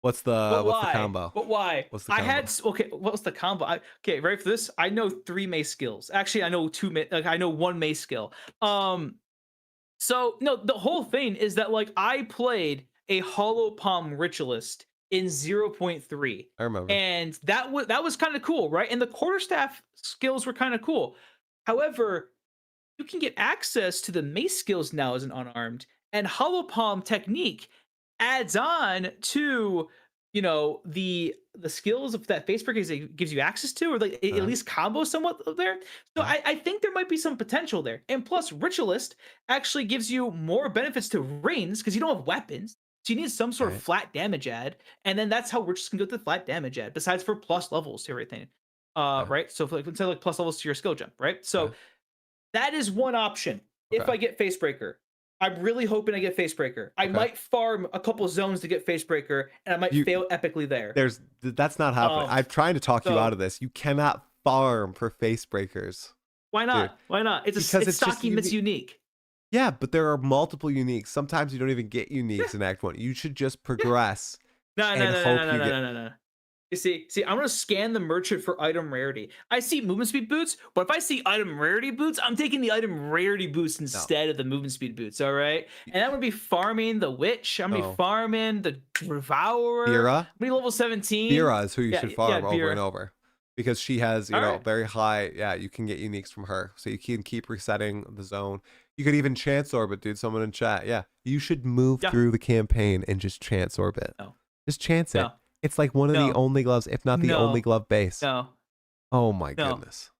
What's the combo? But why? What's the combo? What's the combo? Okay, ready for this? I know 3 mace skills. Actually, I know 2. I know 1 mace skill. So no, the whole thing is that like I played a Hollow Palm Ritualist in 0.3. I remember. And that was kind of cool, right? And the quarterstaff skills were kind of cool. However, you can get access to the mace skills now as an unarmed, and Hollow Palm technique adds on to, you know, the skills of that Facebreaker gives you access to, or like at least combo somewhat there. So I think there might be some potential there. And plus, Ritualist actually gives you more benefits to rings because you don't have weapons. So you need some sort of flat damage add, and then that's how Ritualist can go to the flat damage add, besides for plus levels to everything. Right? So for, like, let's say like plus levels to your skill jump, right? So that is one option if I get Facebreaker. I'm really hoping I get Facebreaker. I Okay. might farm a couple zones to get Facebreaker, and I might fail epically there. That's not happening. I'm trying to talk you out of this. You cannot farm for face breakers. Why not? Dude. Why not? It's stocky that's unique. Yeah, but there are multiple uniques. Sometimes you don't even get uniques in Act 1. You should just progress. No. You see, I'm gonna scan the merchant for item rarity. I see movement speed boots, but if I see item rarity boots, I'm taking the item rarity boots instead of the movement speed boots. All right, and I'm gonna be farming the witch. I'm gonna be farming the devourer. Bira? I'm gonna be level 17. Bira is who you should farm over Bira. and over. Because she has, very high, you can get uniques from her. So you can keep resetting the zone. You could even chance orbit, dude. Someone in chat. Yeah. You should move through the campaign and just chance orbit. No. Just chance it. It's like one of the only gloves, if not the only glove base. No. Oh my goodness.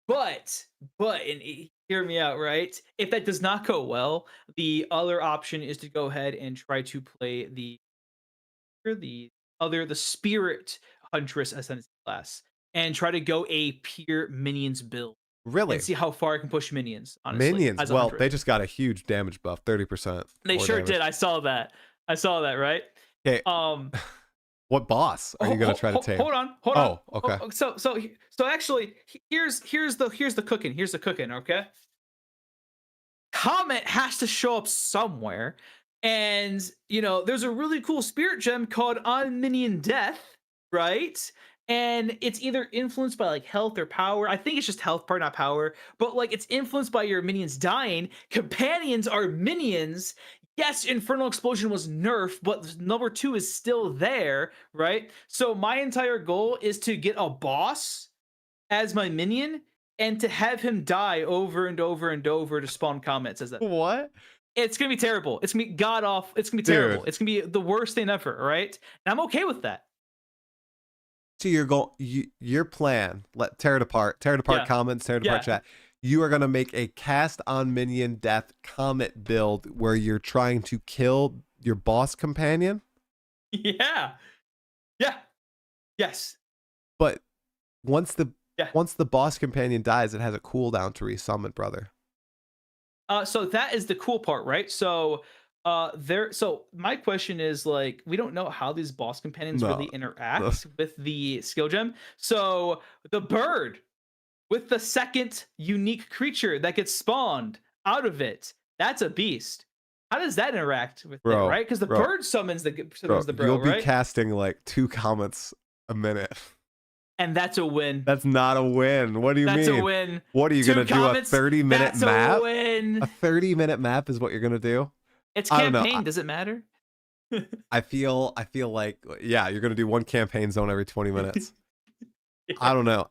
But and hear me out, right? If that does not go well, the other option is to go ahead and try to play the spirit huntress ascendancy class and try to go a pure minions build. Really? And see how far I can push minions, honestly. Minions. Well, they just got a huge damage buff, 30%. They sure did. I saw that, right? Okay. What boss are you gonna try to take? Hold on. Oh, okay. So actually, here's the cooking. Here's the cooking. Okay. Comet has to show up somewhere, and there's a really cool spirit gem called On Minion Death, right? And it's either influenced by like health or power. I think it's just health part, not power. But like it's influenced by your minions dying. Companions are minions. Yes, Infernal Explosion was nerfed, but number 2 is still there, right? So my entire goal is to get a boss as my minion and to have him die over and over and over to spawn comments as that. What? It's gonna be terrible. It's gonna be god awful. It's gonna be terrible. It's gonna be the worst thing ever, right? And I'm okay with that. So your plan, tear it apart comments, tear it apart chat. You are going to make a cast on minion death comet build where you're trying to kill your boss companion? Yeah. Yes. But once the boss companion dies, it has a cooldown to resummon, brother. So that is the cool part, right? So so my question is, like, we don't know how these boss companions really interact with the skill gem. So the bird with the second unique creature that gets spawned out of it, that's a beast. How does that interact with it, right? Because the bird summons the bro, you'll right? be casting like 2 comments a minute. And that's a win. That's not a win. What do you mean? That's a win. What are you going to do, a 30-minute map? A win. A 30-minute map is what you're going to do? It's campaign. Does it matter? I feel like, you're going to do one campaign zone every 20 minutes. I don't know.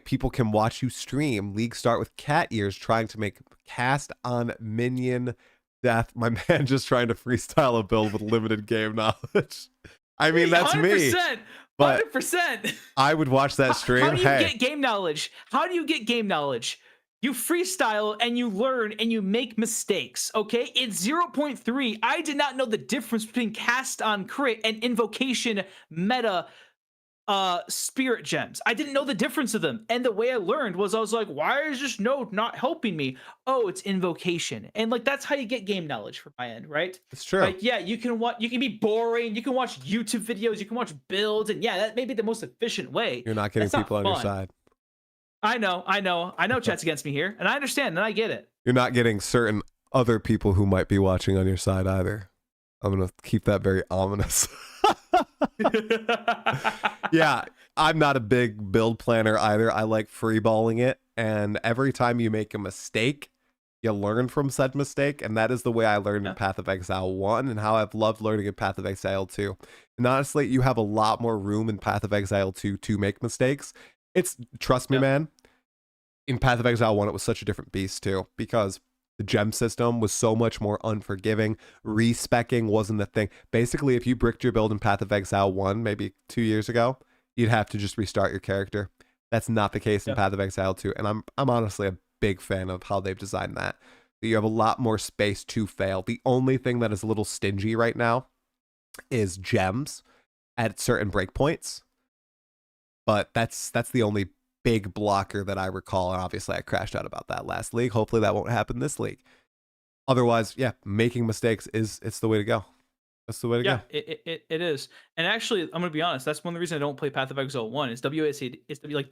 People can watch you stream League Start with cat ears trying to make cast on minion death. My man just trying to freestyle a build with limited game knowledge. I mean, that's 100%, me. But 100%. I would watch that stream. How do you get game knowledge? How do you get game knowledge? You freestyle and you learn and you make mistakes, okay? It's 0.3. I did not know the difference between cast on crit and invocation meta spirit gems. I didn't know the difference of them. And the way I learned was I was like, why is this node not helping me? Oh, it's invocation. And like that's how you get game knowledge from my end, right? It's true. Like, you can be boring, you can watch YouTube videos, you can watch builds, and that may be the most efficient way. You're not getting people on your side. I know chat's against me here, and I understand, and I get it. You're not getting certain other people who might be watching on your side either. I'm going to keep that very ominous. Yeah, I'm not a big build planner either. I like freeballing it, and every time you make a mistake, you learn from said mistake, and that is the way I learned in Path of Exile 1 and how I've loved learning in Path of Exile 2. And honestly, you have a lot more room in Path of Exile 2 to make mistakes. Trust me, man, in Path of Exile 1, it was such a different beast too, because the gem system was so much more unforgiving. Respecking wasn't the thing. Basically, if you bricked your build in Path of Exile 1, maybe 2 years ago, you'd have to just restart your character. That's not the case in Path of Exile 2. And I'm honestly a big fan of how they've designed that. You have a lot more space to fail. The only thing that is a little stingy right now is gems at certain breakpoints. But that's the only big blocker that I recall. And obviously I crashed out about that last league. Hopefully that won't happen this league. Otherwise, yeah, making mistakes it's the way to go. That's the way to Yeah, go. it is. And actually, I'm gonna be honest. That's one of the reasons I don't play Path of Exile 1. Is WASD. It's like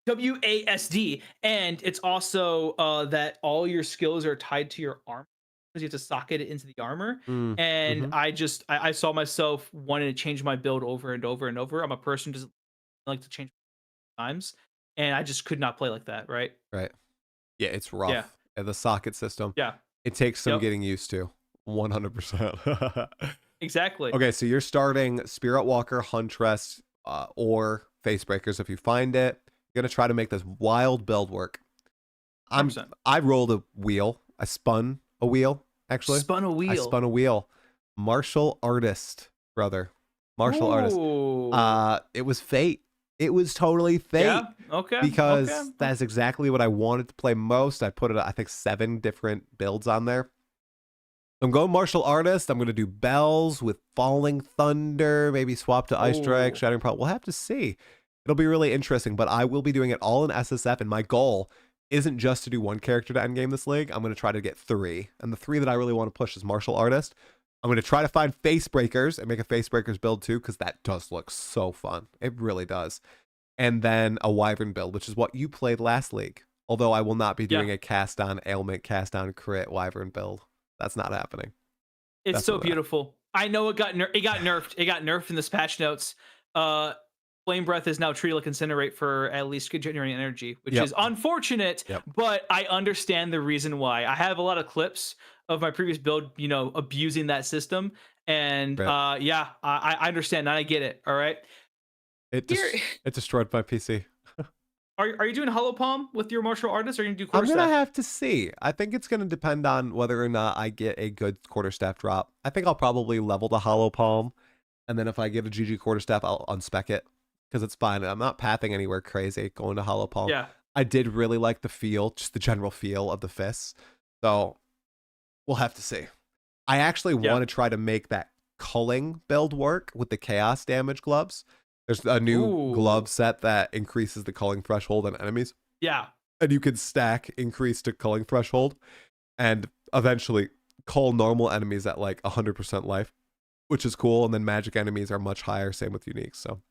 WASD, and it's also that all your skills are tied to your armor because you have to socket it into the armor. Mm, And hmm. I saw myself wanting to change my build over and over and over. I'm a person who doesn't like to change times, and I just could not play like that. Right? Right. Yeah, it's Yeah. rough. And the socket system, Yeah. it takes some Yep. getting used to. 100%. Exactly. Okay, so you're starting Spirit Walker, Huntress, or Facebreakers if you find it. You're gonna try to make this wild build work. 100%. I rolled a wheel. I spun a wheel, actually. Spun a wheel. I spun a wheel. Martial artist, brother. Martial artist. Ooh. It was fate. It was totally fate. Yeah. Okay. Because Okay. that's exactly what I wanted to play most. I put it, I think, 7 different builds on there. I'm going martial artist. I'm going to do bells with falling thunder, maybe swap to ice strike, Ooh. shattering prop. We'll have to see. It'll be really interesting, but I will be doing it all in SSF, and my goal isn't just to do one character to endgame this league. I'm going to try to get 3, and the 3 that I really want to push is martial artist. I'm going to try to find face breakers and make a face breakers build too, because that does look so fun. It really does. And then a wyvern build, which is what you played last league. Although I will not be doing a cast on ailment, cast on crit wyvern build. That's not happening. It's That's so not beautiful. I know it got nerfed. It got nerfed in this patch notes. Flame breath is now treated like incinerate for at least generating energy, which is unfortunate. Yep. But I understand the reason why. I have a lot of clips of my previous build, abusing that system, and Right. yeah, I understand and I get it. All right. It Here- it destroyed my PC. Are you doing hollow palm with your martial artist, or are you gonna do I'm quarterstaff? gonna have to see. I think it's gonna depend on whether or not I get a good quarterstaff drop. I think I'll probably level the hollow palm, and then if I get a GG quarterstaff, I'll unspec it because it's fine. I'm not pathing anywhere crazy going to hollow palm. Yeah. I did really like the feel, just the general feel of the fists. So we'll have to see. I actually want to try to make that culling build work with the chaos damage gloves. There's a new glove set that increases the culling threshold on enemies. Yeah. And you can stack increase to culling threshold and eventually cull normal enemies at like 100% life, which is cool. And then magic enemies are much higher. Same with uniques. So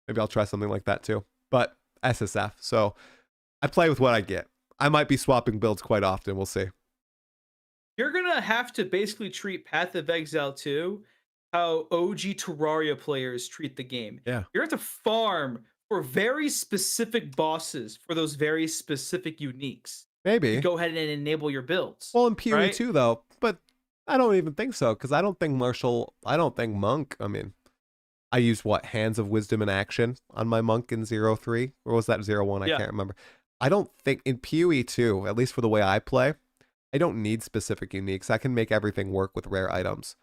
maybe I'll try something like that too. But SSF. So I play with what I get. I might be swapping builds quite often. We'll see. You're gonna have to basically treat Path of Exile 2 how OG Terraria players treat the game. Yeah. You're gonna have to farm for very specific bosses for those very specific uniques. Maybe. Go ahead and enable your builds. Well, in PoE right? too, though. But I don't even think so, because I don't think Monk. I mean, I used what? Hands of Wisdom in action on my Monk in 0-3? Or was that 0-1? I can't remember. I don't think in PoE too, at least for the way I play, I don't need specific uniques. I can make everything work with rare items.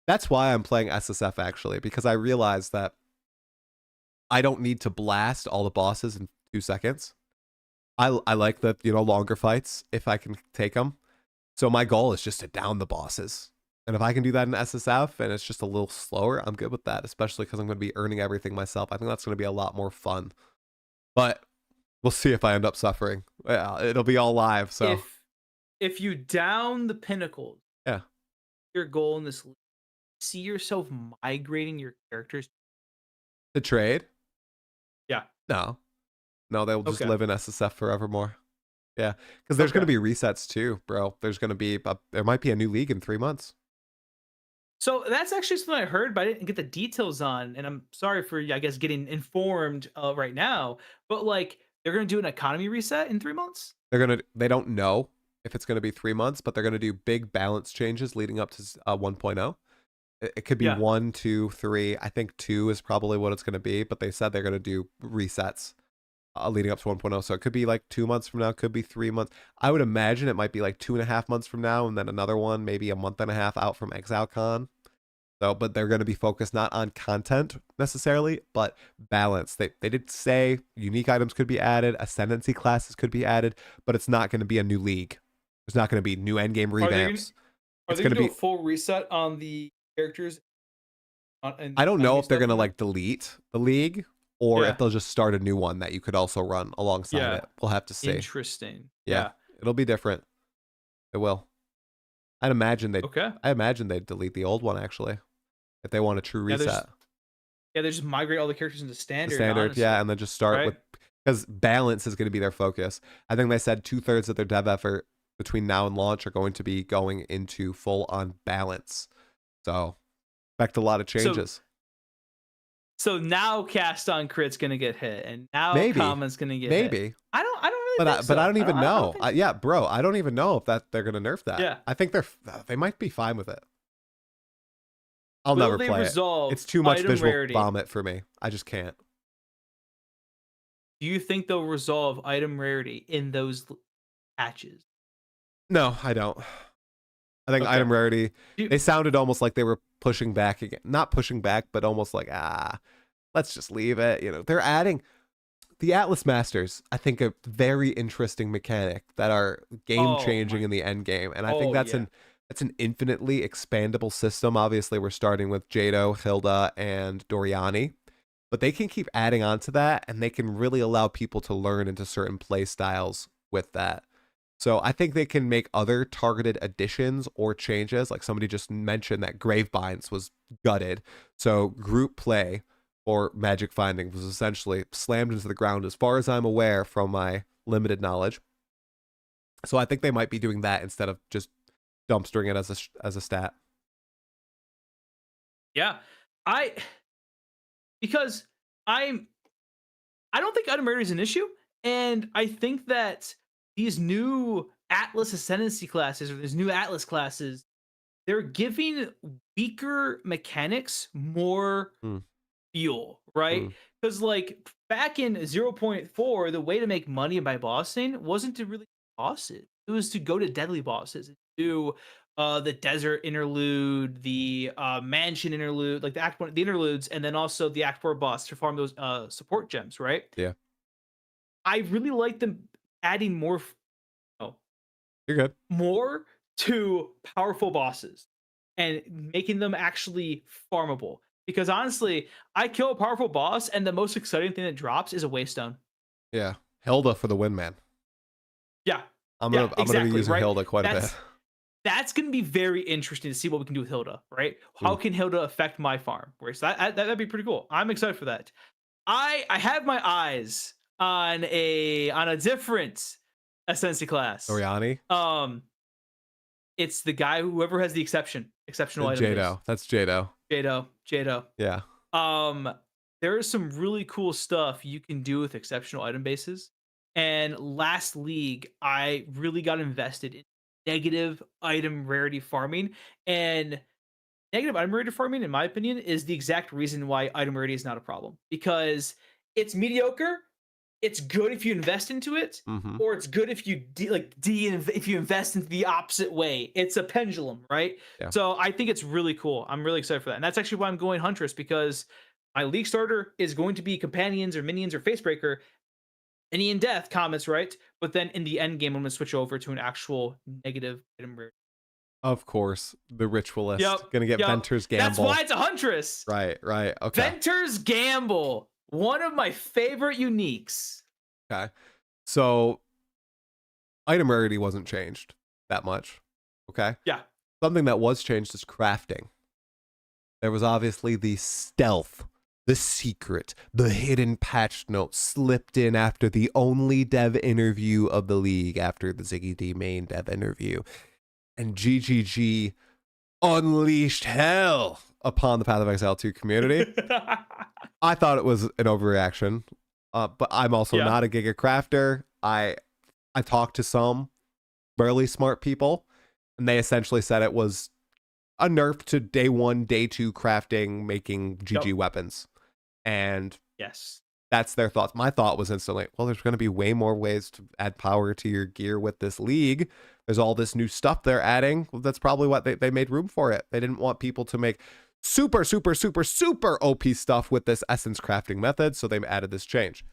That's why I'm playing SSF actually, because I realized that I don't need to blast all the bosses in 2 seconds. I like the longer fights if I can take them. So my goal is just to down the bosses. And if I can do that in SSF and it's just a little slower, I'm good with that, especially because I'm going to be earning everything myself. I think that's going to be a lot more fun. But we'll see if I end up suffering. Yeah, it'll be all live. So if you down the pinnacles, your goal in this league, see yourself migrating your characters to trade? Yeah. No, they'll just live in SSF forevermore. Yeah, because there's going to be resets too, bro. There's going to be there might be a new league in 3 months. So that's actually something I heard, but I didn't get the details on. And I'm sorry for, I guess, getting informed right now. But like, they're going to do an economy reset in 3 months. They don't know if it's going to be 3 months, but they're going to do big balance changes leading up to 1.0. It could be 1, 2, 3. I think 2 is probably what it's going to be, but they said they're going to do resets leading up to 1.0. So it could be like 2 months from now, could be 3 months. I would imagine it might be like 2.5 months from now, and then another one, maybe a month and a half out from ExileCon. So, but they're going to be focused not on content necessarily, but balance. They did say unique items could be added, ascendancy classes could be added, but it's not going to be a new league. There's not going to be new endgame revamps. Are they going to do a full reset on the characters? I don't know if they're going to like delete the league or if they'll just start a new one that you could also run alongside it. We'll have to see. Interesting. Yeah. It'll be different. It will. I'd imagine they'd. Okay. I imagine they'd delete the old one actually, if they want a true Yeah, reset. they just migrate all the characters into The standard. standard, honestly. yeah, and then just start Right. with, because balance is going to be their focus. I think they said 2/3 of their dev effort between now and launch are going to be going into full on balance. So expect a lot of changes. So now cast on crit's gonna get hit, and now Maybe. common's gonna get hit. Maybe. I don't really But think so. I don't even I know. don't think so. Yeah, bro, I don't even know if they're gonna nerf that. Yeah. I think they might be fine with it. I'll Will never they play it. resolve It's too much item visual rarity? vomit for me. I just can't. Do you think they'll resolve item rarity in those patches? No, I don't. I think Okay. item rarity. You- They sounded almost like they were pushing back again. Not pushing back, but almost like let's just leave it. You know, they're adding the Atlas Masters. I think a very interesting mechanic that are game changing in the end game, and I think that's yeah. an infinitely expandable system. Obviously, we're starting with Jado, Hilda, and Doriani, but they can keep adding on to that, and they can really allow people to learn into certain play styles with that. So I think they can make other targeted additions or changes. Like somebody just mentioned that Gravebinds was gutted. So group play or magic finding was essentially slammed into the ground as far as I'm aware from my limited knowledge. So I think they might be doing that instead of just dumpstering it as a stat. Yeah, because I don't think item rarity is an issue, and I think that these new Atlas Ascendancy classes or these new Atlas classes, they're giving weaker mechanics more fuel, right? Because like back in 0.4, the way to make money by bossing wasn't to really boss it. It was to go to deadly bosses, do the desert interlude, the mansion interlude, like the act 1, the interludes, and then also the act 4 boss to farm those support gems, right? Yeah. I really like them adding more You're good. more to powerful bosses and making them actually farmable. Because honestly, I kill a powerful boss, and the most exciting thing that drops is a waystone. Yeah. Hilda for the win, man. Yeah, I'm gonna exactly, be using right? Hilda quite a bit. That's going to be very interesting to see what we can do with Hilda, right? How can Hilda affect my farm? So that'd be pretty cool. I'm excited for that. I have my eyes on a different Ascendancy class. Oriani? It's the guy, whoever has the exceptional item base. Jado. That's Jado. Jado. Yeah. There is some really cool stuff you can do with exceptional item bases. And last league, I really got invested in negative item rarity farming. And negative item rarity farming, in my opinion, is the exact reason why item rarity is not a problem. Because it's mediocre. It's good if you invest into it, or it's good if you if you invest into the opposite way. It's a pendulum, right? Yeah. So I think it's really cool. I'm really excited for that, and that's actually why I'm going Huntress, because my league starter is going to be companions or minions or facebreaker, any in death comments, right? But then in the end game, I'm going to switch over to an actual negative item rarity. Of course, the ritualist gonna get Venter's Gamble. That's why it's a Huntress. Right. Okay. Venter's Gamble. One of my favorite uniques. Okay. So item rarity wasn't changed that much. Okay. Yeah. Something that was changed is crafting. There was obviously the stealth, the secret, the hidden patch note slipped in after the only dev interview of the league, after the Ziggy D main dev interview. And GGG unleashed hell upon the Path of Exile 2 community. I thought it was an overreaction, but I'm also not a Giga crafter. I talked to some really smart people, and they essentially said it was a nerf to day 1, day 2 crafting, making GG weapons. And that's their thoughts. My thought was instantly, well, there's going to be way more ways to add power to your gear with this league. There's all this new stuff they're adding. Well, that's probably what they made room for it. They didn't want people to make super OP stuff with this essence crafting method, so they added this change.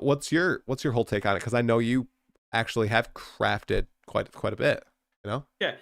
What's your whole take on it? Because I know you actually have crafted quite a bit, you know? Yeah.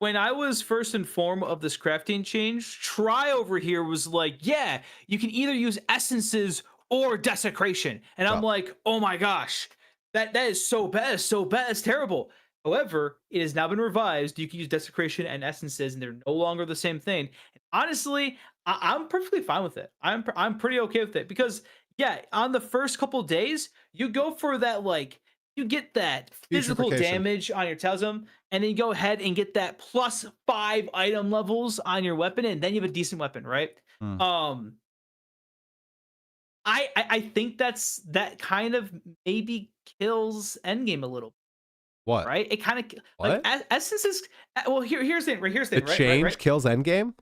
When I was first informed of this crafting change, Try over here was like, yeah, you can either use essences or desecration. And I'm like, oh my gosh, that is so bad. It's so bad. It's terrible. However, it has now been revised. You can use desecration and essences, and they're no longer the same thing. And honestly, I'm perfectly fine with it. I'm pretty okay with it because yeah, on the first couple days, you go for that like you get that physical Putrefaction. damage on your Tasm, and then you go ahead and get that +5 item levels on your weapon, and then you have a decent weapon, right? Hmm. Um, I think that kind of maybe kills endgame a little, What? right? It kind of like What? essence is well. Here's the thing, right? Here's the The thing, right? change kills endgame?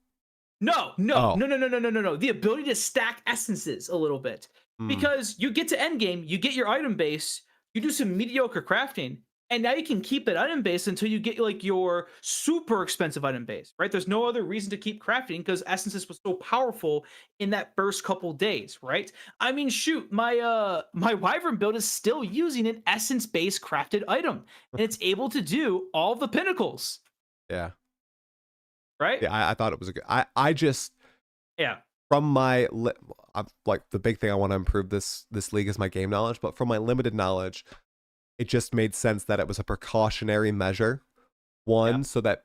No, no, Oh. no, no, no, no, no, no, no. The ability to stack essences a little bit. Hmm. Because you get to endgame, you get your item base, you do some mediocre crafting, and now you can keep it item base until you get like your super expensive item base, right? There's no other reason to keep crafting because essences was so powerful in that first couple days, right? I mean, shoot, my wyvern build is still using an essence-based crafted item, and it's able to do all the pinnacles, Yeah. right? Yeah, I thought it was a good. I just Yeah. from my like the big thing I want to improve this league is my game knowledge, but from my limited knowledge, it just made sense that it was a precautionary measure. One, Yeah. so that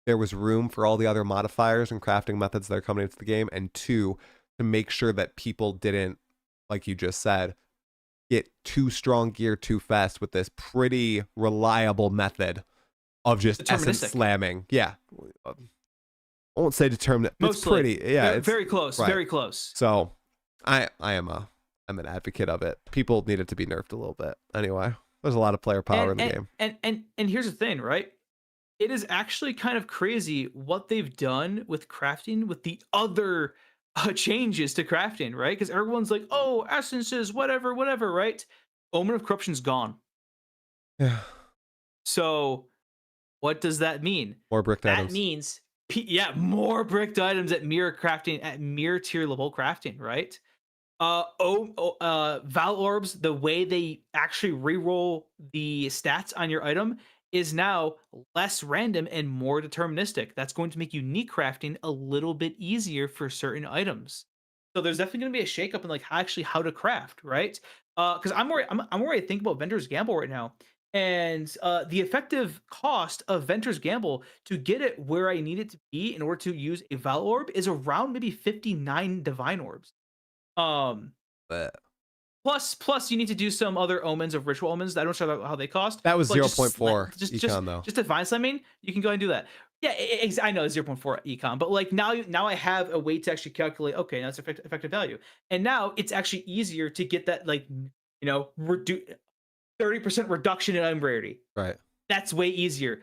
there was room for all the other modifiers and crafting methods that are coming into the game, and two, to make sure that people didn't, like you just said, get too strong gear too fast with this pretty reliable method of just essence Deterministic. slamming. Yeah. I won't say determinate, but it's Mostly. pretty. Yeah, it's Very close. right. Very close. So I'm an advocate of it. People need it to be nerfed a little bit. Anyway, there's a lot of player power in the game. And here's the thing, right? It is actually kind of crazy what they've done with crafting with the other changes to crafting, right? Because everyone's like, oh, essences, whatever, whatever, right? Omen of Corruption's gone. Yeah. So what does that mean? More bricked That items. means yeah, more bricked items at mirror crafting at mirror tier level crafting, right? Val orbs, the way they actually reroll the stats on your item is now less random and more deterministic. That's going to make unique crafting a little bit easier for certain items. So there's definitely going to be a shakeup in like actually how to craft, right? Because I'm worried. I think about Ventor's Gamble right now, and the effective cost of Ventor's Gamble to get it where I need it to be in order to use a Val orb is around maybe 59 divine orbs. Um, But plus you need to do some other omens of ritual omens. I don't know how they cost. that was but just 0.4 just econ though. just divine slamming. You can go ahead and do that. Yeah, I know it's 0.4 econ, but like now I have a way to actually calculate. Okay, now it's effective value, and now it's actually easier to get that like reduce 30% reduction in item rarity. Right. That's way easier.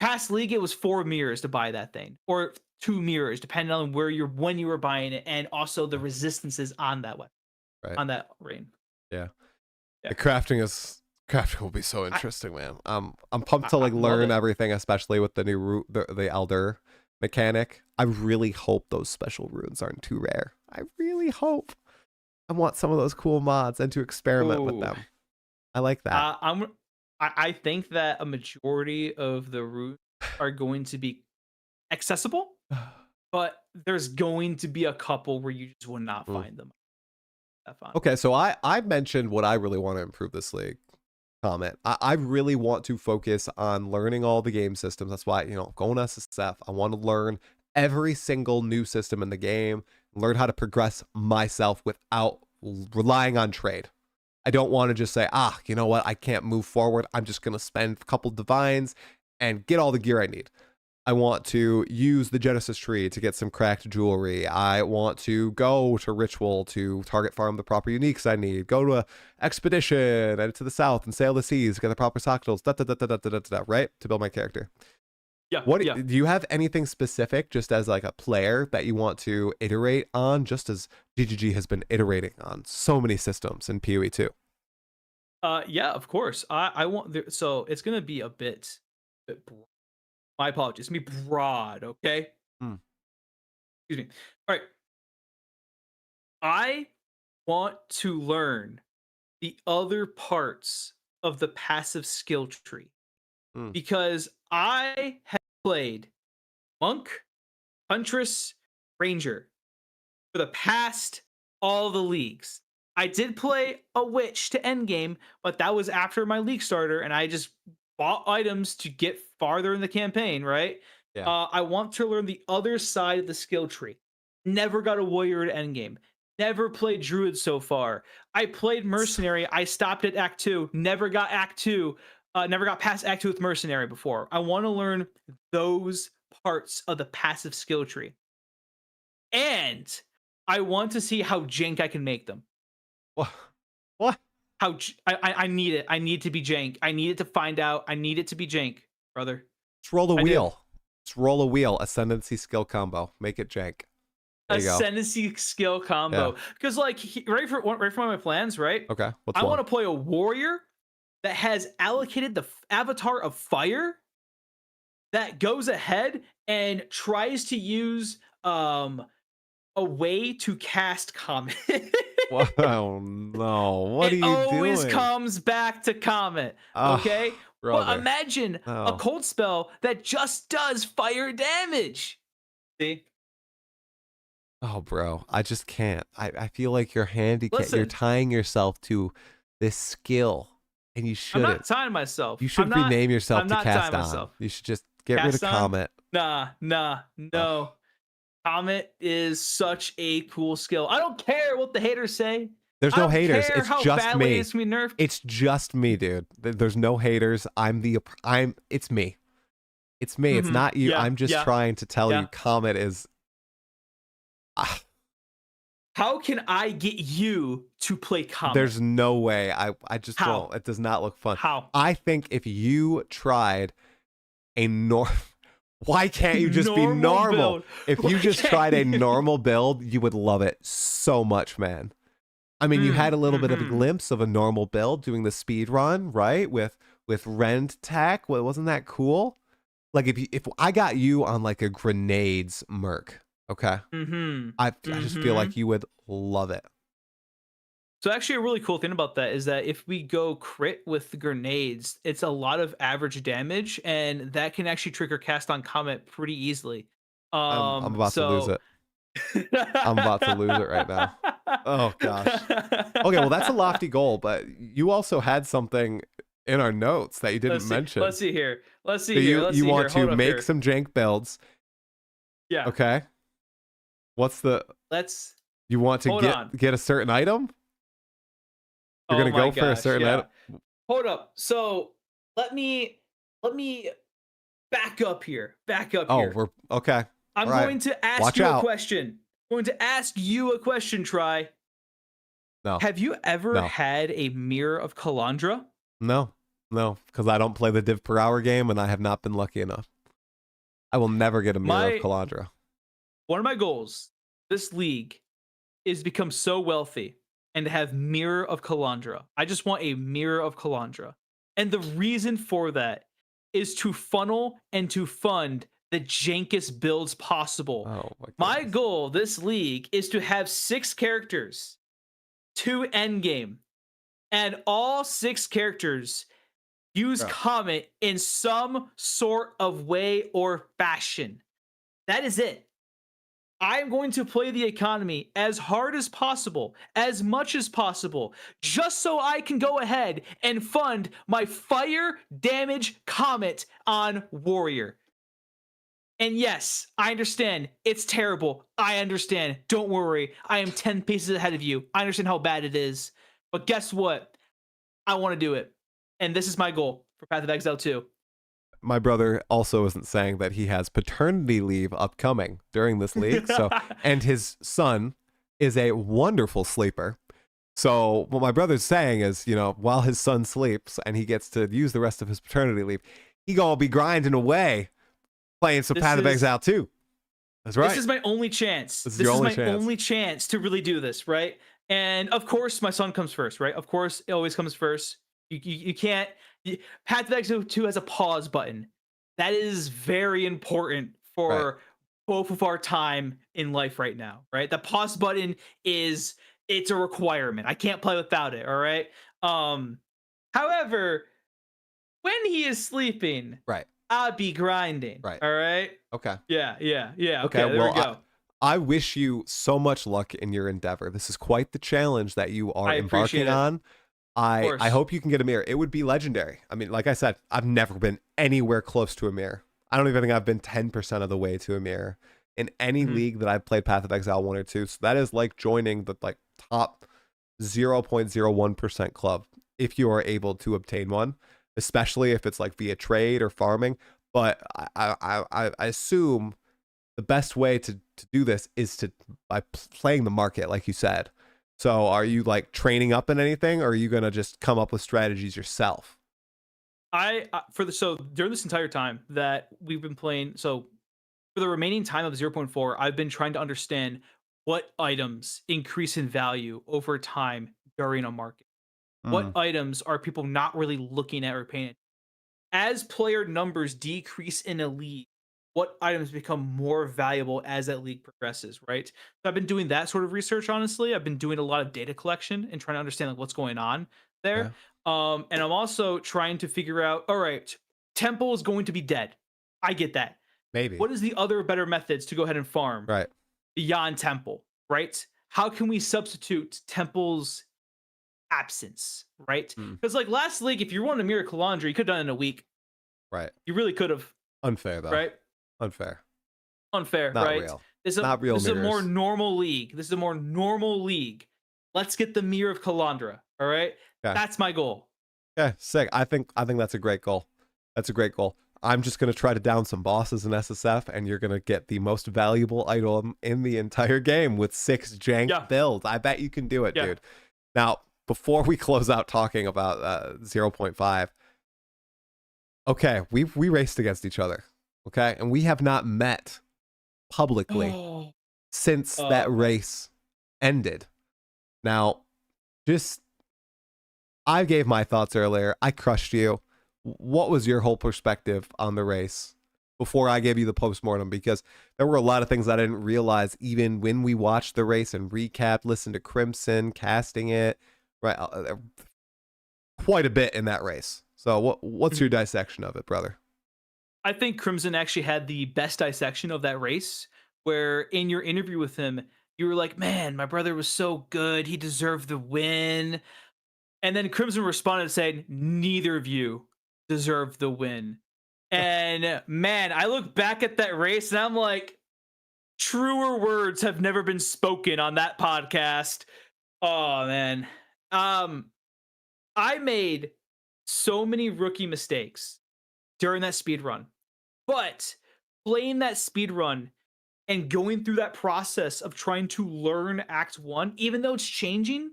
Past league, it was 4 mirrors to buy that thing, or 2 mirrors, depending on when you were buying it, and also the resistances on that weapon, Right. on that ring. Yeah. Yeah. The crafting will be so interesting, man. I'm pumped to like I love learn it. everything, especially with the new the elder mechanic. I really hope those special runes aren't too rare. I really hope. I want some of those cool mods and to experiment with Ooh. them. I like that. I think that a majority of the routes are going to be accessible, but there's going to be a couple where you just will not find them that fun. Okay, so I mentioned what I really want to improve this league. Comment. I really want to focus on learning all the game systems. That's why, going to SSF, I want to learn every single new system in the game, learn how to progress myself without relying on trade. I don't want to just say, you know what, I can't move forward. I'm just going to spend a couple divines and get all the gear I need. I want to use the Genesis tree to get some cracked jewelry. I want to go to Ritual to target farm the proper uniques I need. Go to a expedition and to the south and sail the seas, get the proper soctals, right? To build my character. Yeah. Do you have anything specific just as like a player that you want to iterate on, just as GGG has been iterating on so many systems in PoE 2? Yeah, of course. I want so it's gonna be a bit my apologies. It's gonna be broad, okay? Excuse me. All right. I want to learn the other parts of the passive skill tree because I have played Monk, Huntress, Ranger for the past all the leagues. I did play a Witch to endgame, but that was after my league starter, and I just bought items to get farther in the campaign, right? Yeah. I want to learn the other side of the skill tree. Never got a warrior at endgame. Never played druid so far. I played mercenary. I stopped at Act 2. Never got Act 2. Never got past Act 2 with mercenary before. I want to learn those parts of the passive skill tree. And I want to see how jank I can make them. What? I need it. I need to be jank. I need it to find out. I need it to be jank, brother. Just roll a wheel. Just roll a wheel. Ascendancy skill combo. Make it jank. Ascendancy skill combo. Because like right for one of my plans, right? Okay. I want to play a warrior that has allocated the avatar of fire that goes ahead and tries to use a way to cast Comet. Oh no! What are you doing? It always comes back to Comet. Okay, well, imagine a cold spell that just does fire damage. See? Oh, bro, I just can't. I feel like you're handicapped. Listen, you're tying yourself to this skill, and you shouldn't. I'm not tying myself. You should rename yourself to Cast On. Myself. You should just get rid of Comet. No. Comet is such a cool skill. I don't care what the haters say. There's no haters. It's just me. It's me nerfed. It's just me, dude. There's no haters. It's me. It's me. It's not you. I'm just trying to tell you Comet is. How can I get you to play Comet? There's no way. I just don't. It does not look fun. How? I think if you tried a why can't you just be normal? Build. If you just tried a normal build, you would love it so much, man. I mean, you had a little bit of a glimpse of a normal build doing the speed run, right? With Rend Tech. Well, wasn't that cool? Like if I got you on like a grenades merc, okay? I just feel like you would love it. So actually a really cool thing about that is that if we go crit with the grenades, it's a lot of average damage, and that can actually trigger Cast on Comet pretty easily. I'm about to lose it. I'm about to lose it right now. Oh gosh. Okay, well that's a lofty goal, but you also had something in our notes that you didn't mention. Let's see here. You want to make some jank builds. Yeah. Okay. What's the? You want to get a certain item? You're gonna go for a certain item. Hold up. So let me back up here. We're okay. I'm going to ask you a question. I'm going to ask you a question, Try. No. Have you ever had a Mirror of Kalandra? No, because I don't play the div per hour game, and I have not been lucky enough. I will never get a Mirror of Kalandra. One of my goals this league is to become so wealthy and to have Mirror of Kalandra. I just want a Mirror of Kalandra. And the reason for that is to funnel and to fund the jankest builds possible. Oh, my goal this league is to have 6 characters to endgame, and all 6 characters use Comet in some sort of way or fashion. That is it. I'm going to play the economy as hard as possible, as much as possible, just so I can go ahead and fund my fire damage Comet on Warrior. And yes, I understand. It's terrible. I understand. Don't worry. I am 10 paces ahead of you. I understand how bad it is. But guess what? I want to do it. And this is my goal for Path of Exile 2. My brother also isn't saying that he has paternity leave upcoming during this league. So, and his son is a wonderful sleeper. So what my brother's saying is, while his son sleeps and he gets to use the rest of his paternity leave, he gonna be grinding away, playing some Path of Exile 2. That's right. This is my only chance. This is my only chance to really do this, right? And of course, my son comes first, right? Of course, it always comes first. You can't. Path of Exile 2 has a pause button. That is very important for both of our time in life right now, right? The pause button it's a requirement. I can't play without it, all right? However, when he is sleeping, I'll be grinding, all right? Okay. Yeah. Okay, there we go. I wish you so much luck in your endeavor. This is quite the challenge that you are embarking on. I hope you can get a mirror. It would be legendary. I mean, like I said, I've never been anywhere close to a mirror. I don't even think I've been 10% of the way to a mirror in any league that I've played Path of Exile 1 or 2. So that is like joining the like top 0.01% club if you are able to obtain one, especially if it's like via trade or farming. But I assume the best way to do this is by playing the market, like you said. So are you like training up in anything, or are you going to just come up with strategies yourself? So during this entire time that we've been playing, so for the remaining time of 0.4, I've been trying to understand what items increase in value over time during a market. What items are people not really looking at or paying attention? As player numbers decrease in a league, what items become more valuable as that league progresses, right? So I've been doing that sort of research, honestly. I've been doing a lot of data collection and trying to understand like what's going on there. And I'm also trying to figure out, all right, Temple is going to be dead. I get that. Maybe. What is the other better methods to go ahead and farm beyond Temple, right? How can we substitute Temple's absence, right? Because like last league, if you wanted a Mirror Calandra, you could have done it in a week. Right. You really could have. Unfair though. Right. Unfair. Not right? Real. Not real. This is a more normal league. This is a more normal league. Let's get the Mirror of Calandra. All right. Okay. That's my goal. Yeah, sick. I think that's a great goal. That's a great goal. I'm just gonna try to down some bosses in SSF, and you're gonna get the most valuable item in the entire game with 6 jank builds. I bet you can do it, dude. Now, before we close out talking about 0.5, okay, we raced against each other, okay, and we have not met publicly since that race ended. Now, I gave my thoughts earlier. I crushed you. What was your whole perspective on the race before I gave you the postmortem? Because there were a lot of things I didn't realize even when we watched the race and recapped, listened to Crimson casting it, right? Quite a bit in that race. So what's your dissection of it, brother? I think Crimson actually had the best dissection of that race, where in your interview with him, you were like, man, my brother was so good. He deserved the win. And then Crimson responded saying, neither of you deserve the win. And man, I look back at that race and I'm like, truer words have never been spoken on that podcast. Oh man. I made so many rookie mistakes during that speed run, but playing that speed run and going through that process of trying to learn Act 1, even though it's changing,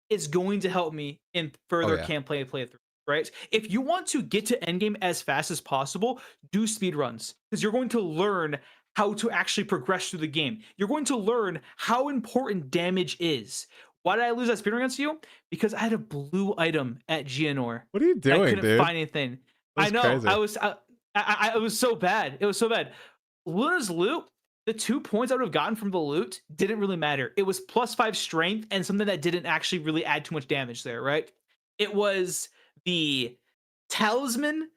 it's going to help me in further campaign playthrough. Right? If you want to get to endgame as fast as possible, do speed runs, because you're going to learn how to actually progress through the game. You're going to learn how important damage is. Why did I lose that speed run against you? Because I had a blue item at Gianor. What are you doing, I couldn't dude? find anything. I know. Crazy. It was so bad. It was so bad. Luna's loot, the 2 points I would have gotten from the loot didn't really matter. It was +5 strength and something that didn't actually really add too much damage there, right? It was the talisman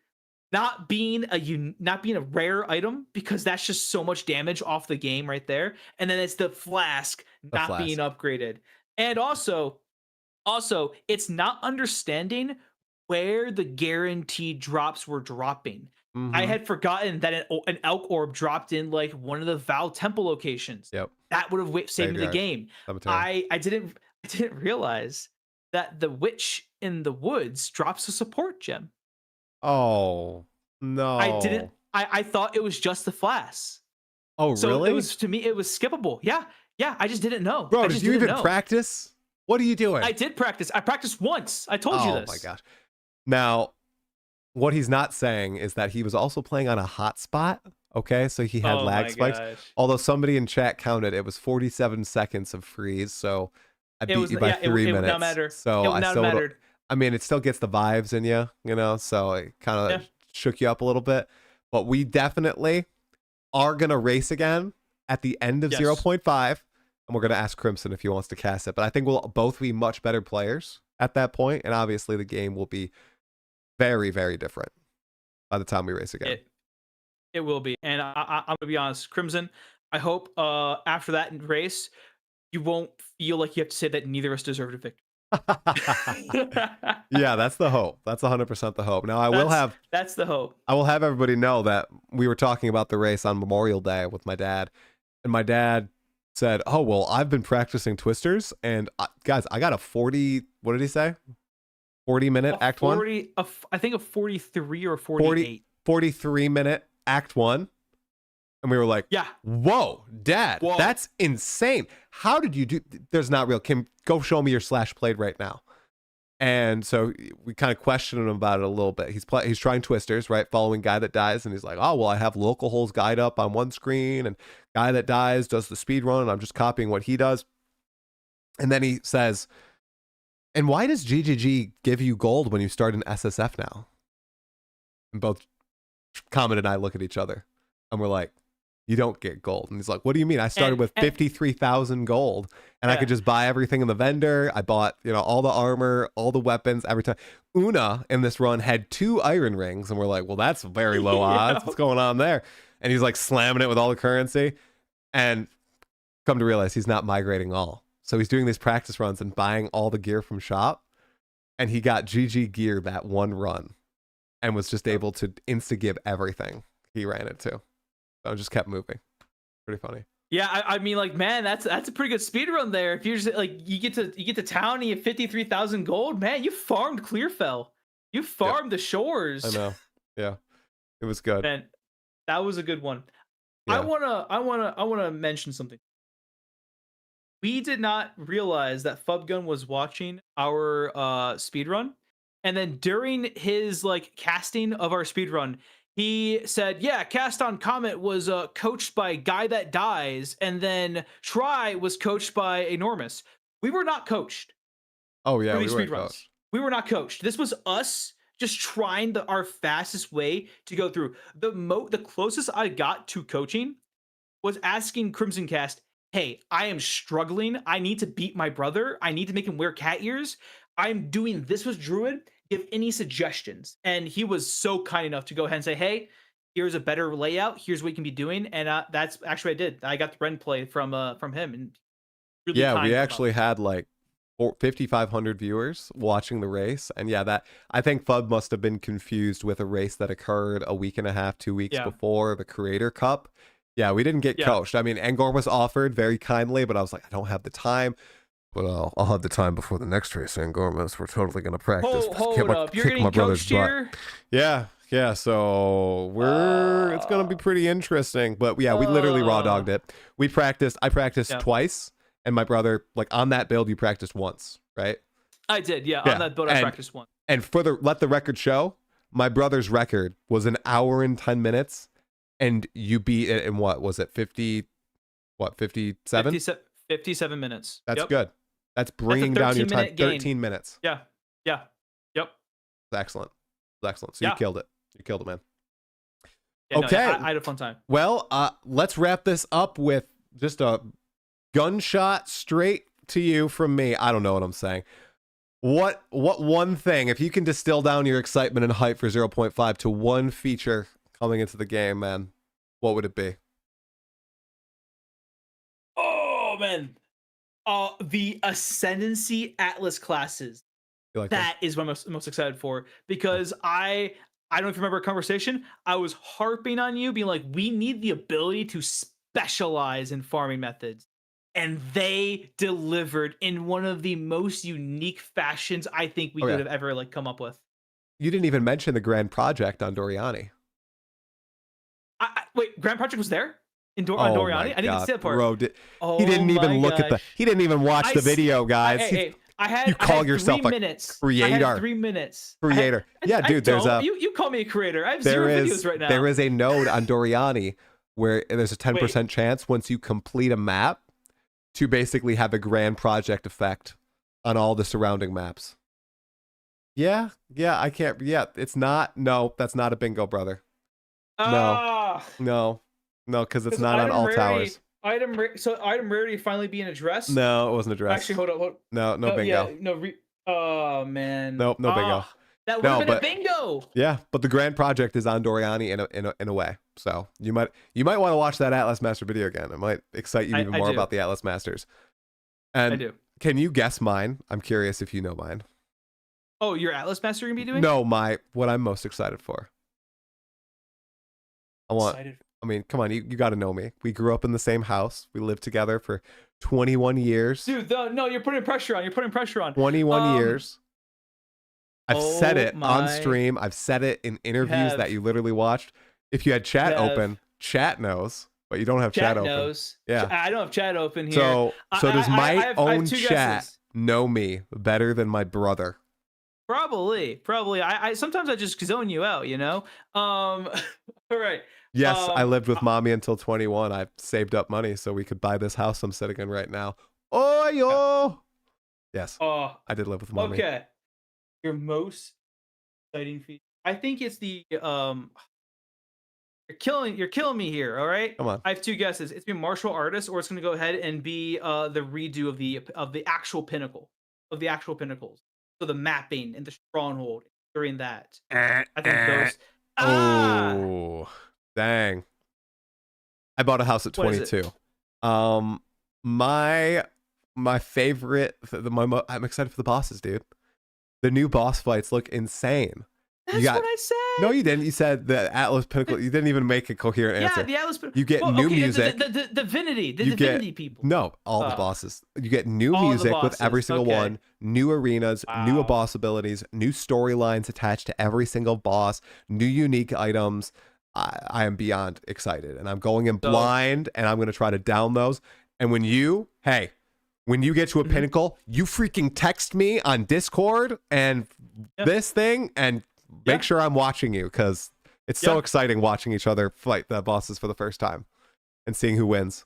not being a rare item, because that's just so much damage off the game right there. And then it's the flask being upgraded. And also it's not understanding where the guaranteed drops were dropping. I had forgotten that an elk orb dropped in like one of the Val Temple locations. That would have saved me the game. I didn't realize that the witch in the woods drops a support gem. Oh no! I didn't. I thought it was just the flask. Oh so really? It was, to me, it was skippable. Yeah. I just didn't know. Bro, did you even practice? What are you doing? I did practice. I practiced once. I told you this. Oh my gosh! Now, what he's not saying is that he was also playing on a hotspot. Okay, so he had lag spikes. Although somebody in chat counted, it was 47 seconds of freeze. So I beat you by 3 minutes. It would not matter. So I mean, it still gets the vibes in you, you know. So it kind of shook you up a little bit. But we definitely are gonna race again at the end of 0.5, and we're gonna ask Crimson if he wants to cast it. But I think we'll both be much better players at that point, and obviously the game will be very, very different by the time we race again. It will be, and I'm gonna be honest, Crimson. I hope after that race, you won't feel like you have to say that neither of us deserved a victory. Yeah, that's the hope. That's 100% the hope. Now I will have that's the hope. I will have everybody know that we were talking about the race on Memorial Day with my dad, and my dad said, "Oh well, I've been practicing twisters, and guys, I got a 40. What did he say? 40-minute act 40, one. I think a 43 or 48. 43-minute act one." And we were like, Yeah. Whoa, Dad, Whoa. that's insane. How did you do? There's not real. Kim, go show me your slash played right now. And so we kind of questioned him about it a little bit. He's trying twisters, right? Following Guy That Dies. And he's like, oh, well, I have Local Holes Guide up on one screen, and Guy That Dies does the speed run, and I'm just copying what he does. And then he says, and why does GGG give you gold when you start an SSF now? And both Comet and I look at each other, and we're like, you don't get gold. And he's like, what do you mean? I started with 53,000 gold, and I could just buy everything in the vendor. I bought, all the armor, all the weapons every time. Una in this run had 2 iron rings, and we're like, well, that's very low odds. What's going on there? And he's like slamming it with all the currency, and come to realize he's not migrating all. So he's doing these practice runs and buying all the gear from shop, and he got GG gear that one run and was just able to insta-give everything he ran it to. So it just kept moving. Pretty funny. Yeah, I mean, like, man, that's a pretty good speed run there. If you're just like you get to town and you have 53,000 gold, man, you farmed Clearfell. You farmed the shores. I know. Yeah, it was good. Man, that was a good one. Yeah. I wanna mention something. We did not realize that Fubgun was watching our speed run, and then during his casting of our speed run, he said, yeah, Cast on Comet was coached by Guy That Dies, and then Try was coached by Enormous. We were not coached. Oh, yeah, we were coached. We were not coached. This was us just trying our fastest way to go through. The closest I got to coaching was asking Crimson Cast, hey, I am struggling. I need to beat my brother. I need to make him wear cat ears. I'm doing this with Druid. Give any suggestions. And he was so kind enough to go ahead and say, hey, here's a better layout. Here's what you can be doing. And that's actually what I did. I got the Ren play from him. And really we actually had 5,500 viewers watching the race. And that I think Fub must have been confused with a race that occurred a week and a half, 2 weeks before the Creator Cup. Yeah, we didn't get coached. I mean, Angor was offered very kindly, but I was like, I don't have the time. But I'll have the time before the next race, Angormas. We're totally going to practice. Hold up. You're getting coached here? Yeah. So it's going to be pretty interesting. But yeah, we literally raw dogged it. I practiced twice. And my brother, on that build, you practiced once, right? I did, yeah. On that build, I practiced once. And let the record show, my brother's record was 1 hour and 10 minutes. And you beat it in what was it? 57? 57 minutes. That's good. That's bringing down your time. 13 minutes. Yeah. Yep. It's excellent. So you killed it. Man. Yeah, okay. I had a fun time. Well, let's wrap this up with just a gunshot straight to you from me. I don't know what I'm saying. What one thing, if you can distill down your excitement and hype for 0.5 to one feature coming into the game, man, what would it be? Oh, man. The Ascendancy Atlas classes. That is what I'm most excited for, because I don't know if you remember a conversation. I was harping on you, being like, we need the ability to specialize in farming methods. And they delivered in one of the most unique fashions I think we could have ever come up with. You didn't even mention the Grand Project on Doriani. Wait, Grand Project was there? On Doriani? I didn't see that part. Bro, he didn't even look at he didn't even watch the video, guys. You call yourself a creator. I had 3 minutes. Creator. Dude, you call me a creator. I have 0 videos right now. There is a node on Doriani where there's a 10% chance once you complete a map to basically have a Grand Project effect on all the surrounding maps. Yeah, I can't. Yeah, it's not. No, that's not a bingo, brother. No, because it's not on all towers. Item rarity finally being addressed. No, it wasn't addressed. Actually, hold up. No bingo. Yeah, oh man. No bingo. That would have been a bingo. Yeah, but the Grand Project is on Doriani in a way. So you might want to watch that Atlas Master video again. It might excite you even more about the Atlas Masters. And I do. Can you guess mine? I'm curious if you know mine. Oh, your Atlas Master you're gonna be doing? No, what I'm most excited for. Excited. I mean, come on, you got to know me. We grew up in the same house. We lived together for 21 years. Dude, no, you're putting pressure on. 21 years. I've said it on my- stream. I've said it in interviews have. that you literally watched. If you had chat You have. open, chat knows, but you don't have chat open. knows. Yeah. I don't have chat open here. So does my I have own two chat guesses. know me better than my brother? Probably. I sometimes I just zone you out, you know. All right. Yes, I lived with mommy until 21. I saved up money so we could buy this house I'm sitting in right now. Oh, yo. Yes, Oh, I did live with mommy. okay. Your most exciting feature. I think it's the You're killing me here. All right. Come on. I have two guesses. It's been martial artist, or it's going to go ahead and be the redo of the actual pinnacle of the actual pinnacles. So the mapping and the stronghold during that. I think those. Oh, dang. I bought a house at What is 22. My favorite, I'm excited for the bosses, dude. The new boss fights look insane. That's what I said. No, you didn't. You said the Atlas Pinnacle. You didn't even make a coherent answer. Yeah, the Atlas. You get new music. The divinity people. No, all the bosses. You get new all the music with bosses, every single okay. one, new arenas, new Wow. boss abilities, new storylines attached to every single boss, new unique items. I am beyond excited, and I'm going in blind, and I'm going to try to down those. And when you get to a pinnacle, you freaking text me on Discord and this thing, and make sure I'm watching you, because it's so exciting watching each other fight the bosses for the first time and seeing who wins.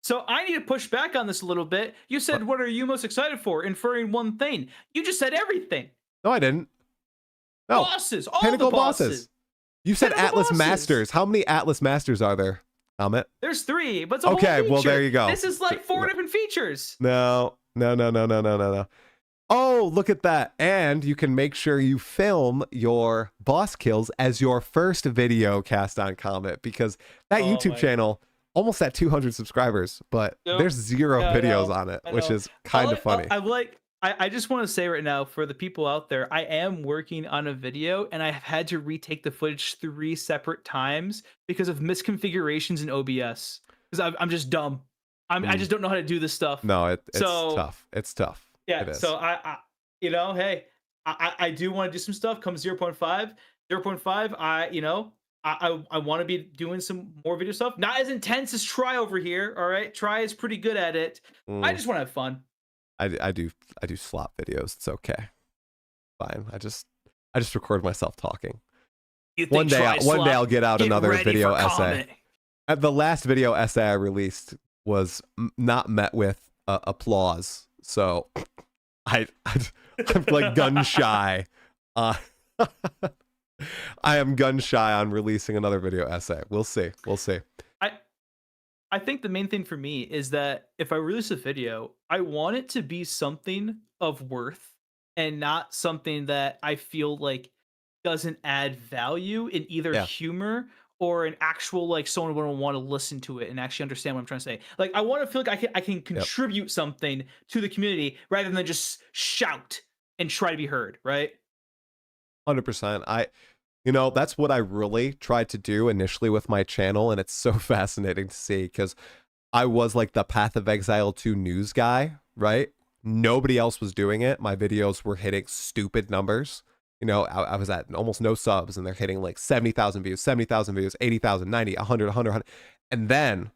So I need to push back on this a little bit. You said, what are you most excited for? Inferring one thing. You just said everything. No, I didn't. No. Bosses. All Pinnacle the bosses. You said Pinnacle Atlas bosses. Masters. How many Atlas Masters are there, Amit? There's 3, but it's a whole Okay, well, feature. there you go. This is like 4 different features. No. Oh, look at that. And you can make sure you film your boss kills as your first video cast on Comet, because that YouTube channel, almost at 200 subscribers, but there's 0 videos on it, which is kind of funny. I just want to say right now, for the people out there, I am working on a video, and I have had to retake the footage 3 separate times because of misconfigurations in OBS. Because I'm just dumb. I just don't know how to do this stuff. No, it's tough. It's tough. Yeah. It is. So I hey, I do want to do some stuff. Come 0.5, I want to be doing some more video stuff. Not as intense as Try over here. All right, Try is pretty good at it. I just want to have fun. I do slop videos. It's okay. Fine. I just record myself talking. One day I'll get out another video essay. The last video essay I released was not met with applause, so I'm like gun shy. I am gun shy on releasing another video essay. We'll see. I think the main thing for me is that if I release a video, I want it to be something of worth and not something that I feel like doesn't add value in either humor or an actual, like, someone would want to listen to it and actually understand what I'm trying to say. Like, I want to feel like I can contribute something to the community rather than just shout and try to be heard, right? 100%. That's what I really tried to do initially with my channel, and it's so fascinating to see, because I was like the Path of Exile 2 news guy, right? Nobody else was doing it. My videos were hitting stupid numbers. I was at almost no subs, and they're hitting like 70,000 views, 80,000, 90, 100, 100. And then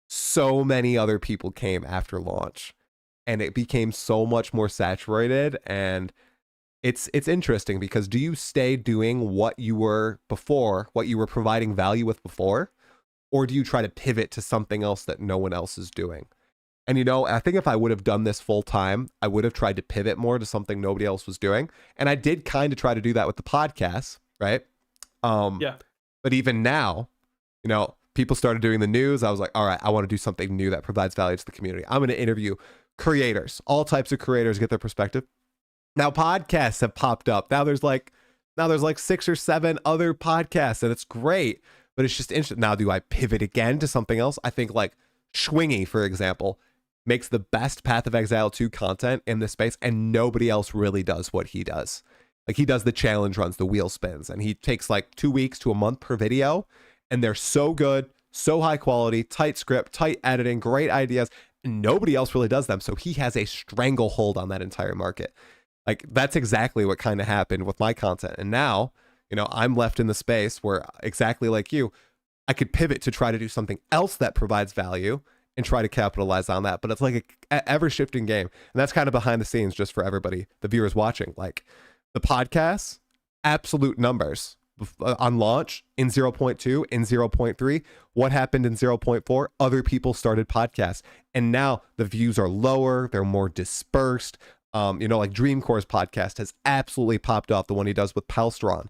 so many other people came after launch, and it became so much more saturated. And it's interesting, because do you stay doing what you were before, what you were providing value with before, or do you try to pivot to something else that no one else is doing? And I think if I would have done this full time, I would have tried to pivot more to something nobody else was doing. And I did kind of try to do that with the podcast, right? But even now, people started doing the news. I was like, all right, I want to do something new that provides value to the community. I'm going to interview creators, all types of creators, get their perspective. Now podcasts have popped up. Now there's like 6 or 7 other podcasts, and it's great, but it's just interesting. Now, do I pivot again to something else? I think like Schwingy, for example, makes the best Path of Exile 2 content in this space, and nobody else really does what he does. Like, he does the challenge runs, the wheel spins, and he takes like 2 weeks to a month per video, and they're so good, so high quality, tight script, tight editing, great ideas, and nobody else really does them. So he has a stranglehold on that entire market. Like, that's exactly what kind of happened with my content. And now, you know, I'm left in the space where, exactly like you, I could pivot to try to do something else that provides value and try to capitalize on that. But it's like a ever shifting game. And that's kind of behind the scenes just for everybody, the viewers watching. Like, the podcasts, absolute numbers on launch in 0.2, in 0.3. What happened in 0.4? Other people started podcasts. And now the views are lower. They're more dispersed. You know, like Dreamcore's podcast has absolutely popped off, the one he does with Palstron.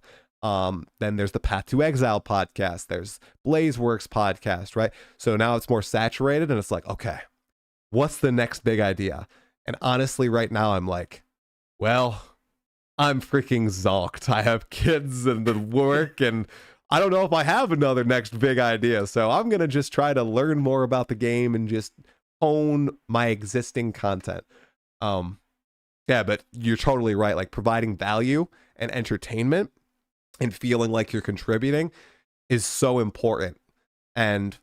Then there's the Path to Exile podcast. There's Blazeworks podcast, right? So now it's more saturated, and it's like, okay, what's the next big idea? And honestly, right now, I'm like, well, I'm freaking zonked. I have kids and the work, and I don't know if I have another next big idea. So I'm going to just try to learn more about the game and just hone my existing content. Yeah, but you're totally right. Like, providing value and entertainment and feeling like you're contributing is so important. And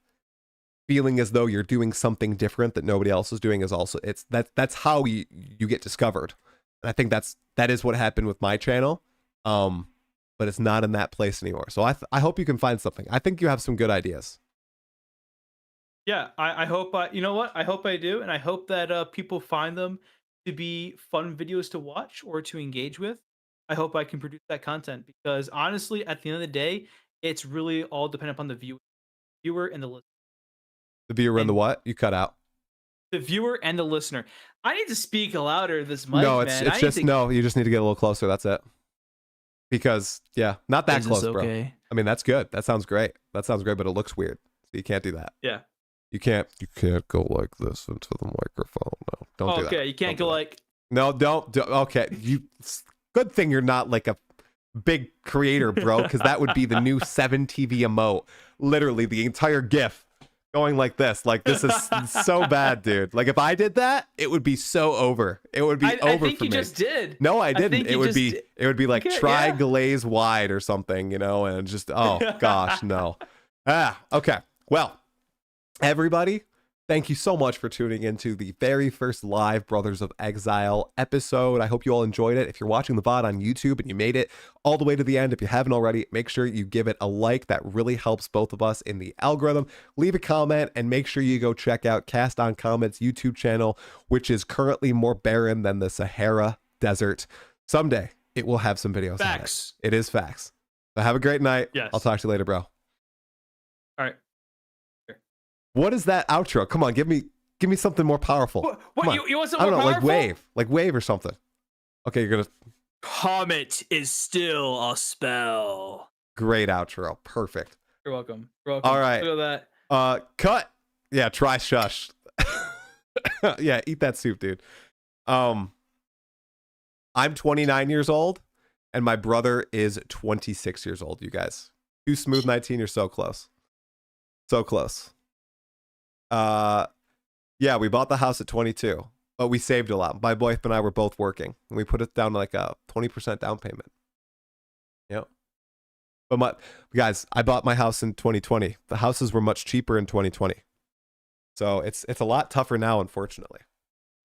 feeling as though you're doing something different that nobody else is doing is also, that's how you get discovered. And I think that is what happened with my channel. But it's not in that place anymore. So I hope you can find something. I think you have some good ideas. Yeah, I hope you know what? I hope I do, and I hope that people find them to be fun videos to watch or to engage with. I hope I can produce that content, because honestly, at the end of the day, it's really all dependent upon the viewer and the listener. The viewer and the what? You cut out. The viewer and the listener. I need to speak louder this mic, no, man. it's just no. You just need to get a little closer. That's it. Because yeah, not that close, bro. I mean, that's good. That sounds great. That sounds great, but it looks weird. So you can't do that. Yeah. You can't go like this into the microphone. No, don't do that. Okay, you can't go like. No, don't. Okay, good thing you're not like a big creator, bro, because that would be the new 7TV emote. Literally, the entire GIF going like this. Like, this is so bad, dude. Like, if I did that, it would be so over. It would be over for me. I think you just did. No, I didn't. It would be like try glaze wide or something, you know, and just, oh gosh, no. Okay. Well, everybody, thank you so much for tuning into the very first live Brothers of Exile episode. I hope you all enjoyed it. If you're watching the VOD on YouTube and you made it all the way to the end, if you haven't already, make sure you give it a like. That really helps both of us in the algorithm. Leave a comment and make sure you go check out Cast on Comments YouTube channel, which is currently more barren than the Sahara Desert. Someday it will have some videos. Facts. On it. It is facts. So have a great night. Yes. I'll talk to you later, bro. All right. What is that outro? Come on, give me something more powerful. What you want something more powerful? powerful? Like wave or something. Okay, you're gonna. Comet is still a spell. Great outro, perfect. You're welcome. You're welcome. All right. Look at that. Cut. Yeah, try shush. Yeah, eat that soup, dude. I'm 29 years old, and my brother is 26 years old. You guys, you smooth 19. You're so close. So close. Yeah, we bought the house at 22, but we saved a lot. My wife and I were both working, and we put it down to like a 20% down payment. Yep. But guys, I bought my house in 2020. The houses were much cheaper in 2020. So it's a lot tougher now, unfortunately.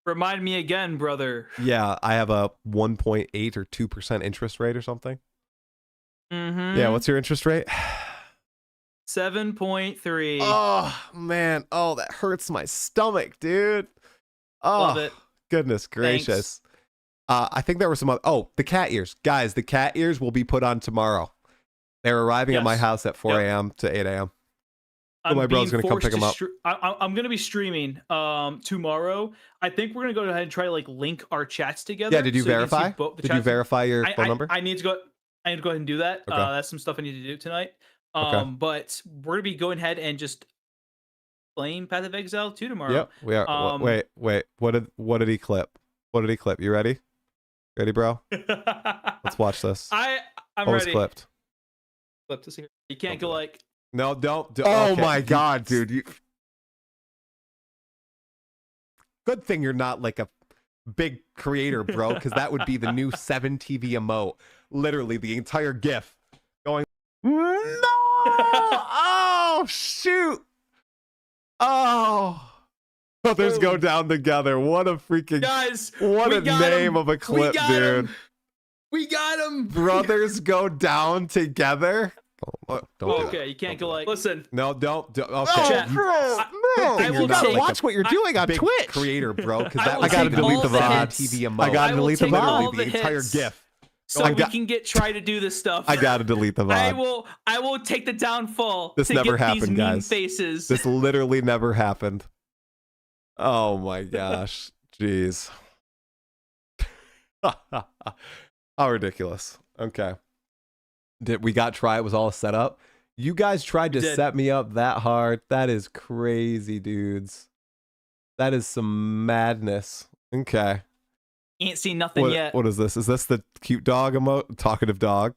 Remind me again, brother. Yeah, I have a 1.8 or 2% interest rate or something. Mm-hmm. Yeah, what's your interest rate? 7.3. Oh, man. Oh, that hurts my stomach, dude. Oh, love it. Goodness gracious. I think there were some other... Oh, the cat ears. Guys, the cat ears will be put on tomorrow. They're arriving at my house at 4 a.m. to 8 a.m. So my brother's going to come pick them up. I'm going to be streaming tomorrow. I think we're going to go ahead and try to like link our chats together. Yeah, did you verify? Did you verify your phone number? I need to go ahead and do that. Okay. That's some stuff I need to do tonight. Okay. But we're gonna be going ahead and just playing Path of Exile 2 tomorrow. Yep, we are. Wait. What did he clip? What did he clip? You ready? Ready, bro? Let's watch this. I'm what was ready. clipped? Clip this here. You can't go like. No, don't. Oh okay. my God, dude! Good thing you're not like a big creator, bro, because that would be the new 7TV emote. Literally the entire GIF going, no! Oh, shoot! Oh. Brothers go down together. What a freaking Guys, what a name of a clip, dude. We got him. Brothers go down together. Don't do Okay, that. you can't go like. Listen. No, don't. Okay, I will gotta take- watch what you're doing on big Twitch, creator, bro. Because I that will was gotta take delete all the the VOD. hits. TV emote. I gotta I will delete the take all VOD. the The entire hits. GIF. So I we got- can try to do this stuff. I gotta delete the VOD. I will take the downfall. This to never get happened, these guys. Meme faces. This literally never happened. Oh my gosh. Jeez. How ridiculous. Okay. We got try, it was all set up. You guys tried to set me up that hard. That is crazy, dudes. That is some madness. Okay. Ain't seen nothing yet. What is this? Is this the cute dog emote? Talkative dog.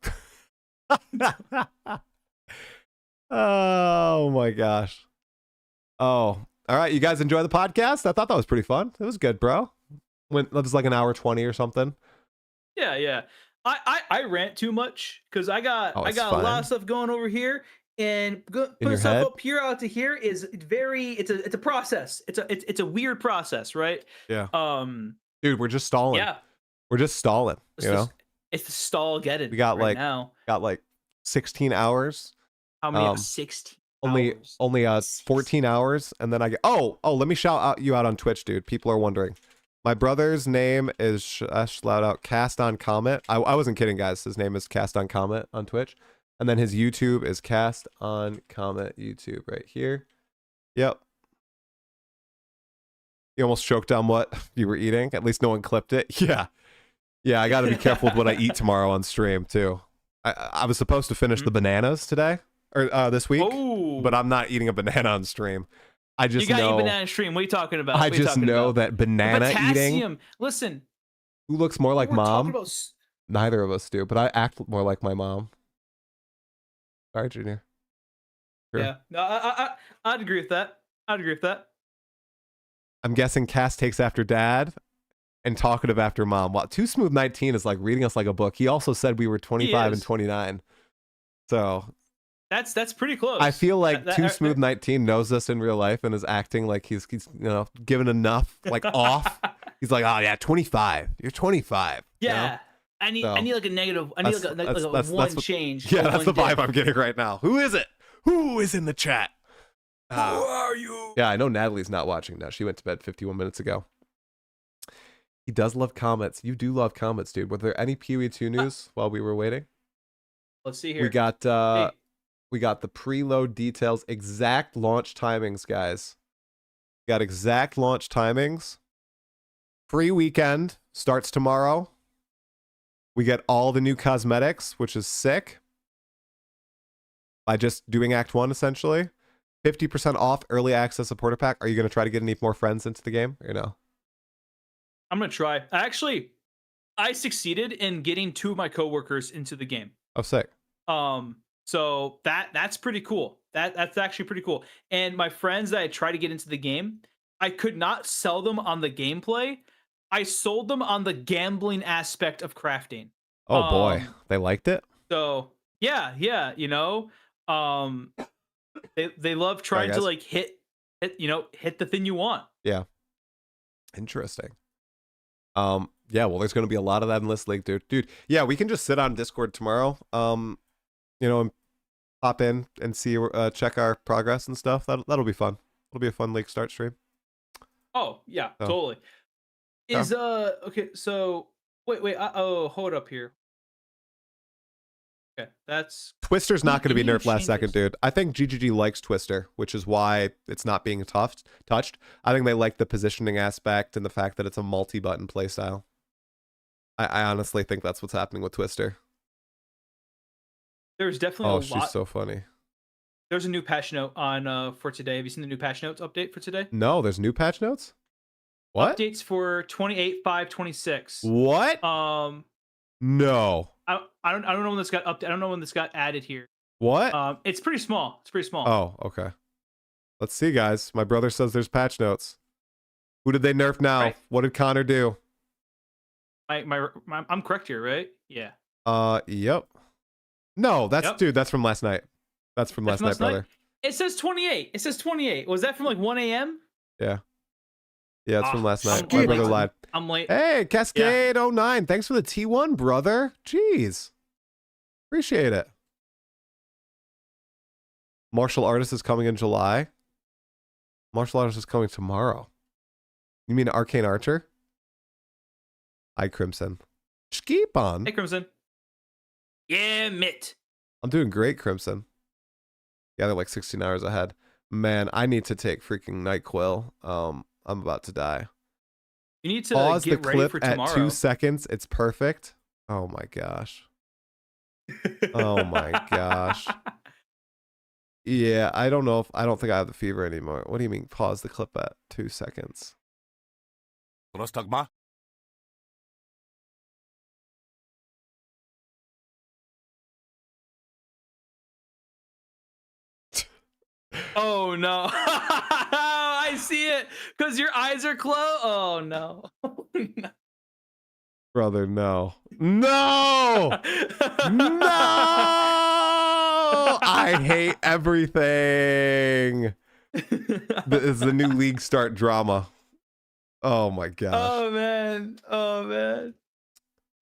Oh my gosh. Oh, all right. You guys enjoy the podcast? I thought that was pretty fun. It was good, bro. It was like an hour 20 or something. Yeah. I rant too much because I got Oh, it's a fine. lot of stuff going over here, and your putting stuff head? up here out to here is it's a process. It's a weird process, right? Yeah. Um. Dude, we're just stalling. Yeah. We're just stalling. It's You know, it's the stall getting. We got, right like, now. got like 16 hours. How many? 16 hours. Only 14 hours, and then I get let me shout you out on Twitch, dude. People are wondering. My brother's name is shout out Cast on Comet. I wasn't kidding, guys. His name is Cast on Comet on Twitch, and then his YouTube is Cast on Comet YouTube right here. Yep. You almost choked on what you were eating. At least no one clipped it. Yeah. I got to be careful with what I eat tomorrow on stream too. I was supposed to finish the bananas today or this week, but I'm not eating a banana on stream. I just you got know. your banana stream. What are you talking about? I What are you just talking know about? that banana Potassium. eating. Listen. Who looks more like we're talking mom? about Neither of us do, but I act more like my mom. Sorry, Junior. Sure. Yeah. No, I'd agree with that. I'm guessing Cass takes after dad and Talkative after mom. Wow, Too Smooth 19 is like reading us like a book. He also said we were 25 and 29. So That's pretty close. I feel like Too Smooth 19 knows us in real life and is acting like he's given enough like off. He's like, oh yeah, 25. You're 25. Yeah. You know? I need like a negative. I need like a one change. Yeah, or that's one the vibe dip. I'm getting right now. Who is it? Who is in the chat? Who are you? Yeah, I know Natalie's not watching now. She went to bed 51 minutes ago. He does love comments. You do love comments, dude. Were there any PoE2 news while we were waiting? Let's see here. We got Hey. we got the preload details, exact launch timings, guys. Got exact launch timings. Free weekend starts tomorrow. We get all the new cosmetics, which is sick. By just doing Act 1, essentially. 50% off early access supporter pack. Are you going to try to get any more friends into the game or no? I'm gonna try. I succeeded in getting 2 of my coworkers into the game. Oh, sick. So that's pretty cool. That's actually pretty cool. And my friends that I tried to get into the game, I could not sell them on the gameplay. I sold them on the gambling aspect of crafting. Oh boy, they liked it. So yeah, they love trying to like hit the thing you want. Yeah. Interesting. Yeah, well, there's going to be a lot of that in this league, dude. Yeah, we can just sit on Discord tomorrow. And pop in and see, check our progress and stuff. That'll be fun. It'll be a fun league start stream. Oh yeah, So. totally. Is okay? So wait. Hold up here. Okay, that's Twister's not going to be Any nerfed last second, changes? dude. I think GGG likes Twister, which is why it's not being touched. I think they like the positioning aspect and the fact that it's a multi-button playstyle. I honestly think that's what's happening with Twister. there's definitely Oh, a she's lot. so funny. There's a new patch note on for today. Have you seen the new patch notes update for today? No, there's new patch notes? What? Updates for 28.5.26. What? No. I don't know when this got I don't know when this got added here. What? It's pretty small. It's pretty small. Oh, okay. Let's see, guys. My brother says there's patch notes. Who did they nerf now? Right. What did Connor do? I'm correct here, right? Yeah. Yep. No, that's Yep. dude. That's from last night. That's from last night, brother. It says 28. It says 28. Was that from like 1 a.m.? Yeah. Yeah, it's from last night. I'm My brother late. lied. I'm late. Hey, Cascade09. Thanks for the T1, brother. Jeez. Appreciate it. Martial Artist is coming in July. Martial Artist is coming tomorrow. You mean Arcane Archer? Hi, Crimson. Keep on. Hey, Crimson. Yeah, Mitt. I'm doing great, Crimson. Yeah, they're like 16 hours ahead. Man, I need to take freaking NyQuil. I'm about to die. You need to pause get the ready clip for at tomorrow. 2 seconds. It's perfect. Oh my gosh. Oh my gosh. Yeah, I don't think I have the fever anymore. What do you mean pause the clip at 2 seconds? Prostagma? Oh no. I see it because your eyes are closed. Oh no. Brother, no. No! No! I hate everything. This is the new league start drama. Oh my gosh. Oh man. Oh man.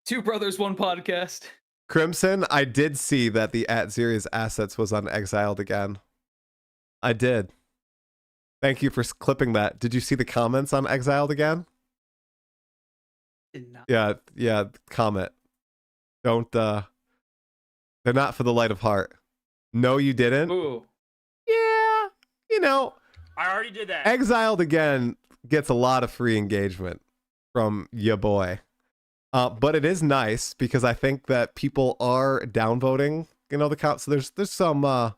Two brothers, one podcast. Crimson, I did see that the @Series assets was on Exiled again. I did. Thank you for clipping that. Did you see the comments on Exiled again? Did not. Yeah, comment. Don't they're not for the light of heart. No, you didn't. Ooh. Yeah, you know, I already did that. Exiled again gets a lot of free engagement from ya boy. But it is nice because I think that people are downvoting, you know, the count. So there's some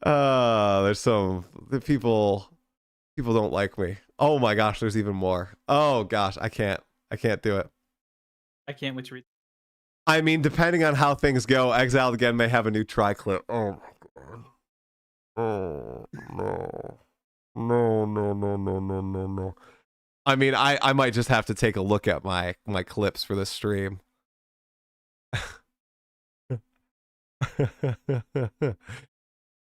there's some the people don't like me. Oh my gosh, there's even more. Oh gosh, I can't do it. I can't wait to read. I mean, depending on how things go, Exiled again may have a new try clip. Oh my god. Oh no. No. I mean, I might just have to take a look at my clips for this stream.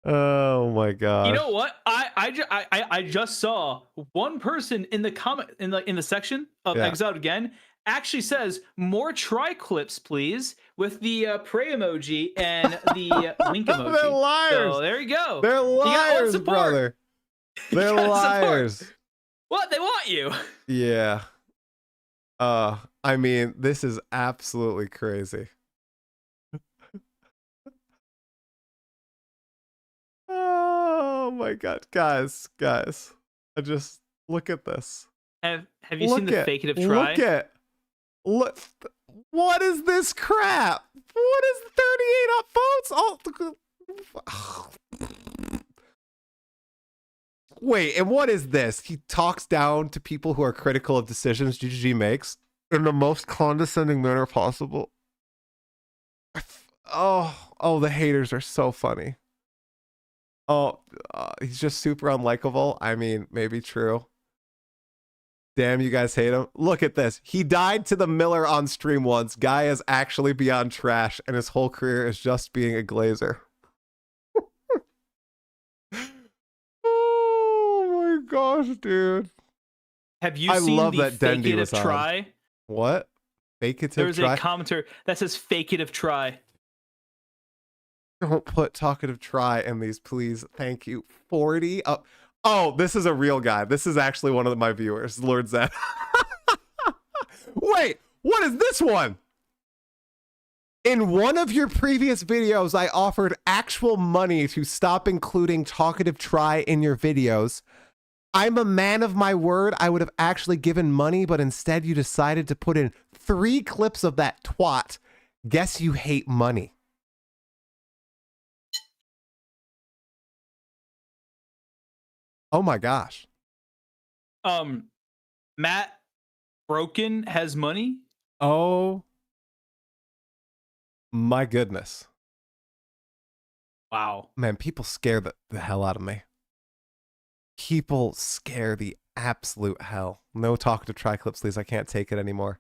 Oh my god. You know what? I just saw one person in the comment in the section of Exiled again actually says more try clips, please, with the pray emoji and the wink emoji. They're liars. So there you go. They're liars, brother. They're liars. What? They want you. Yeah. I mean, this is absolutely crazy. Oh my god, guys. I just look at this. Have you seen the Talkative try? Look, what is this crap? What is 38 upvotes? Oh, wait, and what is this? He talks down to people who are critical of decisions GGG makes in the most condescending manner possible. Oh, the haters are so funny. Oh, he's just super unlikable. I mean, maybe true. Damn, you guys hate him. Look at this. He died to the Miller on stream once. Guy is actually beyond trash, and his whole career is just being a glazer. Oh my gosh, dude. Have you seen love the that Dendy was Talkative on. try? What? Fakeative There's try? a commenter that says Talkative try. Don't put Talkative try in these, please. Thank you. 40. Oh, this is a real guy. This is actually one of my viewers, Lord Zed. Wait, what is this one? In one of your previous videos, I offered actual money to stop including Talkative try in your videos. I'm a man of my word. I would have actually given money, but instead you decided to put in 3 clips of that twat. Guess you hate money. Oh my gosh. Matt Broken has money. Oh my goodness. Wow. Man, people scare the hell out of me. People scare the absolute hell. No talk to try clips, please. I can't take it anymore.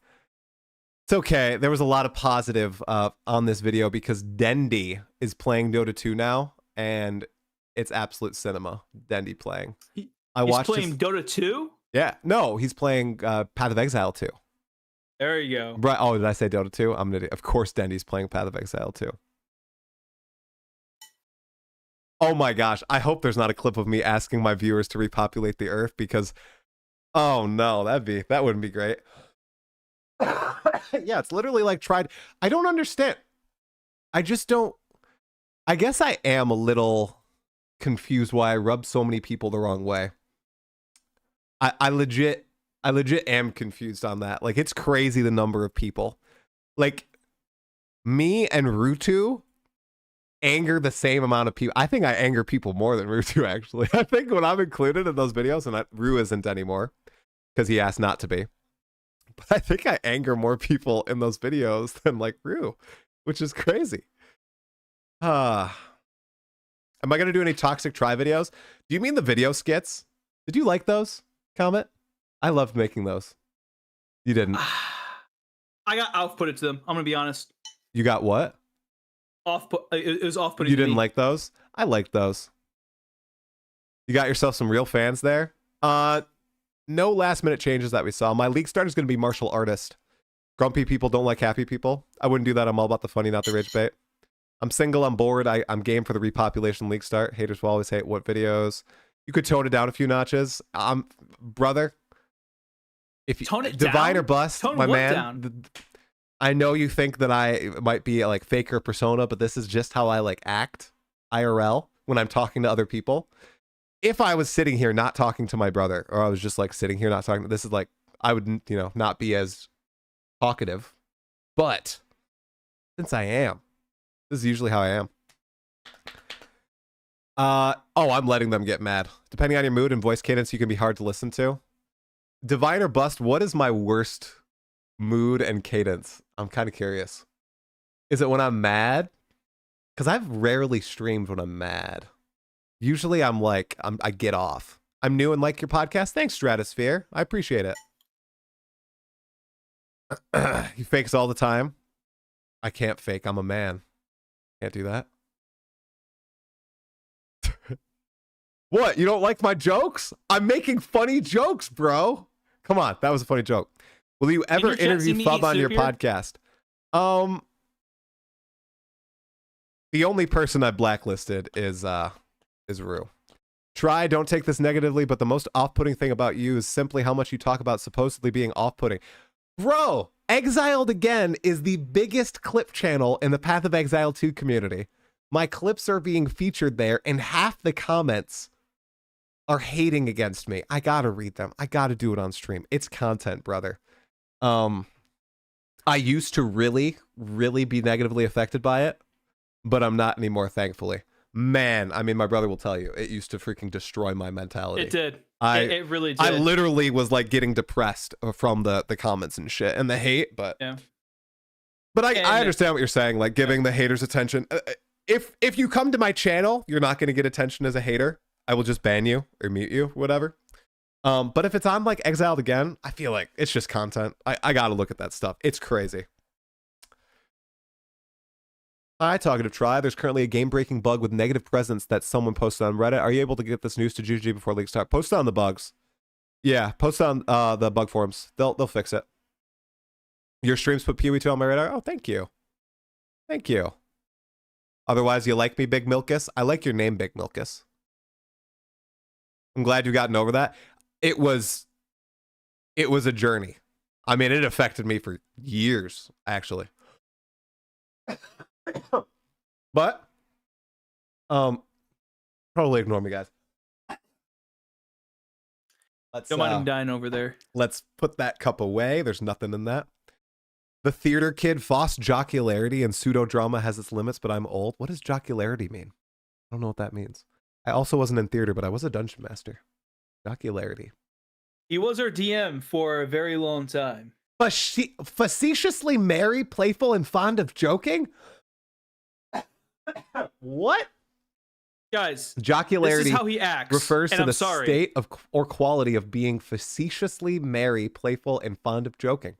It's okay. There was a lot of positive on this video because Dendy is playing Dota 2 now, and it's absolute cinema. Dendy playing. He's watched playing Dota 2? Yeah. No, he's playing Path of Exile 2. There you go. Right. Oh, did I say Dota 2? I'm an idiot. Of course, Dendy's playing Path of Exile 2. Oh my gosh. I hope there's not a clip of me asking my viewers to repopulate the earth because, oh no, that wouldn't be great. Yeah, it's literally like tried. I don't understand. I just don't. I guess I am a little confused why I rub so many people the wrong way. I legit am confused on that. Like, it's crazy the number of people. Like, me and Rutu anger the same amount of people. I think I anger people more than Rutu, actually. I think when I'm included in those videos, and Ru isn't anymore because he asked not to be. But I think I anger more people in those videos than like Ru, which is crazy. Am I going to do any toxic try videos? Do you mean the video skits? Did you like those? Comment. I loved making those. You didn't. I got off-putted to them. I'm going to be honest. You got what? It was off-putting. You didn't like those? I liked those. You got yourself some real fans there? No last minute changes that we saw. My league starter is going to be martial artist. Grumpy people don't like happy people. I wouldn't do that. I'm all about the funny, not the rage bait. I'm single. I'm bored. I'm game for the repopulation league start. Haters will always hate what videos. You could tone it down a few notches. Brother. If you tone it divide down? or bust, Tone my what man. down? I know you think that I might be like faker persona, but this is just how I like act IRL when I'm talking to other people. If I was sitting here not talking to my brother, or I was just like sitting here not talking, this is like, I would, not be as talkative. But since I am, this is usually how I am. I'm letting them get mad. Depending on your mood and voice cadence, you can be hard to listen to. Divine or bust, what is my worst mood and cadence? I'm kind of curious. Is it when I'm mad? Because I've rarely streamed when I'm mad. Usually I'm like, I get off. I'm new and like your podcast. Thanks, Stratosphere. I appreciate it. He fakes all the time. I can't fake. I'm a man. Can't do that. What? You don't like my jokes? I'm making funny jokes, bro. Come on. That was a funny joke. Will you ever interview Fub on your podcast? The only person I blacklisted is Rue. Try, don't take this negatively, but the most off-putting thing about you is simply how much you talk about supposedly being off-putting. Bro, Exiled Again is the biggest clip channel in the Path of Exile 2 community. My clips are being featured there, and half the comments are hating against me. I gotta read them. I gotta do it on stream. It's content, brother. I used to really, really be negatively affected by it, but I'm not anymore, thankfully. Man, I mean, my brother will tell you, it used to freaking destroy my mentality. It did. It really did. I literally was like getting depressed from the comments and shit and the hate, but yeah. But I understand what you're saying, like giving the haters attention. If you come to my channel, you're not going to get attention as a hater. I will just ban you or mute you, whatever. But if it's on like Exiled Again, I feel like it's just content. I got to look at that stuff. It's crazy. Hi, Talkative Try. There's currently a game-breaking bug with negative presence that someone posted on Reddit. Are you able to get this news to GG before league start? Post it on the bugs. Yeah, post it on the bug forums. They'll fix it. Your streams put PoE2 on my radar. Oh, thank you. Thank you. Otherwise, you like me, Big Milkus? I like your name, Big Milkus. I'm glad you've gotten over that. It was a journey. I mean, it affected me for years, actually. But probably ignore me, guys. Don't mind him dying over there. Let's put that cup away. There's nothing in that. The theater kid, Foss jocularity and pseudo drama has its limits, but I'm old. What does jocularity mean? I don't know what that means. I also wasn't in theater, but I was a dungeon master. Jocularity. He was our DM for a very long time. Facetiously merry, playful, and fond of joking? What? Guys, Jocularity this is how he acts. refers and to I'm the sorry. state of or quality of being facetiously merry, playful, and fond of joking.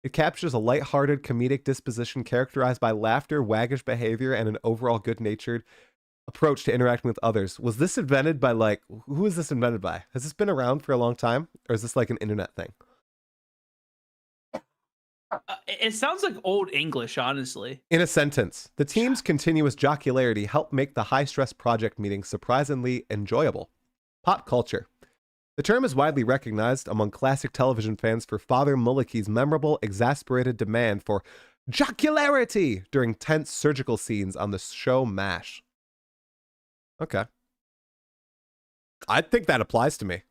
It captures a lighthearted, comedic disposition characterized by laughter, waggish behavior, and an overall good-natured approach to interacting with others. Was this invented by, like, who is this invented by? Has this been around for a long time, or is this like an internet thing? It sounds like old English, honestly. In a sentence, the team's continuous jocularity helped make the high-stress project meetings surprisingly enjoyable. Pop culture. The term is widely recognized among classic television fans for Father Mulliky's memorable, exasperated demand for jocularity during tense surgical scenes on the show MASH. Okay. I think that applies to me.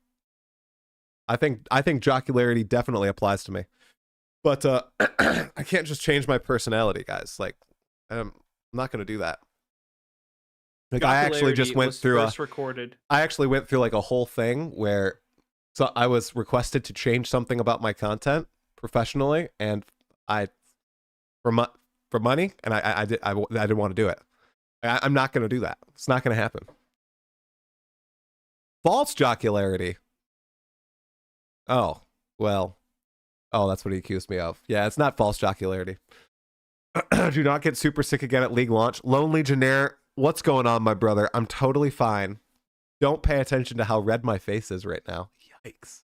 I think jocularity definitely applies to me. But I can't just change my personality, guys. Like, I'm not going to do that. Like, I actually just went through I actually went through like a whole thing where I was requested to change something about my content professionally, and for money, and I didn't want to do it. I'm not going to do that. It's not going to happen. False jocularity. Oh, well. Oh, that's what he accused me of. Yeah, it's not false jocularity. Do not get super sick again at League launch. Lonely Legionnaire, what's going on, my brother? I'm totally fine. Don't pay attention to how red my face is right now. Yikes.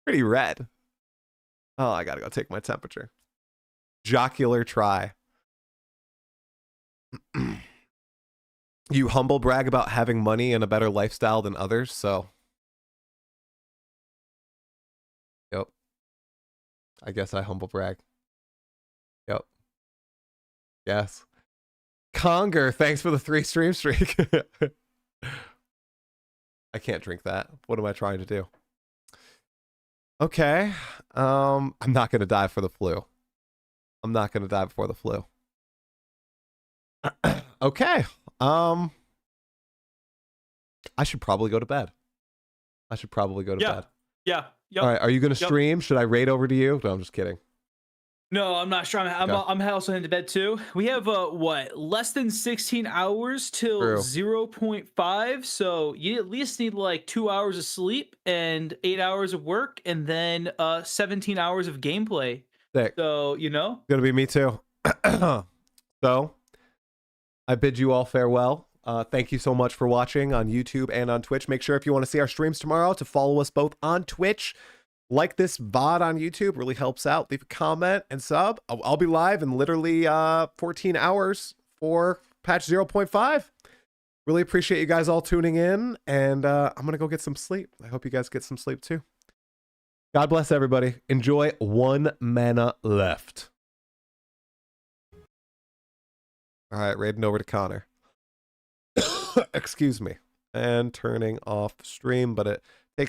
Pretty red. Oh, I gotta go take my temperature. Jocular try. You humble brag about having money and a better lifestyle than others, so... Yep. I guess I humble brag. Yep. Yes. Conger, thanks for the 3 stream streak. I can't drink that. What am I trying to do? Okay. I'm not going to die for the flu. I'm not going to die before the flu. Okay. I should probably go to bed. bed. Yeah. Yep. All right. Are you going to stream? Should I raid over to you? No, I'm just kidding. No, I'm not sure. I'm also heading to bed too. We have less than 16 hours till 0.5. So you at least need like 2 hours of sleep and 8 hours of work, and then 17 hours of gameplay. Sick. So Gonna be me too. So I bid you all farewell. Thank you so much for watching on YouTube and on Twitch. Make sure if you want to see our streams tomorrow to follow us both on Twitch. Like this VOD on YouTube, really helps out. Leave a comment and sub. I'll be live in literally 14 hours for patch 0.5. Really appreciate you guys all tuning in, and I'm going to go get some sleep. I hope you guys get some sleep too. God bless everybody. Enjoy 1 mana left. All right, raiding over to Connor. Excuse me. And turning off stream, but it